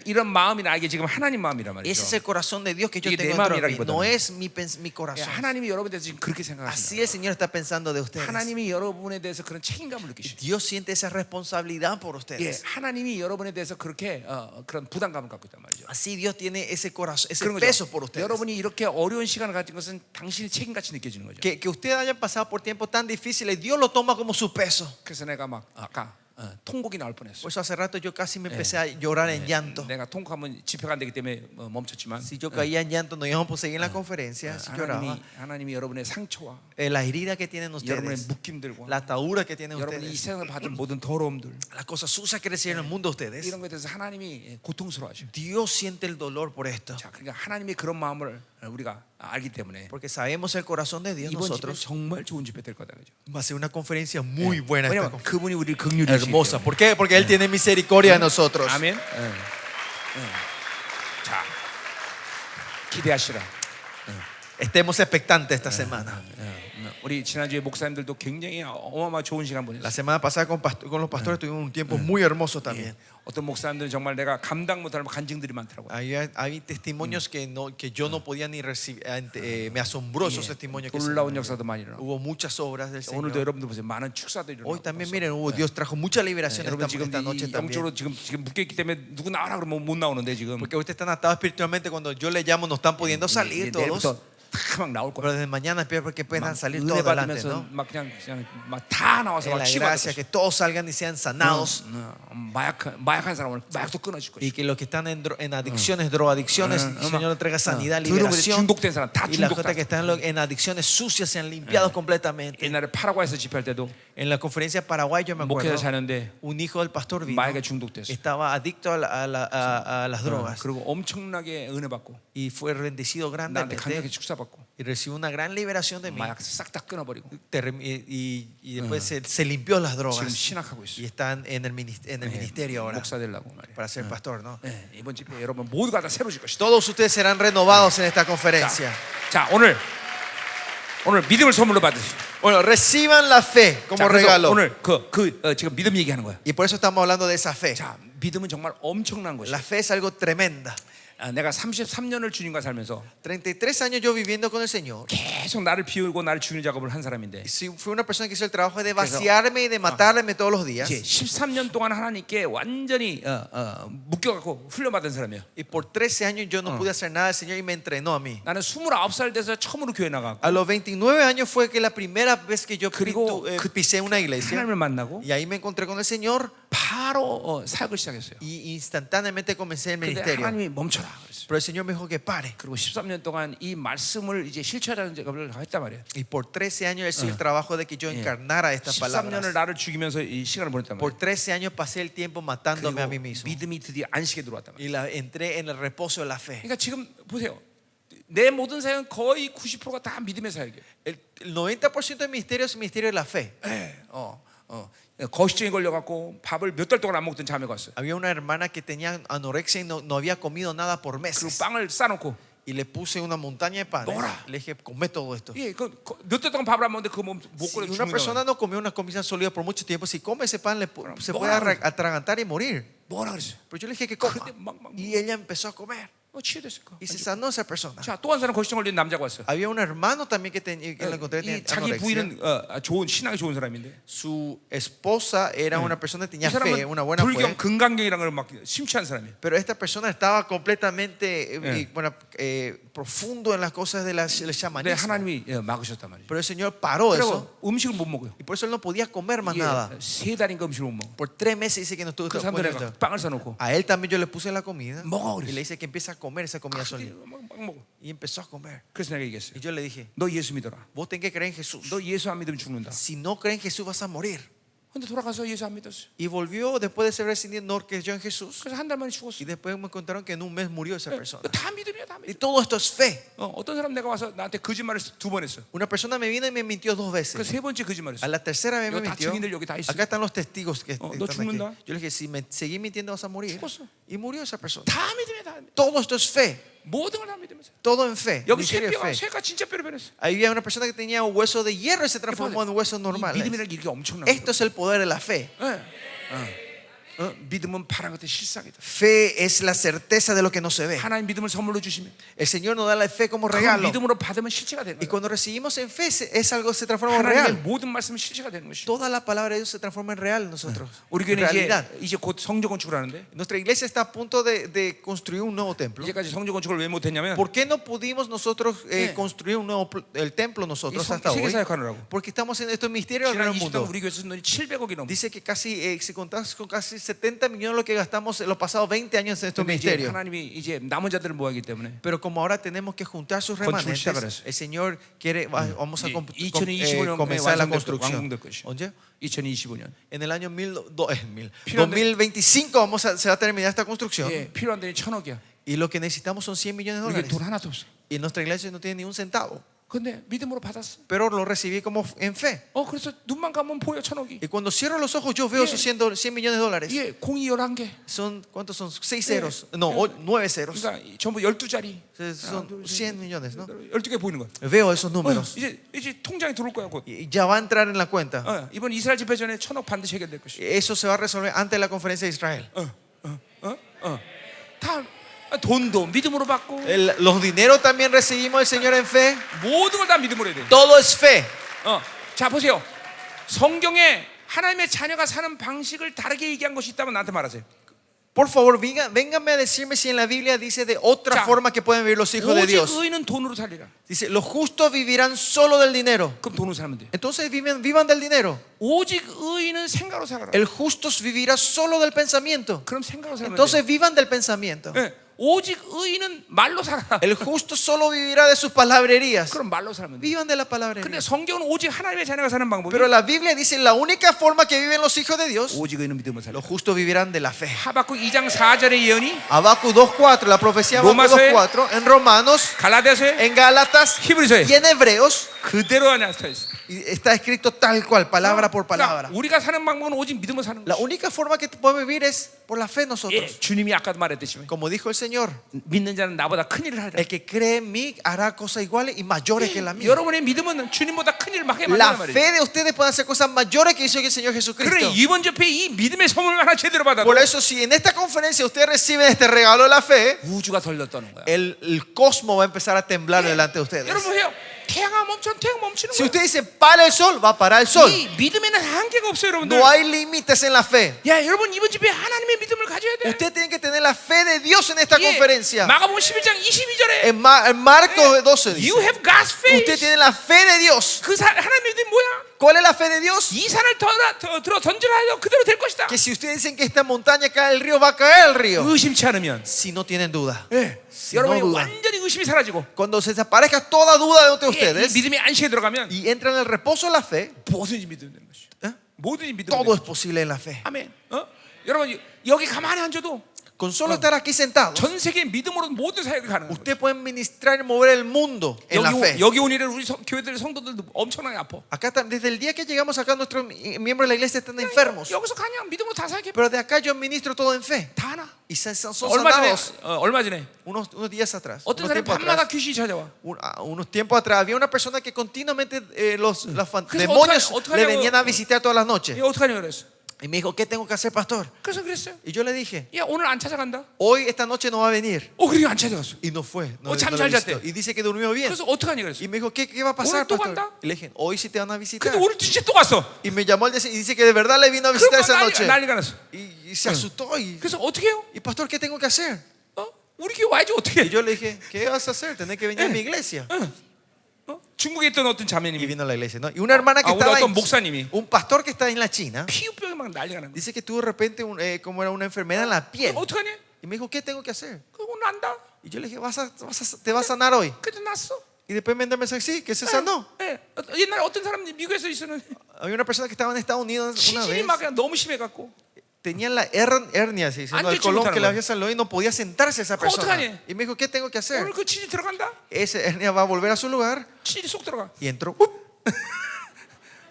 A: 이런 마음이 나에게 지금 하나님 마음이란
B: Ese es
A: 말이죠.
B: el corazón de Dios que yo
A: 이게 내
B: tengo dentro de mí.
A: 생각보다.
B: no es mi
A: 예,
B: corazón.
A: 하나님이 여러분에 대해서 지금 그렇게
B: Así
A: 생각하신다.
B: el Señor está pensando de ustedes.
A: 하나님이 여러분에 대해서 그런 책임감을 느끼시죠.
B: Dios siente esa responsabilidad por
A: 예,
B: ustedes.
A: 하나님이 여러분에 대해서 그렇게 그런 부담감을 갖고 있단 말이죠.
B: Así Dios tiene ese corazón, ese
A: 그런
B: peso
A: 거죠.
B: por ustedes.
A: 여러분이 이렇게 어려운 시간을 가진 것은 당신의 책임같이 느껴지는 거죠.
B: Que ustedes hayan pasado por tiempos tan difíciles, Dios lo toma como su peso.
A: 그래서 내가 막 아까 통곡이 나올 뻔했어요.
B: Por eso hace rato yo casi me empecé a llorar en llanto.
A: 내가 통곡하면 집회가 안 되기 때문에 멈췄지만
B: Si yo caía en llanto, no íbamos a seguir en la conferencia. Si lloraba.
A: 하나님이 여러분의 상처와
B: La herida que tienen
A: 여러분의
B: ustedes,
A: 묶임들과
B: la atadura que tienen
A: 여러분이 이
B: ustedes,
A: 세상을 받은 모든 더러움들
B: las cosas sucias que reciben en el mundo ustedes,
A: 이런 것에 대해서 하나님이 고통스러워하셔.
B: Dios siente el dolor por esto.
A: 자, 그러니까 하나님의 그런 마음을 우리가 알기 때문에
B: Porque sabemos el corazón de Dios
A: 이번 집회
B: nosotros.
A: 정말 좋은 집회 될 거다, 그죠?
B: Va a ser una conferencia muy buena. Esta
A: 왜냐면 그분이 우리를 긍휼히
B: hermosa. ¿Por qué? Porque Él tiene misericordia de nosotros.
A: 아멘. 자, 기대하시라.
B: Estemos expectantes esta semana.
A: 우리 지난주에 목사님들도 굉장히 어마어마 좋은 시간
B: La
A: 보냈어요.
B: semana pasada con los pastores tuvimos un tiempo muy hermoso también.
A: 어떤 목사님들은 정말 내가 감당 못할 간증들이 많더라고요.
B: Hay testimonios que yo no podía ni recibir. Me asombró esos testimonios que se
A: 놀라운 역사도 많이 일어나고.
B: hubo muchas obras del
A: 오늘도
B: Señor.
A: 여러분들 보세요. 많은 축사도
B: Hoy
A: 일어나고.
B: también miren, Dios trajo mucha liberación
A: 여러분 지금
B: esta noche
A: 이
B: también.
A: 영적으로 지금 묶여 있기 때문에 누구 나와라 그러면 못 나오는데 지금.
B: Porque ustedes están atados espiritualmente, cuando yo les llamo no están pudiendo salir todos.
A: 내일부터 탁 나올
B: Pero
A: 거야.
B: desde mañana espero que puedan
A: 막
B: salir
A: 은혜
B: todos adelante,
A: 받으면서
B: ¿no?
A: 막 그냥 막 다 나와서
B: En
A: 막
B: la
A: 치유받을
B: gracia, que todos salgan y sean sanados.
A: 마약한 사람을 마약도 끊어질
B: Y
A: 것이고.
B: que los que están en adicciones, drogadicciones, el Señor le traiga sanidad,
A: 들어보면
B: liberación.
A: 중독된 사람 다
B: Y las
A: 중독.
B: cosas que están en adicciones sucias sean limpiados completamente.
A: 옛날에 파라과이에서 집회할 때도
B: En la conferencia de Paraguay yo me acuerdo,
A: 목회자 사는데
B: un hijo del pastor vino,
A: 마약에 중독됐어.
B: estaba adicto a las drogas
A: 그리고 엄청나게 은혜 받고
B: y fue bendecido
A: 나한테 강력히
B: grandemente
A: 축사 받고
B: y recibió una gran liberación de mí.
A: 마약 싹 다 끊어버리고
B: Y después se limpió las
A: 지금
B: drogas
A: 신학하고 있어.
B: y está en el ministerio ahora
A: 목사 되려고 말이야.
B: para ser pastor, ¿no?
A: 이번 집회 여러분 모두가 다 새로질 것이다.
B: Todos ustedes serán renovados en esta conferencia.
A: 자, 오늘 믿음을 선물로 받으세요.
B: Bueno, reciban la fe
A: 자,
B: como
A: 그래서
B: regalo.
A: 오늘 지금 믿음 얘기하는 거야.
B: Y por eso estamos hablando de esa fe.
A: 자, 믿음은 정말 엄청난 것이야.
B: La fe es algo tremenda.
A: 내가 33년을 주님과 살면서
B: 33 años yo viviendo con el Señor.
A: 계속 나를 비우고 나를 죽이는 작업을 한 사람인데
B: Sí, fui una persona que hizo el trabajo de vaciarme y de matarme todos los días.
A: 이제 13년 동안 하나님께 완전히 묶여갖고 훈련받은 사람이에요.
B: Y por 13 años yo no pude hacer nada del Señor y me entrenó a mí.
A: 나는 29살 돼서 처음으로 교회 나가고
B: A los 29 años fue que la primera vez que yo
A: 그리고
B: pisé una iglesia.
A: 하나님을 만나고
B: Y ahí me encontré con el Señor
A: 바로 사역을 시작했어요.
B: y instantáneamente comencé el
A: 근데
B: ministerio.
A: 하나님이 멈춰라 그랬어요.
B: Pero el Señor me dijo que pare.
A: 그리고 13년 동안 이 말씀을 이제 실천하는 작업을 했단 말이에요.
B: Y por 13 años hice el trabajo de que yo encarnara estas
A: 13년을
B: palabras.
A: 나를 죽이면서 이 시간을 보냈단
B: Por
A: 말이에요.
B: 13 años pasé el tiempo matándome a mí
A: 그리고
B: mismo.
A: 믿음이 드디어 안식에 들어왔단 말이에요.
B: Y entré en el reposo de la fe.
A: 그러니까 지금 보세요. 내 모든 사역은 거의 90%가 다 믿음의 사역이에요.
B: El 90% del ministerio es el ministerio de la fe.
A: 거식증에 걸려갖고 밥을 몇 달 동안 안 먹던 자매가 왔어요.
B: Había una hermana que tenía anorexia y no había comido nada por
A: 그리고
B: meses.
A: 빵을 싸놓고
B: Y le puse una montaña de panes.
A: Dora.
B: Le dije, come todo esto.
A: 예, 몇 달 동안 밥을 안 먹는데 그 못
B: Si
A: 걸려
B: una
A: 죽는
B: persona
A: 거야.
B: no comió una comida sólida por mucho tiempo, si come ese pan se puede
A: Dora.
B: atragantar y morir.
A: 뭐라 그랬어요?
B: Pero yo le dije que coma.
A: 그런데 막
B: Y ella empezó a comer.
A: 치유됐을까?
B: Y se sanó esa persona.
A: 자, 또 한 사람 거식증 걸린 남자가 왔어요.
B: Había un hermano también que lo encontré
A: 이
B: tenía
A: 자기
B: anorexia.
A: 부인은 좋은 신앙이 좋은 사람인데
B: Su esposa era una persona que
A: 이
B: tenía fe, una
A: 사람은
B: buena
A: 불경
B: fe.
A: 건강경이라는 걸 막 심취한 사람이에요.
B: Pero esta persona estaba completamente profundo en las cosas del
A: 근데
B: chamanismo.
A: 하나님이 막으셨단 말이에요.
B: Pero el Señor paró eso.
A: 그리고 음식을 못 먹어요.
B: Y por eso él no podía comer más nada.
A: 세 달인가 음식을 못 먹어.
B: Por 3 meses dice que no estuvo
A: 그 사람들에
B: comiendo.
A: 빵을 싸놓고
B: A él también yo le puse la comida.
A: 먹어
B: Y
A: 그랬어.
B: le dice que empieza a comer esa comida solita.
A: 막 먹어.
B: Y empezó a comer.
A: 그래서 내가 얘기했어요.
B: Y yo le dije,
A: 너 예수 믿어라.
B: vos tenés que creer en Jesús.
A: 너 예수 안 믿으면 죽는다.
B: Si no crees en Jesús vas a morir.
A: 근데 돌아가서 예수 안 믿었어요.
B: Y volvió después de ser recién no creyó en Jesús.
A: 그래서 한 달 만에
B: Y
A: 죽었어.
B: después me contaron que en un mes murió esa persona.
A: 다 믿음이야, 다
B: Y
A: 믿음.
B: todo esto es fe.
A: 어떤 사람 내가 와서 나한테 거짓말을 2번 했어.
B: Una persona me vino y me mintió 2
A: 그
B: veces.
A: 세 번째 거짓말했어.
B: A la tercera vez me
A: 여기 다
B: mintió.
A: 증인들 여기 다 있어.
B: Acá están los testigos que
A: 너
B: están aquí.
A: 죽는다.
B: Yo le dije, si me seguís mintiendo vas a morir.
A: 죽었어.
B: Y murió esa persona.
A: 다 믿음이야, 다 믿음.
B: Todo esto es fe.
A: 모든 걸 다 믿으면서.
B: Todo en fe.
A: 여기
B: Ministerio de fe.
A: 쇠가 진짜 뼈로 변했어.
B: Ahí había una persona que tenía un hueso de hierro y se transformó en hueso
A: 이
B: normal.
A: 믿음이라는 게 이렇게 엄청난
B: Esto
A: 거예요.
B: es el poder de la fe.
A: 믿음은 바란 것의 실상이다.
B: Fe es la certeza de lo que no se ve.
A: 하나님 믿음을 선물로 주시면
B: El Señor nos da la fe como
A: 그
B: regalo.
A: 믿음으로 받으면 실체가 되는
B: Y
A: 거예요.
B: cuando recibimos en fe, es algo se transforma en
A: 하나님의
B: real.
A: 모든 말씀은 실체가 되는 것이.
B: Toda la palabra de Dios se transforma en real en nosotros.
A: 우리
B: En
A: 교회는
B: realidad.
A: 이제 곧 성전 건축을 하는데
B: Nuestra iglesia está a punto de construir un nuevo templo.
A: 이제까지 성전 건축을 왜 못했냐면
B: ¿Por qué no pudimos nosotros construir un nuevo el templo nosotros hasta
A: 세계
B: hoy?
A: 사역하느라고.
B: Porque estamos en estos misterios del
A: 지난
B: gran
A: 20년
B: mundo.
A: 우리 교회에서 돈이 700억이 넘어.
B: Dice que casi, si contás con casi 70 millones lo que gastamos en los pasados 20 años en estos
A: 근데 이제
B: misterios.
A: 하나님이 이제 남은 자들을 모아기 때문에
B: Pero como ahora tenemos que juntar sus
A: 건축을
B: remanentes,
A: 시작을
B: el Señor quiere, vamos a
A: 2025
B: comenzar la
A: 완성될
B: construcción.
A: 것이.
B: ¿Oye?
A: 2025년.
B: En el año 2025 se va a terminar esta construcción.
A: 예, 필요한 돈이 1,000억이야.
B: Y lo que necesitamos son 100 millones de
A: 우리
B: dólares.
A: 돈 하나도 없어.
B: Y nuestra iglesia no tiene ni un centavo.
A: 근데 믿음으로 받았어.
B: Pero lo recibí como en fe.
A: 그래서 눈만 감으면 보여 1,000억이.
B: Y cuando cierro los ojos yo veo esos 100 millones de dólares.
A: 예, 공이 11개.
B: ¿Cuántos son? 6 ceros. No, 9 ceros.
A: 그러니까 전부 12자리.
B: Son 100 millones, ¿no?
A: 12개 보이는 거야.
B: Veo esos números.
A: 이제 통장에 들어올 거야 곧.
B: Y ya va a entrar en la cuenta.
A: 이번 이스라엘 집회 전에 1,000억 반드시 해결될 것이.
B: Eso se va a resolver antes de la conferencia de Israel.
A: 다 돈도 믿음으로 받고
B: Los dineros también recibimos del Señor en fe.
A: 모든 걸 다 믿음으로 해야 돼.
B: Todo es fe.
A: 자 보세요. 성경에 하나님의 자녀가 사는 방식을 다르게 얘기한 것이 있다면 나한테 말하세요.
B: Por favor, vénganme a decirme si en la Biblia dice de otra
A: 자,
B: forma que pueden vivir los hijos de
A: 오직
B: Dios.
A: 의인은 돈으로 살리라.
B: Dice, los justos vivirán solo del dinero.
A: 그럼 돈으로 살면 돼.
B: Entonces vivan del dinero.
A: 오직 의인은 생각으로 살아라.
B: El justo vivirá solo del pensamiento.
A: 그럼 생각으로 살면
B: Entonces
A: 돼.
B: vivan del pensamiento.
A: 오직 의인은 말로 살아라.
B: El justo solo vivirá de sus palabrerías.
A: 그럼 말로 살면 돼.
B: Vivan de la
A: 근데
B: palabrería.
A: 성경은 오직 하나님의 자녀가 사는 방법이
B: Pero la Biblia dice la única forma que viven los hijos de Dios,
A: 오직 의인은 믿음으로 살아.
B: los justos vivirán de la fe.
A: 하박국 2장 4절의 예언이
B: Habacuc 2:4, la profecía de Habacuc
A: 로마서에
B: 2:4, en Romanos,
A: 갈라디아서에
B: en Gálatas
A: 히브리서에
B: y en Hebreos
A: 그대로 하나 써 있어.
B: está escrito tal cual, palabra por palabra.
A: 그러니까 우리가 사는 방법은 오직 믿음으로 사는
B: La
A: 거야.
B: única forma que podemos vivir es por la fe nosotros.
A: 예, 주님이 아까도 말했듯이
B: Como dijo el Señor,
A: 믿는 자는 나보다 큰 일을 하리라.
B: el que cree en mí hará cosas iguales y mayores que la mía.
A: 여러분의 믿음은 주님보다 큰 일을 하게
B: La
A: 만든단 말이에요.
B: fe de ustedes puede hacer cosas mayores que hizo el Señor
A: 그래
B: Jesucristo.
A: 이번 집회 이 믿음의 선물을 하나 제대로 받아도
B: Por eso, si en esta conferencia ustedes reciben este regalo de la fe,
A: 우주가 덜렸다는 거야.
B: el cosmos va a empezar a temblar delante de ustedes.
A: 여러분 보세요. 태양아 멈춰, 태양 멈추는
B: Si
A: 거야.
B: ustedes dicen para el sol, va a parar el sol.
A: 이 믿음에는 한계가 없어요, 여러분들.
B: No hay límites en la fe.
A: 야, 여러분 이번 집회 하나님의 믿음을 가져야 돼.
B: Usted tiene que tener la fe de Dios en esta
A: 예,
B: conferencia.
A: 마가복음 11장 22절에
B: En Marcos 12 dice,
A: You have God's
B: usted
A: faith.
B: tiene la fe de Dios.
A: 그 하나님의 믿음이 뭐야?
B: ¿Cuál es la fe de Dios?
A: 이 산을 들어 던지라 해도 그대로 될 것이다.
B: Que si ustedes dicen que esta montaña cae el río, va a caer el río.
A: 의심치 않으면
B: Si no tienen duda.
A: 예,
B: Si
A: 여러분이
B: no dudan.
A: 완전히 의심이 사라지고
B: Cuando se desaparezca toda duda de
A: 예, 이
B: ustedes
A: 믿음의 안식에 들어가면
B: y entran en el reposo de la fe,
A: 뭐든지 믿으면 되는 것이.
B: ¿eh?
A: 뭐든지 믿으면
B: todo
A: 되는
B: es posible en la fe.
A: 아멘. 여러분 여기 가만히 앉아도
B: Con solo estar aquí sentados,
A: 전 세계 믿음으로 모든 사역이 가능한 거예요.
B: usted puede ministrar y mover el mundo en la fe.
A: 여기 온 일을 우리 교회들 성도들도 엄청나게 아파.
B: Acá, desde el día que llegamos acá, nuestros miembros de la iglesia están enfermos.
A: 여기서 그냥 믿음으로 다 사역해.
B: Pero de acá yo ministro todo en fe.
A: 다 하나.
B: Y son
A: 얼마 전에
B: sanados.
A: 얼마 전에
B: Unos días atrás.
A: 어떤
B: Unos
A: 사람이
B: tiempos
A: 밤마다
B: atrás.
A: 귀신이 찾아와.
B: Unos tiempos atrás había una persona que continuamente los
A: 그래서
B: demonios
A: 어떡하냐고-
B: le venían a visitar todas las noches.
A: 이거 어떡하냐 그랬어.
B: Y me dijo, ¿qué tengo que hacer, pastor?
A: 그래서 그랬어요.
B: Y yo le dije,
A: 야 오늘 안 찾아간다.
B: hoy, esta noche no va a venir.
A: 그래 안 찾아갔어.
B: Y no fue. No,
A: 참
B: no
A: 잘
B: lo visitó.
A: 잤대.
B: Y dice que durmió bien.
A: 그래서 어떡하냐 그랬어.
B: Y me dijo, ¿qué va a pasar,
A: 오늘 또
B: pastor?
A: 간다?
B: Y le dije, hoy sí te van a visitar.
A: 근데 오늘 진짜 또 갔어.
B: Y me llamó y dice que de verdad le vino a visitar esa noche.
A: 난리가 났어.
B: Y se asustó.
A: 그래서 어떻게 해요?
B: Y pastor, ¿qué tengo que hacer?
A: 우리 교회 와야지 어떻게
B: Y
A: 해?
B: yo le dije, ¿qué vas a hacer? Tenés que venir a mi iglesia.
A: 중국에 있던 어떤
B: Y
A: 자매님이
B: vino a la iglesia, ¿no? Y una hermana que
A: 우리
B: estaba
A: 어떤 목사님이
B: un pastor que está en la China,
A: 피부병이 막 난리가 난 거야.
B: dice que tuvo de repente como era una enfermedad en la piel.
A: 어떡하냐?
B: Y me dijo, ¿qué tengo que hacer?
A: 그거 오늘 난다.
B: Y yo le dije, te vas a sanar hoy.
A: 그래도 났어.
B: Y después me mandó un mensaje, sí, que se sanó.
A: 예. 옛날에 어떤 사람 미국에서 있었는
B: Había una persona que estaba en Estados Unidos una
A: 시질이
B: vez.
A: 막 그냥 너무 심해갖고
B: Tenía la hernia, ¿sí?
A: Ande
B: El colon
A: chiquita,
B: que le
A: ¿no?
B: había salido y no podía sentarse esa persona.
A: 어떡하니?
B: Y me dijo, ¿qué tengo que hacer?
A: 오늘 그 치질 들어간다.
B: Esa hernia va a volver a su lugar.
A: 치질이 쏙 들어가.
B: Y entró.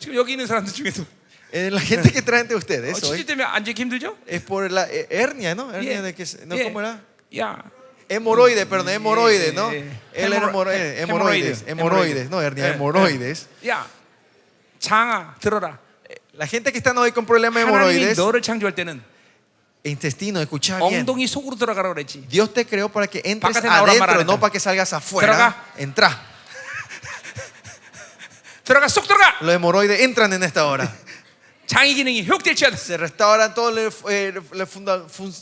A: 지금 여기 있는 사람들 중에도
B: La gente que traen de ustedes
A: 치질
B: hoy
A: 때문에 앉기 힘들죠?
B: es por la hernia, ¿no? Hernia
A: 예.
B: de que, no,
A: 예.
B: ¿cómo era?
A: 야,
B: Hemorroide, perdón, hemorroides, ¿no?
A: 예.
B: Él era hemorroides, no hernia,
A: 예.
B: hemorroides.
A: 야, 장아 들어라.
B: La gente que está hoy con problemas de
A: 하나님이
B: hemorroides,
A: 너를 창조할 때는
B: intestino, escucha bien.
A: 엉덩이 속으로 들어가라 그랬지.
B: Dios te creó para que entres
A: 바깥에 나오란 말
B: adentro,
A: 안
B: no
A: 했다.
B: para que salgas afuera. Entra.
A: 들어가 쏙 들어가.
B: Los hemorroides entran en esta hora.
A: 장의 기능이 회복될지어다.
B: Se restauran todo el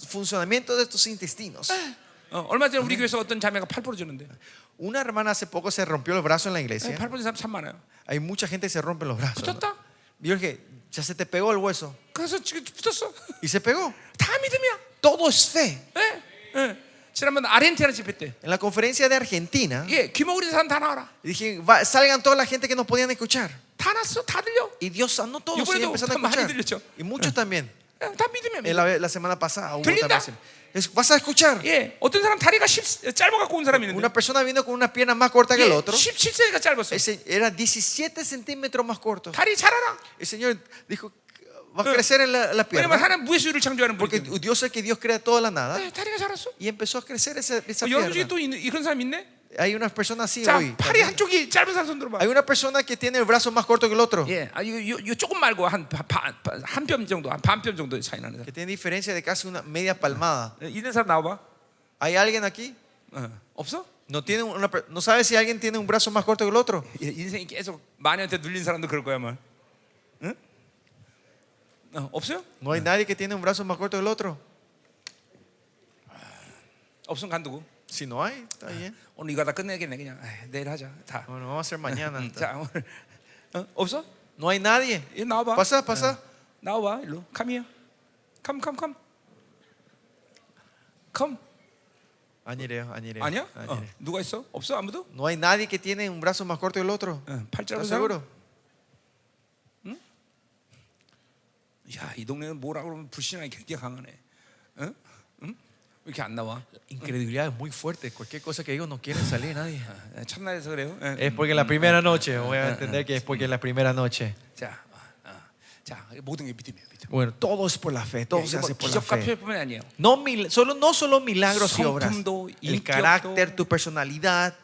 B: funcionamiento de tus intestinos.
A: 얼마 전에 우리 교회에서 어떤 자매가 팔 부러졌는데.
B: Una hermana hace poco se rompió el brazo en la iglesia.
A: 팔 부러진 사람 참 많아요.
B: Hay mucha gente que se rompe los brazos, ¿no?
A: 붙었다.
B: Yo dije, ya se te pegó el hueso.
A: 그래서 지금 붙었어.
B: Y se pegó.
A: 다 믿음이야.
B: Todo es fe.
A: 예, 예. 지난번 아르헨티나 집회 때,
B: En la conferencia de Argentina,
A: 예, 귀머거리 사람 다 나와라.
B: dije, salgan toda la gente que nos podían escuchar.
A: 다 났어, 다 들려.
B: Y Dios sanó todos y
A: 이번에도
B: empezaron a
A: 많이
B: escuchar.
A: 들렸죠.
B: Y muchos también.
A: 예, 다 믿음이야. 믿음.
B: La semana pasada hubo
A: 들린다.
B: también. Vas a escuchar.
A: 예, 어떤 사람 다리가 짧아 갖고 온 사람이 있는데,
B: Una persona vino con una pierna más corta que el
A: 예,
B: otro.
A: 17cm가 짧았어.
B: Era 17 centímetros más corto.
A: 다리 자라라.
B: El Señor dijo, va a crecer en la
A: 왜냐면
B: pierna.
A: 하나님 무에수를 창조하는
B: Porque
A: 분이기 때문에.
B: Dios es que Dios crea toda la nada.
A: 예, 다리가 자랐어.
B: Y empezó a crecer esa
A: 여러분 중에
B: pierna.
A: 또 이런 사람 있네.
B: Hay unas personas así
A: 자,
B: hoy.
A: 팔이 한쪽이 짧은 사람 손 들어봐.
B: Hay una persona que tiene el brazo más corto que el otro.
A: 예, 요 조금 말고 한 뼘 정도, 한 반뼘 정도 차이 나는 사람.
B: Que tiene diferencia de casi una media palmada.
A: 있는 사람 나와봐.
B: ¿Hay alguien aquí?
A: 없어?
B: No sabe si alguien tiene un brazo más corto que el otro.
A: 예, 인생이 계속 마녀한테 눌린 사람도 그럴 거야, 뭐. 응? 없어요?
B: No hay nadie que tiene un brazo más corto que el otro.
A: 없으면 간두고.
B: Si no hay, está bien.
A: 오늘 이거 다 끝내겠네 그냥. 내일 하자. 다.
B: Bueno, vamos a hacer mañana.
A: 자, 오늘 없어?
B: No hay nadie.
A: 이 나와봐.
B: Pasa.
A: 나와봐. 일로. Come here. Come. Come.
B: 아니래요.
A: 아니야? 누가 있어? 없어 아무도?
B: No hay nadie que tiene un brazo más corto que el otro.
A: 팔 짧은
B: ¿Estás
A: 사람?
B: seguro?
A: 야, 이 동네는 뭐라 그러면 불신앙이 굉장히 강하네. 응? 왜 이렇게 안 나와?
B: Incredulidad es muy fuerte. Cualquier cosa que digo no quiere salir nadie.
A: 첫날에서 그래요.
B: Es porque la primera noche. Voy a entender que es porque la primera noche.
A: 자, 모든 게 믿음이에요. 믿음.
B: Bueno, todo es por la fe. Todo se hace por la
A: 기적과
B: fe.
A: 표현뿐만 아니에요.
B: No solo milagros y obras.
A: 성품도,
B: El
A: 인격도.
B: carácter, tu personalidad.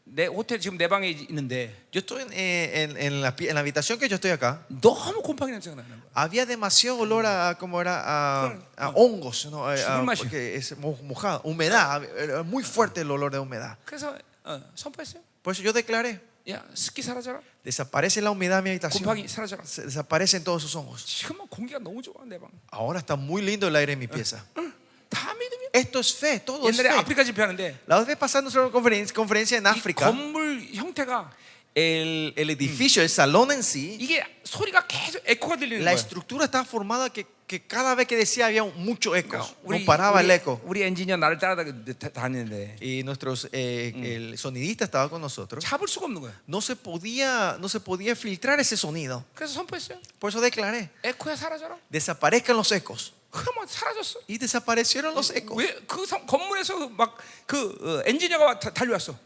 A: 내 호텔 지금 내 방에 있는데
B: Yo estoy en la habitación que yo estoy acá.
A: 너무 곰팡이 냄새가 나는 거야.
B: Había demasiado olor a como era a hongos, ¿no? Porque es mojado, humedad, era muy fuerte el olor de humedad.
A: 그래서 선포했어요.
B: Por eso yo declaré,
A: 야, 습기 사라져라.
B: desaparece la humedad de mi habitación.
A: 곰팡이 사라져라.
B: Desaparecen todos esos hongos.
A: 지금 공기가 너무 좋아 내 방.
B: Ahora está muy lindo el aire en mi pieza.
A: 다 믿음이야.
B: Esto es fe, todo es
A: 옛날에
B: fe.
A: 아프리카 집회하는데
B: La vez pasada nuestra conferencia en
A: 이
B: África,
A: 건물 형태가
B: el edificio, el salón en sí,
A: 이게 소리가 계속 에코가 들리는
B: la
A: 거야.
B: estructura estaba formada que cada vez que decía había mucho eco. No paraba el eco.
A: 우리 엔지니어 나를 따라다니는데
B: Y el sonidista estaba con nosotros.
A: 잡을 수가 없는 거야.
B: No se podía filtrar ese sonido.
A: 그래서 선포했어요.
B: Por eso declaré,
A: 에코야 사라져라.
B: desaparezcan los ecos.
A: 그러면 사라졌어.
B: Y desaparecieron los ecos.
A: 왜그 건물에서 막 그 엔지니어가 달려왔어.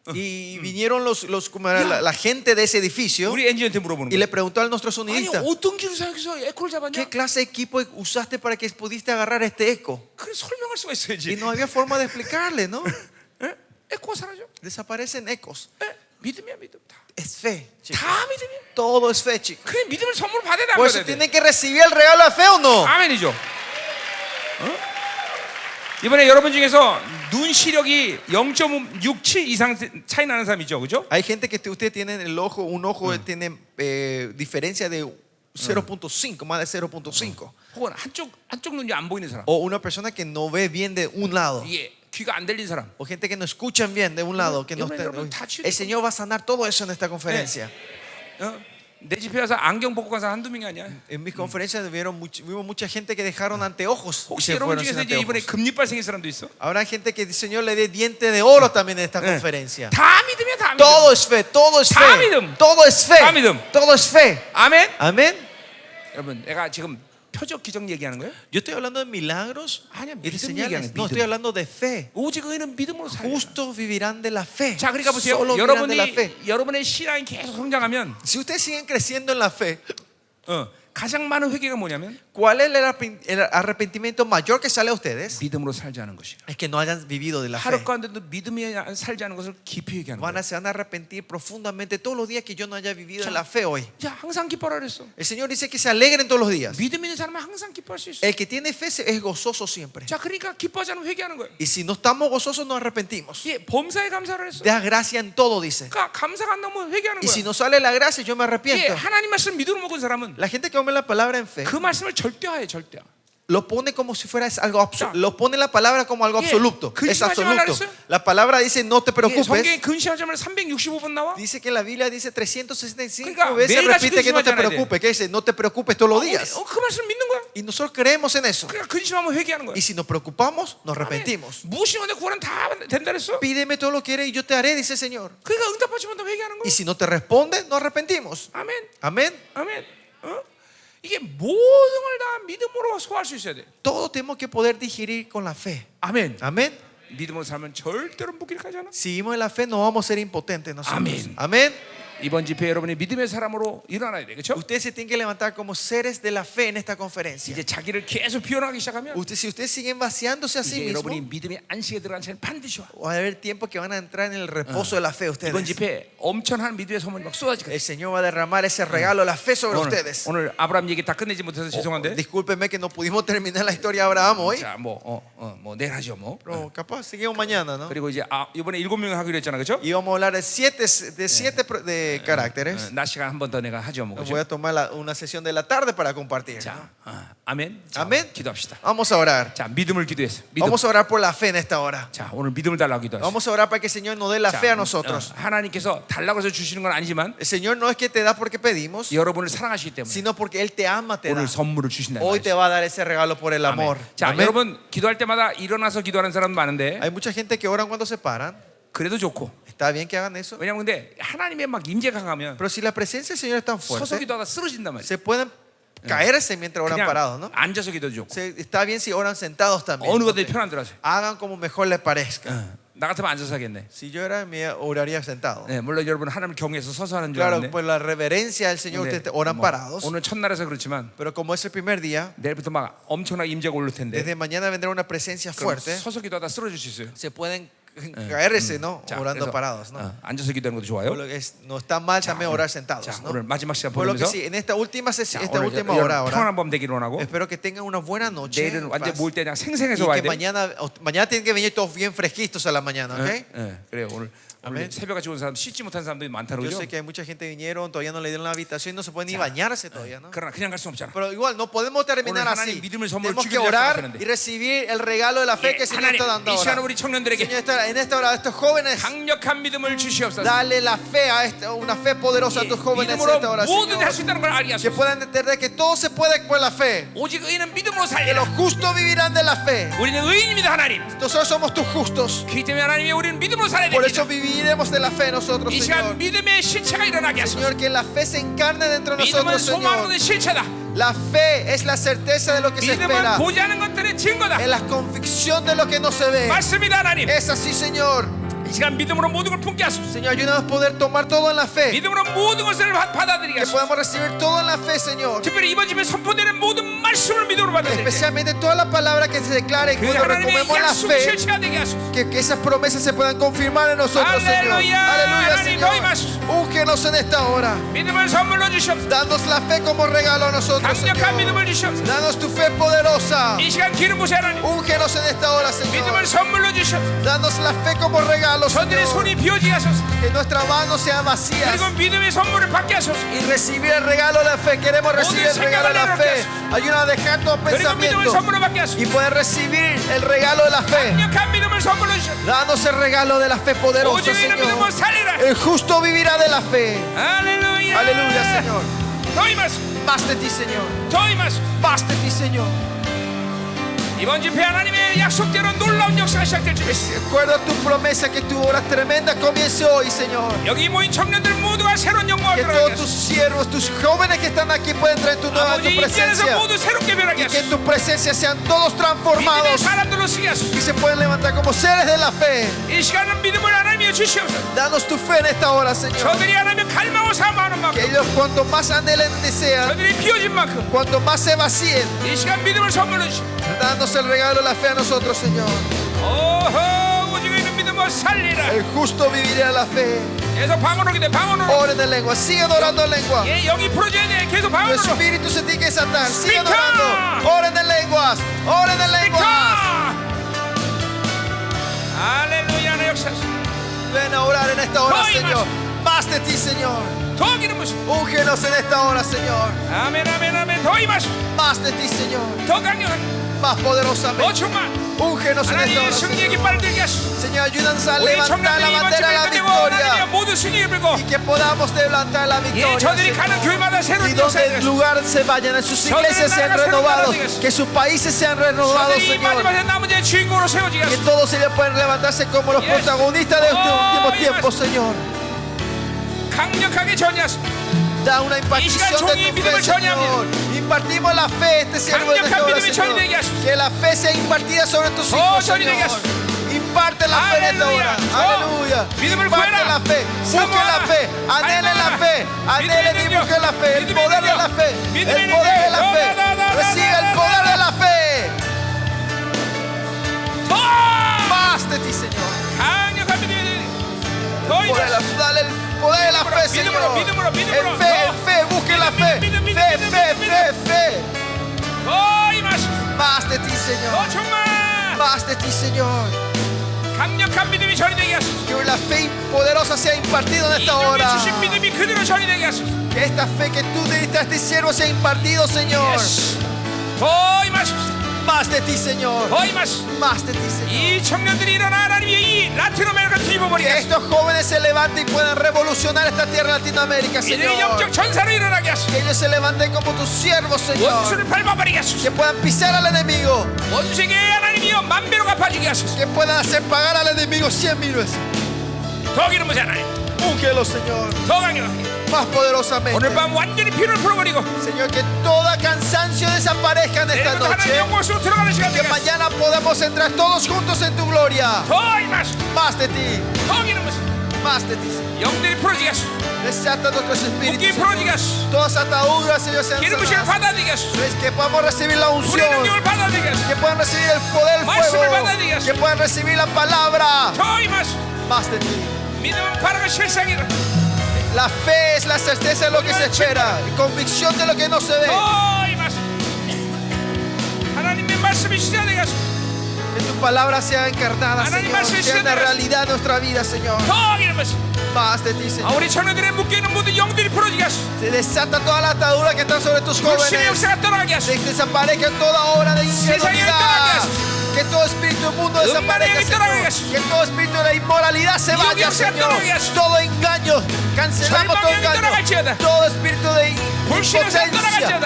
B: Y vinieron como era la gente de ese edificio
A: 우리 엔지니어한테 물어보는
B: y le
A: 거야.
B: preguntó a nuestro
A: 아니
B: sonidista,
A: 어떤 기술 사용해서 에코를 잡았냐?
B: ¿qué clase de equipo usaste para que pudiste agarrar este eco?
A: 그래 설명할 수가
B: Y
A: 있어야지.
B: no había forma de explicarle, ¿no?
A: 에코가 사라져.
B: Desaparecen ecos.
A: 믿음이야 믿음. 다.
B: Es fe, chicos.
A: 다 믿음이야.
B: Todo es fe, chicos.
A: 그래 믿음을 선물 받아야 돼. 안
B: Por eso
A: 받아야 돼?
B: tienen que recibir el regalo de fe o no.
A: 아멘이죠. 이번에 여러분 중에서 눈 시력이 0.67 이상 차이 나는 사람 있죠, 그죠?
B: Hay gente que ustedes tienen un ojo tiene diferencia de 0.5, más de 0.5.
A: 혹은 한쪽 눈이 안 보이는 사람.
B: O una persona que no ve bien de un lado.
A: 예, 귀가 안 들린 사람.
B: O gente que no escuchan bien de un lado. Que no el Señor va a sanar todo eso en esta conferencia.
A: 내 집에 와서 안경 벗고 간 사람 한두 명이 아니야.
B: En mis conferencias vimos mucha gente que dejaron anteojos. Y
A: 혹시
B: se
A: 여러분
B: fueron sin
A: 중에서 이제 이번에
B: anteojos.
A: 금리빨 생긴 사람도 있어?
B: Habrá gente que el Señor le dé diente de oro también en esta conferencia.
A: 다 믿음이야, 다 믿음.
B: Todo es fe, todo es fe.
A: 다 믿음.
B: Todo es fe.
A: 다 믿음.
B: Todo es fe.
A: 아멘.
B: Amén.
A: 여러분, 내가 지금 표적 기적 얘기하는 거예요?
B: Yo estoy hablando de milagros
A: 아니야,
B: y de
A: 믿음
B: señales.
A: 얘기하는
B: No,
A: 믿음.
B: estoy hablando de fe.
A: 오직 의인은 믿음으로 살아.
B: Justos vivirán de la fe.
A: 자, 그러니까 보세요.
B: Solo vivirán de la fe.
A: 여러분의 신앙이 계속 성장하면
B: Si ustedes siguen creciendo en la fe,
A: 가장 많은 회개가 뭐냐면
B: ¿Cuál es el arrepentimiento mayor que sale a ustedes?
A: 믿음으로 살지 않은 것이야.
B: Es que no hayan vivido de la fe.
A: 하루 가운데도 믿음이 살지 않은 것을 깊이 회개하는 거야.
B: Se van a arrepentir profundamente todos los días que yo no haya vivido de la fe hoy.
A: 자, 항상 기뻐라 그랬어.
B: El Señor dice que se alegren todos los días.
A: 믿음 있는 사람은 항상 기뻐할 수 있어.
B: El que tiene fe es gozoso siempre.
A: 자, 그러니까 기뻐하지 않으면 회개하는 거예요.
B: Y si no estamos gozosos, nos arrepentimos.
A: 예, 범사에 감사를 했어.
B: Da gracia en todo, dice.
A: 그러니까 감사가 안 나오면 회개하는
B: Y si
A: 거야.
B: no sale la gracia, yo me
A: 예,
B: arrepiento.
A: 하나님 말씀 믿음으로 먹은 사람은
B: La gente que come la palabra en fe
A: 그 말씀을 절대화해, 절대화.
B: lo pone como si fuera algo absoluto. Lo pone la palabra como algo
A: Yeah.
B: absoluto. Es
A: 근심하지 말라
B: absoluto.
A: 그랬어요?
B: La palabra dice no te
A: 예,
B: preocupes.
A: 성경에 근심하자면 365번 나와.
B: Dice que la Biblia dice 365
A: 그러니까
B: veces
A: 매일같이
B: repite que no te
A: 근심하지 않아야 돼.
B: preocupes. Que dice no te preocupes todos los días.
A: 그 말씀 믿는 거야.
B: Y nosotros creemos en eso.
A: 그러니까 근심하면 회개하는 거야.
B: Y si nos preocupamos, nos arrepentimos.
A: 무엇이면 구하는 다 된다 그랬어.
B: Pídeme todo lo que quieres y yo te haré, dice el Señor.
A: 그러니까 응답하지 못하면 회개하는
B: Y
A: 거야.
B: si no te responde, nos arrepentimos.
A: 아멘.
B: Amén.
A: 아멘. 어? 이게 모든 걸 다 믿음으로 소화할 수 있어야 돼.
B: Todos tenemos que poder digerir con la fe.
A: 아멘.
B: Amén.
A: 믿음으로 살면 절대로 무기력하지 않아.
B: Si vivimos en la fe, no vamos a ser impotentes nosotros.
A: Amén.
B: Amén.
A: 이번 집회 여러분이 믿음의 사람으로 일어나야 돼, 그렇죠?
B: Ustedes se tienen que levantar como seres de la fe en esta conferencia.
A: 이제 자기를 계속 비워나가기 시작하면
B: Si ustedes siguen vaciándose a sí
A: 이제 여러분이
B: mismos,
A: 믿음의 안식에 들어간 채는 반드시 와.
B: va a haber tiempo que van a entrar en el reposo de la fe
A: 이번
B: ustedes.
A: 집회 엄청난 믿음의 선물이 막 쏟아지거든.
B: El Señor va a derramar ese regalo de la fe sobre ustedes.
A: 오늘 아브라함 얘기 다 끝내지 못해서 죄송한데.
B: Discúlpenme que no pudimos terminar la historia de Abraham hoy.
A: 자, 뭐 내일 하죠, 뭐.
B: Pero capaz seguimos mañana, ¿no?
A: 그리고 이제 이번에 7명 하기로 했잖아, 그렇죠?
B: Y vamos a hablar de siete de caracteres.
A: 낮 시간 한 번 더 내가 하죠, 뭐.
B: Voy
A: 그렇죠?
B: a tomar una sesión de la tarde para compartir.
A: 자, 아멘. 자,
B: 아멘.
A: 기도합시다.
B: Vamos a orar.
A: 자, 믿음을 기도해서. 믿음.
B: Vamos a orar por la fe en esta hora.
A: 자, 오늘 믿음을 달라고 기도하시죠.
B: Vamos a orar para que el Señor nos dé la fe a nosotros.
A: 하나님께서 달라고 해서 주시는 건 아니지만
B: El Señor no es que te da porque pedimos,
A: 여러분을 사랑하시기 때문에
B: sino porque Él te ama, te da.
A: 오늘 선물을 주신다는
B: Hoy te
A: 말이죠.
B: va a dar ese regalo por el amor.
A: 자,
B: Amén.
A: 여러분 기도할 때마다 일어나서 기도하는 사람 많은데
B: Hay mucha gente que oran cuando se paran.
A: 그래도 좋고.
B: Está bien que hagan eso.
A: 왜냐면 근데 하나님의 막 임재가 강하면
B: Pero si la presencia del Señor es tan
A: 서서
B: fuerte,
A: 기도하다 쓰러진단 말이에요.
B: se pueden caerse mientras oran parados, ¿no?
A: 앉아서 기도도 좋고.
B: Está bien si oran sentados también.
A: 어느 것들이 편한 대로 하세요.
B: Hagan como mejor les parezca.
A: 나 같으면 앉아서 하겠네.
B: Si yo era, me oraría sentado.
A: 네, 물론 여러분 하나님 경외해서 서서 하는 줄
B: Claro,
A: 알았는데
B: por la reverencia del Señor
A: 근데
B: ustedes oran
A: 뭐
B: parados.
A: 오늘 첫날에서 그렇지만
B: Pero como es el primer día,
A: 내일부터 막 엄청나게 임재가 오를 텐데
B: desde mañana vendrá una presencia
A: 그럼
B: fuerte.
A: 서서 기도하다 쓰러질 수 있어요.
B: Se pueden caerse, ¿no?
A: 자,
B: Orando
A: 그래서,
B: parados, ¿no?
A: 앉아서 기도하는 것도 좋아요.
B: Por lo que no está mal también orar sentados,
A: 자,
B: ¿no?
A: 오늘 마지막 시간
B: Por lo que
A: 보내면서
B: sí, en esta última
A: 자,
B: esta
A: 오늘
B: última hora
A: 여러분
B: ahora,
A: 평안한 밤 되기를 원하고
B: espero que tengan una buena noche.
A: 내일은
B: en
A: 완전
B: paz.
A: 모일 때 그냥
B: Y
A: 생생해서 와야
B: que
A: 돼.
B: mañana tienen que venir todos bien fresquitos a la mañana, ¿ok?
A: 그래요. 오늘
B: 아멘.
A: 새벽같이 온 사람 씻지 못한 사람들이 많다는
B: Yo
A: 거죠.
B: sé que hay mucha gente que vinieron, todavía no le dieron la habitación, no se pueden ni bañarse todavía, ¿no?
A: 그러나 그냥 갈 수 없잖아.
B: Pero igual no podemos terminar
A: 오늘
B: así.
A: 하나님 믿음을 선물을
B: Tenemos que
A: 주기를
B: orar
A: 약속하셨는데.
B: y recibir el regalo de la fe que el Señor
A: 하나님
B: está dando
A: 이 시간
B: ahora.
A: 우리 청년들에게
B: Señor, en esta hora a estos jóvenes,
A: 강력한 믿음을 주시옵소서.
B: dale la fe a una fe poderosa a tus jóvenes en esta hora,
A: 믿음으로 뭐든 할 수
B: Señor.
A: 있다는 걸 알게
B: Que
A: 하소서.
B: puedan entender que todo se puede por la fe.
A: 오직 의인은 믿음으로
B: Que
A: 살리라.
B: los justos vivirán de la fe.
A: 우리는 의인입니다, 하나님.
B: Nosotros somos tus justos.
A: 그렇기 때문에 하나님이 우리는 믿음으로 살아야
B: Por eso
A: 됩니다.
B: viviremos de la fe nosotros,
A: 이
B: Señor.
A: 시간 믿음의 실체가 일어나게 하소서.
B: Señor, que la fe se encarne dentro de
A: 믿음은
B: nosotros,
A: 소망하는
B: Señor.
A: 것의 실체다.
B: La fe es la certeza de lo que se
A: 믿음은
B: espera.
A: 보지 않은 것들의 증거다.
B: Es la convicción de lo que no se ve.
A: 맞습니다, 하나님.
B: Es así, Señor.
A: 이 시간 믿음으로 모든 걸 품게 하소서.
B: Señor, ayúdanos a poder tomar todo en la fe.
A: 믿음으로 모든 것을 받아들이게
B: Que
A: 하소서.
B: podamos recibir todo en la fe, Señor.
A: 특별히 이번 집에 선포되는 모든 말씀을 믿음으로 받아들이게.
B: Especialmente toda la palabra que se declare y
A: 그
B: cuando
A: 하나님의
B: recomemos la
A: 약속
B: fe,
A: 실체가 되게 하소서.
B: que esas promesas se puedan confirmar en nosotros, Señor.
A: Aleluya.
B: Aleluya,
A: 하나님,
B: Señor.
A: 너희 말씀.
B: Úngenos en esta hora.
A: 믿음을 선물로 주시옵소서.
B: Danos la fe como regalo a nosotros,
A: 강력한
B: Señor.
A: 믿음을 주시옵소서.
B: Danos tu fe poderosa.
A: 이 시간 기름 부으세요, 하나님.
B: Úngenos en esta hora,
A: 믿음을
B: Señor.
A: 선물로 주시옵소서.
B: Danos la fe como regalo,
A: 저들의
B: Señor.
A: 손이 비어지게 하소서.
B: Que nuestras manos sean vacías.
A: 그리고 믿음의 선물을 받게 하소서.
B: Y recibir el regalo de la fe. Queremos recibir el regalo de la fe. Ayúdanos a dejar todo
A: 그리고 믿음을
B: pensamiento
A: 선물로 받게 하소서.
B: y poder recibir el regalo de la fe.
A: 강력한 믿음을 선물로 주시옵소서.
B: Danos el regalo de la fe poderosa,
A: 오직 이는 믿음으로
B: Señor.
A: 살리라.
B: El justo vivirá de la fe.
A: 할렐루야.
B: Aleluya, Señor.
A: 너희 말씀.
B: Más de ti, Señor.
A: 너희 말씀.
B: Más de ti, Señor.
A: 이번 집회 하나님의 약속대로 놀라운 역사가 시작될 줄 믿습니다.
B: De acuerdo a tu promesa que tu obra tremenda comience hoy, Señor.
A: 여기 모인 청년들 모두가 새로운 영광을
B: Que
A: 들어가게
B: todos tus siervos, tus jóvenes que están aquí pueden traer tu nueva tu
A: 아버지 입장에서
B: presencia.
A: 모두 새롭게 변하게
B: Y que en
A: 하소서.
B: tu presencia sean todos
A: 믿음의
B: transformados
A: 사람들로 쓰게 하소서.
B: y se pueden levantar como seres de la fe.
A: 이 시간은 믿음을 하나님이여 주시옵소서.
B: Danos tu fe en esta hora, Señor.
A: 저들이 하나님의 갈망을 사모하는
B: Que
A: 만큼,
B: ellos cuanto más anhelen y desean,
A: 저들이 비워진 만큼
B: cuanto más se vacíen,
A: 이 시간 믿음을 선물해 주시옵소서.
B: danos el regalo de la fe a nosotros, Señor.
A: 오호 오직 있는 믿음을 살리라.
B: El justo vivirá la fe.
A: 계속 방언으로 기대 방언으로.
B: Oren en lengua, sigan orando en lengua.
A: 예, 영이 풀어줘야 돼. 계속
B: Tu
A: 방언으로.
B: espíritu se tiene que desatar. Sigan
A: Speak
B: orando. Oren en lenguas. Oren en lenguas.
A: 할렐루야 내 역사.
B: Ven a orar en esta hora,
A: Hoy
B: Señor. Más de ti, Señor.
A: 더 기름 부시.
B: Úngenos en esta hora, Señor.
A: 아멘 아멘 아멘. 더 임하시.
B: Más de ti, Señor.
A: 더 강력한.
B: Más
A: 더
B: poderosamente.
A: 충만.
B: Úngenos en esta
A: 하나님
B: hora,
A: 승리의
B: Señor.
A: 깃발을 들게 하시고.
B: Señor, ayúdanos a
A: 우리
B: levantar la
A: 청년들이 이번
B: bandera de la
A: 집회 끝내고 하나님의
B: victoria.
A: 모든 승리를 빌고
B: Y que podamos levantar la
A: 예,
B: victoria.
A: 저들이
B: Señor.
A: 가는 교회마다
B: Y
A: 새로운
B: donde
A: 역사를
B: en lugar se vayan, en sus iglesias sean renovados, que sus países sean renovados,
A: 저들이 이
B: Señor.
A: 마지막에 남은 자의 주인공으로 세워지게
B: Que
A: 하소서.
B: todos ellos puedan levantarse como los
A: Yes.
B: protagonistas de este
A: Oh,
B: último
A: yes.
B: tiempo, Señor.
A: 강력하게 전이하소서.
B: Da una impartición de tu fe, Señor. Impartimos la fe, este siervo de esta hora, Señor. Que la fe sea impartida sobre tus hijos, Señor. Imparte la fe en esta hora. Aleluya. Imparte la fe. Busque la fe. Anhelen la fe. Anhelen y busquen la fe. El poder de la fe. El poder de la fe. Recibe el poder de la fe.
A: 더
B: Más de ti, Señor.
A: 강력한 믿음이 더
B: Poder,
A: 임하소서.
B: dale el poder de la fe, Señor. En fe, en fe, busque la fe. Fe, fe, fe, fe.
A: 더 임하소서.
B: Más de ti,
A: 더
B: Señor.
A: 충만.
B: Más de ti, Señor.
A: 강력한 믿음이 전이되게 하소서.
B: Que la fe poderosa sea impartida en esta
A: 이종에
B: hora.
A: 주신 믿음이 그대로 전이되게 하소서.
B: Que esta fe que tú diste a este siervo sea impartido, Señor.
A: 예스. 더 임하소서.
B: Más de ti, Señor.
A: 더 임하소서.
B: Más de ti, Señor.
A: 이 청년들이 일어나 하나님의 이 라틴 아메리카 뒤집어버리게
B: Que
A: 하소서.
B: estos jóvenes se levanten y puedan revolucionar esta tierra de Latinoamérica,
A: 이들의
B: Señor.
A: 영적 전사로 일어나게 하소서.
B: Que ellos se levanten como tus siervos, Señor.
A: 원수를 밟아버리게 하소서.
B: Que puedan pisar al enemigo.
A: 원수에게 하나님이여 만배로 갚아주게 하소서.
B: Que puedan hacer pagar al enemigo 100,000 veces.
A: 더 기름 부으시 하나님.
B: Úngelo, Señor.
A: 더 강력하게.
B: Más poderosamente.
A: 오늘 밤 완전히 피를 풀어버리고
B: Señor, que toda cansancio desaparezca en esta
A: 내일부터 하나님
B: noche.
A: 영광으로 들어가는 시간
B: Que
A: 되게 하소서.
B: mañana podamos entrar todos juntos en tu gloria.
A: 더 임하소서.
B: Más de ti.
A: 더 기름 부으시.
B: Más de ti, Señor.
A: 영들이 풀어지게 하소서.
B: Desata nuestros
A: 묶기
B: espíritus,
A: 풀어지게
B: Señor.
A: 하소서.
B: Todas ataduras, Señor, sean
A: 기름 부심을
B: sanadas.
A: 받아들이게 하소서.
B: Que podamos recibir la
A: 불의
B: unción.
A: 능력을 받아들이게 하소서.
B: Que puedan recibir el poder del
A: 말씀을
B: fuego.
A: 받아들이게 하소서.
B: Que puedan recibir la palabra.
A: 더 임하소서.
B: Más de ti.
A: 믿음은 바라가 실상이라.
B: La fe es la certeza de lo que se espera. Y convicción de lo que no se ve.
A: 더 임하소서. 하나님의 말씀이 실현되게 하소서.
B: Que tu palabra sea encarnada,
A: 하나님
B: Señor.
A: 말씀이
B: Sea una
A: 실현되게
B: realidad en nuestra vida, Señor.
A: 더 기름 부으시.
B: Más de ti,
A: 아,
B: Señor.
A: 우리 청년들의 묶여있는 모든 영들이 풀어지게 하소서.
B: Se desata toda la atadura que está sobre tus
A: 불신의
B: jóvenes.
A: 역사가 떠나게 하소서.
B: Desaparezca toda obra de
A: 세상의
B: incredulidad.
A: 떠나게
B: Que todo espíritu del mundo desaparezca,
A: 음란의 떠나게
B: Señor.
A: 하소서.
B: Que todo espíritu de la inmoralidad se
A: 미혹의
B: vaya,
A: 역사가
B: Señor.
A: 떠나게 하소서.
B: Todo engaño. Cancelamos todo
A: 절망의 떠나갈지어다.
B: engaño. Todo espíritu de
A: 불신의 역사가
B: impotencia,
A: 떠나갈지어다.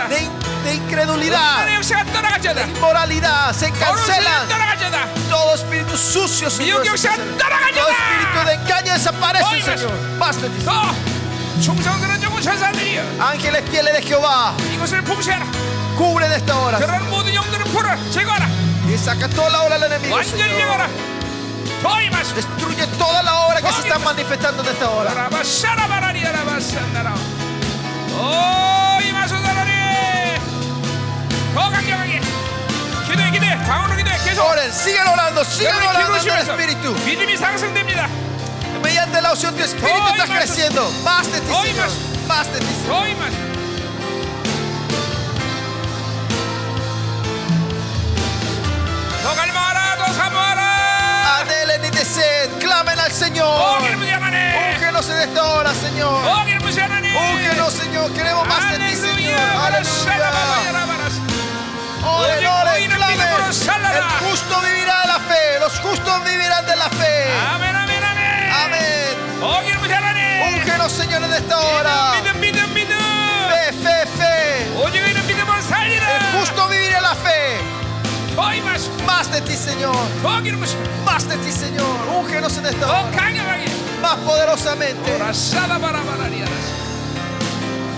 B: de incredulidad,
A: 음란의 역사가 떠나갈지어다.
B: inmoralidad. Se
A: 거룩의
B: cancelan.
A: 떠나갈지어다.
B: Todo espíritu sucio, Señor.
A: 미혹의
B: se
A: 역사가
B: cancela.
A: 떠나갈지어다.
B: Todo espíritu de engaño desaparece,
A: Hoy,
B: Señor. Basta,
A: 더 충성들은 정부 천사들이여
B: ángeles fieles de Jehová,
A: 이곳을 봉쇄하라.
B: cubren esta hora.
A: 그런 모든 영들을 풀어 제거하라.
B: Y saca toda la obra del enemigo,
A: 완전히
B: Señor.
A: 제거하라. 더 임하소서.
B: Destruye toda la obra que se está manifestando en esta hora.
A: 라바 샤라바라리야 라바 산나라. 오 임하소서 하나님. 더 강력하게 기도해 방언으로 기도해 계속.
B: Oren, sigan orando
A: 여러분이
B: en el
A: 기도하시면서
B: Espíritu.
A: 믿음이 상승됩니다.
B: Mediante la unción tu Espíritu
A: Hoy
B: está
A: más.
B: creciendo. Más de ti,
A: Hoy
B: Señor.
A: más.
B: Más de ti, Señor.
A: 더 임하소서. 더 갈망하라 더 사모하라.
B: Anhelen y deseen, clamen al Señor.
A: 더 기름부지 하나님.
B: Úngenos en esta hora, Señor.
A: 더 기름부지 하나님.
B: Úngenos, Señor. Queremos más de ti, Señor. Aleluya. Oren, oren, clamen. El justo vivirá de la fe. Los justos vivirán de la fe.
A: 아멘 아멘 아멘.
B: Amén.
A: 더 기름부지 하나님.
B: Úngenos, Señor, en esta hora.
A: 믿음.
B: Fe, fe, fe.
A: 오직 있는 믿음을 살리라.
B: El justo vivirá la fe.
A: 더 임하소서. 더 기름 부시고
B: Más de ti, Señor. Úngenos en esta
A: 더
B: hora.
A: 강력하게
B: Más poderosamente.
A: 라사바라바라리아라스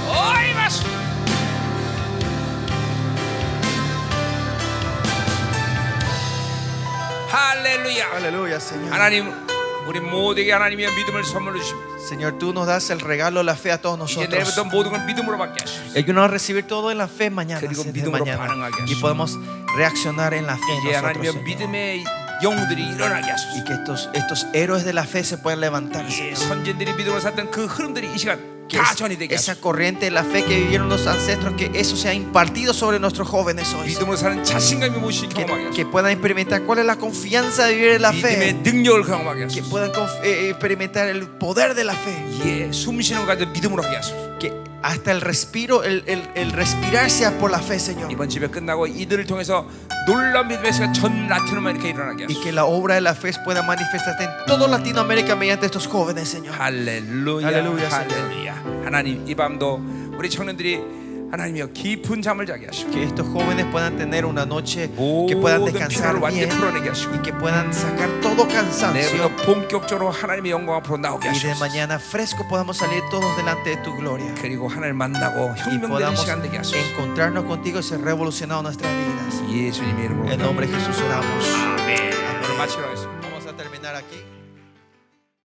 A: 어이 마스 할렐루야.
B: Aleluya, Señor.
A: 하나님 우리 모두에게 하나님의 믿음을 선물로 주십니다.
B: Señor, tú nos das el regalo de la fe a todos
A: 이제
B: nosotros.
A: 내일부터 모든 걸 믿음으로 받게 하시옵소서.
B: Ayúdanos a recibir todo en la fe mañana,
A: 그리고
B: desde
A: 믿음으로
B: mañana.
A: 반응하게
B: Y
A: 하시옵소서.
B: podemos reaccionar en la fe
A: 이제
B: nosotros,
A: 하나님의
B: Señor.
A: 믿음의 영웅들이 일어나게
B: Y
A: 하소서.
B: que estos héroes de la fe se puedan levantar,
A: 예,
B: Señor.
A: 선진들이 믿음으로 살던 그 흐름들이 이 시간
B: Que
A: 다 전이되게
B: esa
A: 하소서.
B: corriente de la fe que vivieron los ancestros, que eso sea impartido sobre nuestros jóvenes hoy.
A: 믿음으로 사는 자신감이 무엇이 경험하게
B: Que
A: 하소서.
B: puedan experimentar cuál es la confianza de vivir en la
A: 믿음의
B: fe.
A: 능력을 경험하게
B: Que
A: 하소서.
B: puedan experimentar el poder de la fe.
A: 예, 숨쉬는 것 가지고 믿음으로 하게 하소서.
B: Que hasta el respiro, el respirar sea por la fe, Señor.
A: 이번 집회 끝나고 이들을 통해서 놀라운 믿음의 시간 전 라틴 아메리카에 일어나게
B: Y
A: 하소서.
B: que la obra de la fe pueda manifestarse en toda Latinoamérica mediante estos jóvenes, Señor.
A: 할렐루야,
B: 할렐루야,
A: 할렐루야. 하나님 이 밤도 우리 청년들이 하나님이여 깊은 잠을 자게 하시고
B: Que estos jóvenes puedan tener una noche que puedan
A: 모든
B: descansar
A: 피로를 완전히
B: bien
A: 풀어내게 하시고
B: y que puedan sacar todo cansancio.
A: 내일부터 본격적으로 하나님의 영광 앞으로 나오게
B: Y de
A: 하시옵소서.
B: mañana fresco podamos salir todos delante de tu gloria.
A: 그리고 하나님을 만나고
B: Y
A: 혁명되는
B: podamos
A: 시간 되게 하소서.
B: encontrarnos contigo y ser revolucionados nuestras vidas.
A: 예수님의 이름으로
B: En nombre de Jesús oramos.
A: 아멘. 오늘 마치도록 하겠습니다.
B: Vamos a terminar aquí.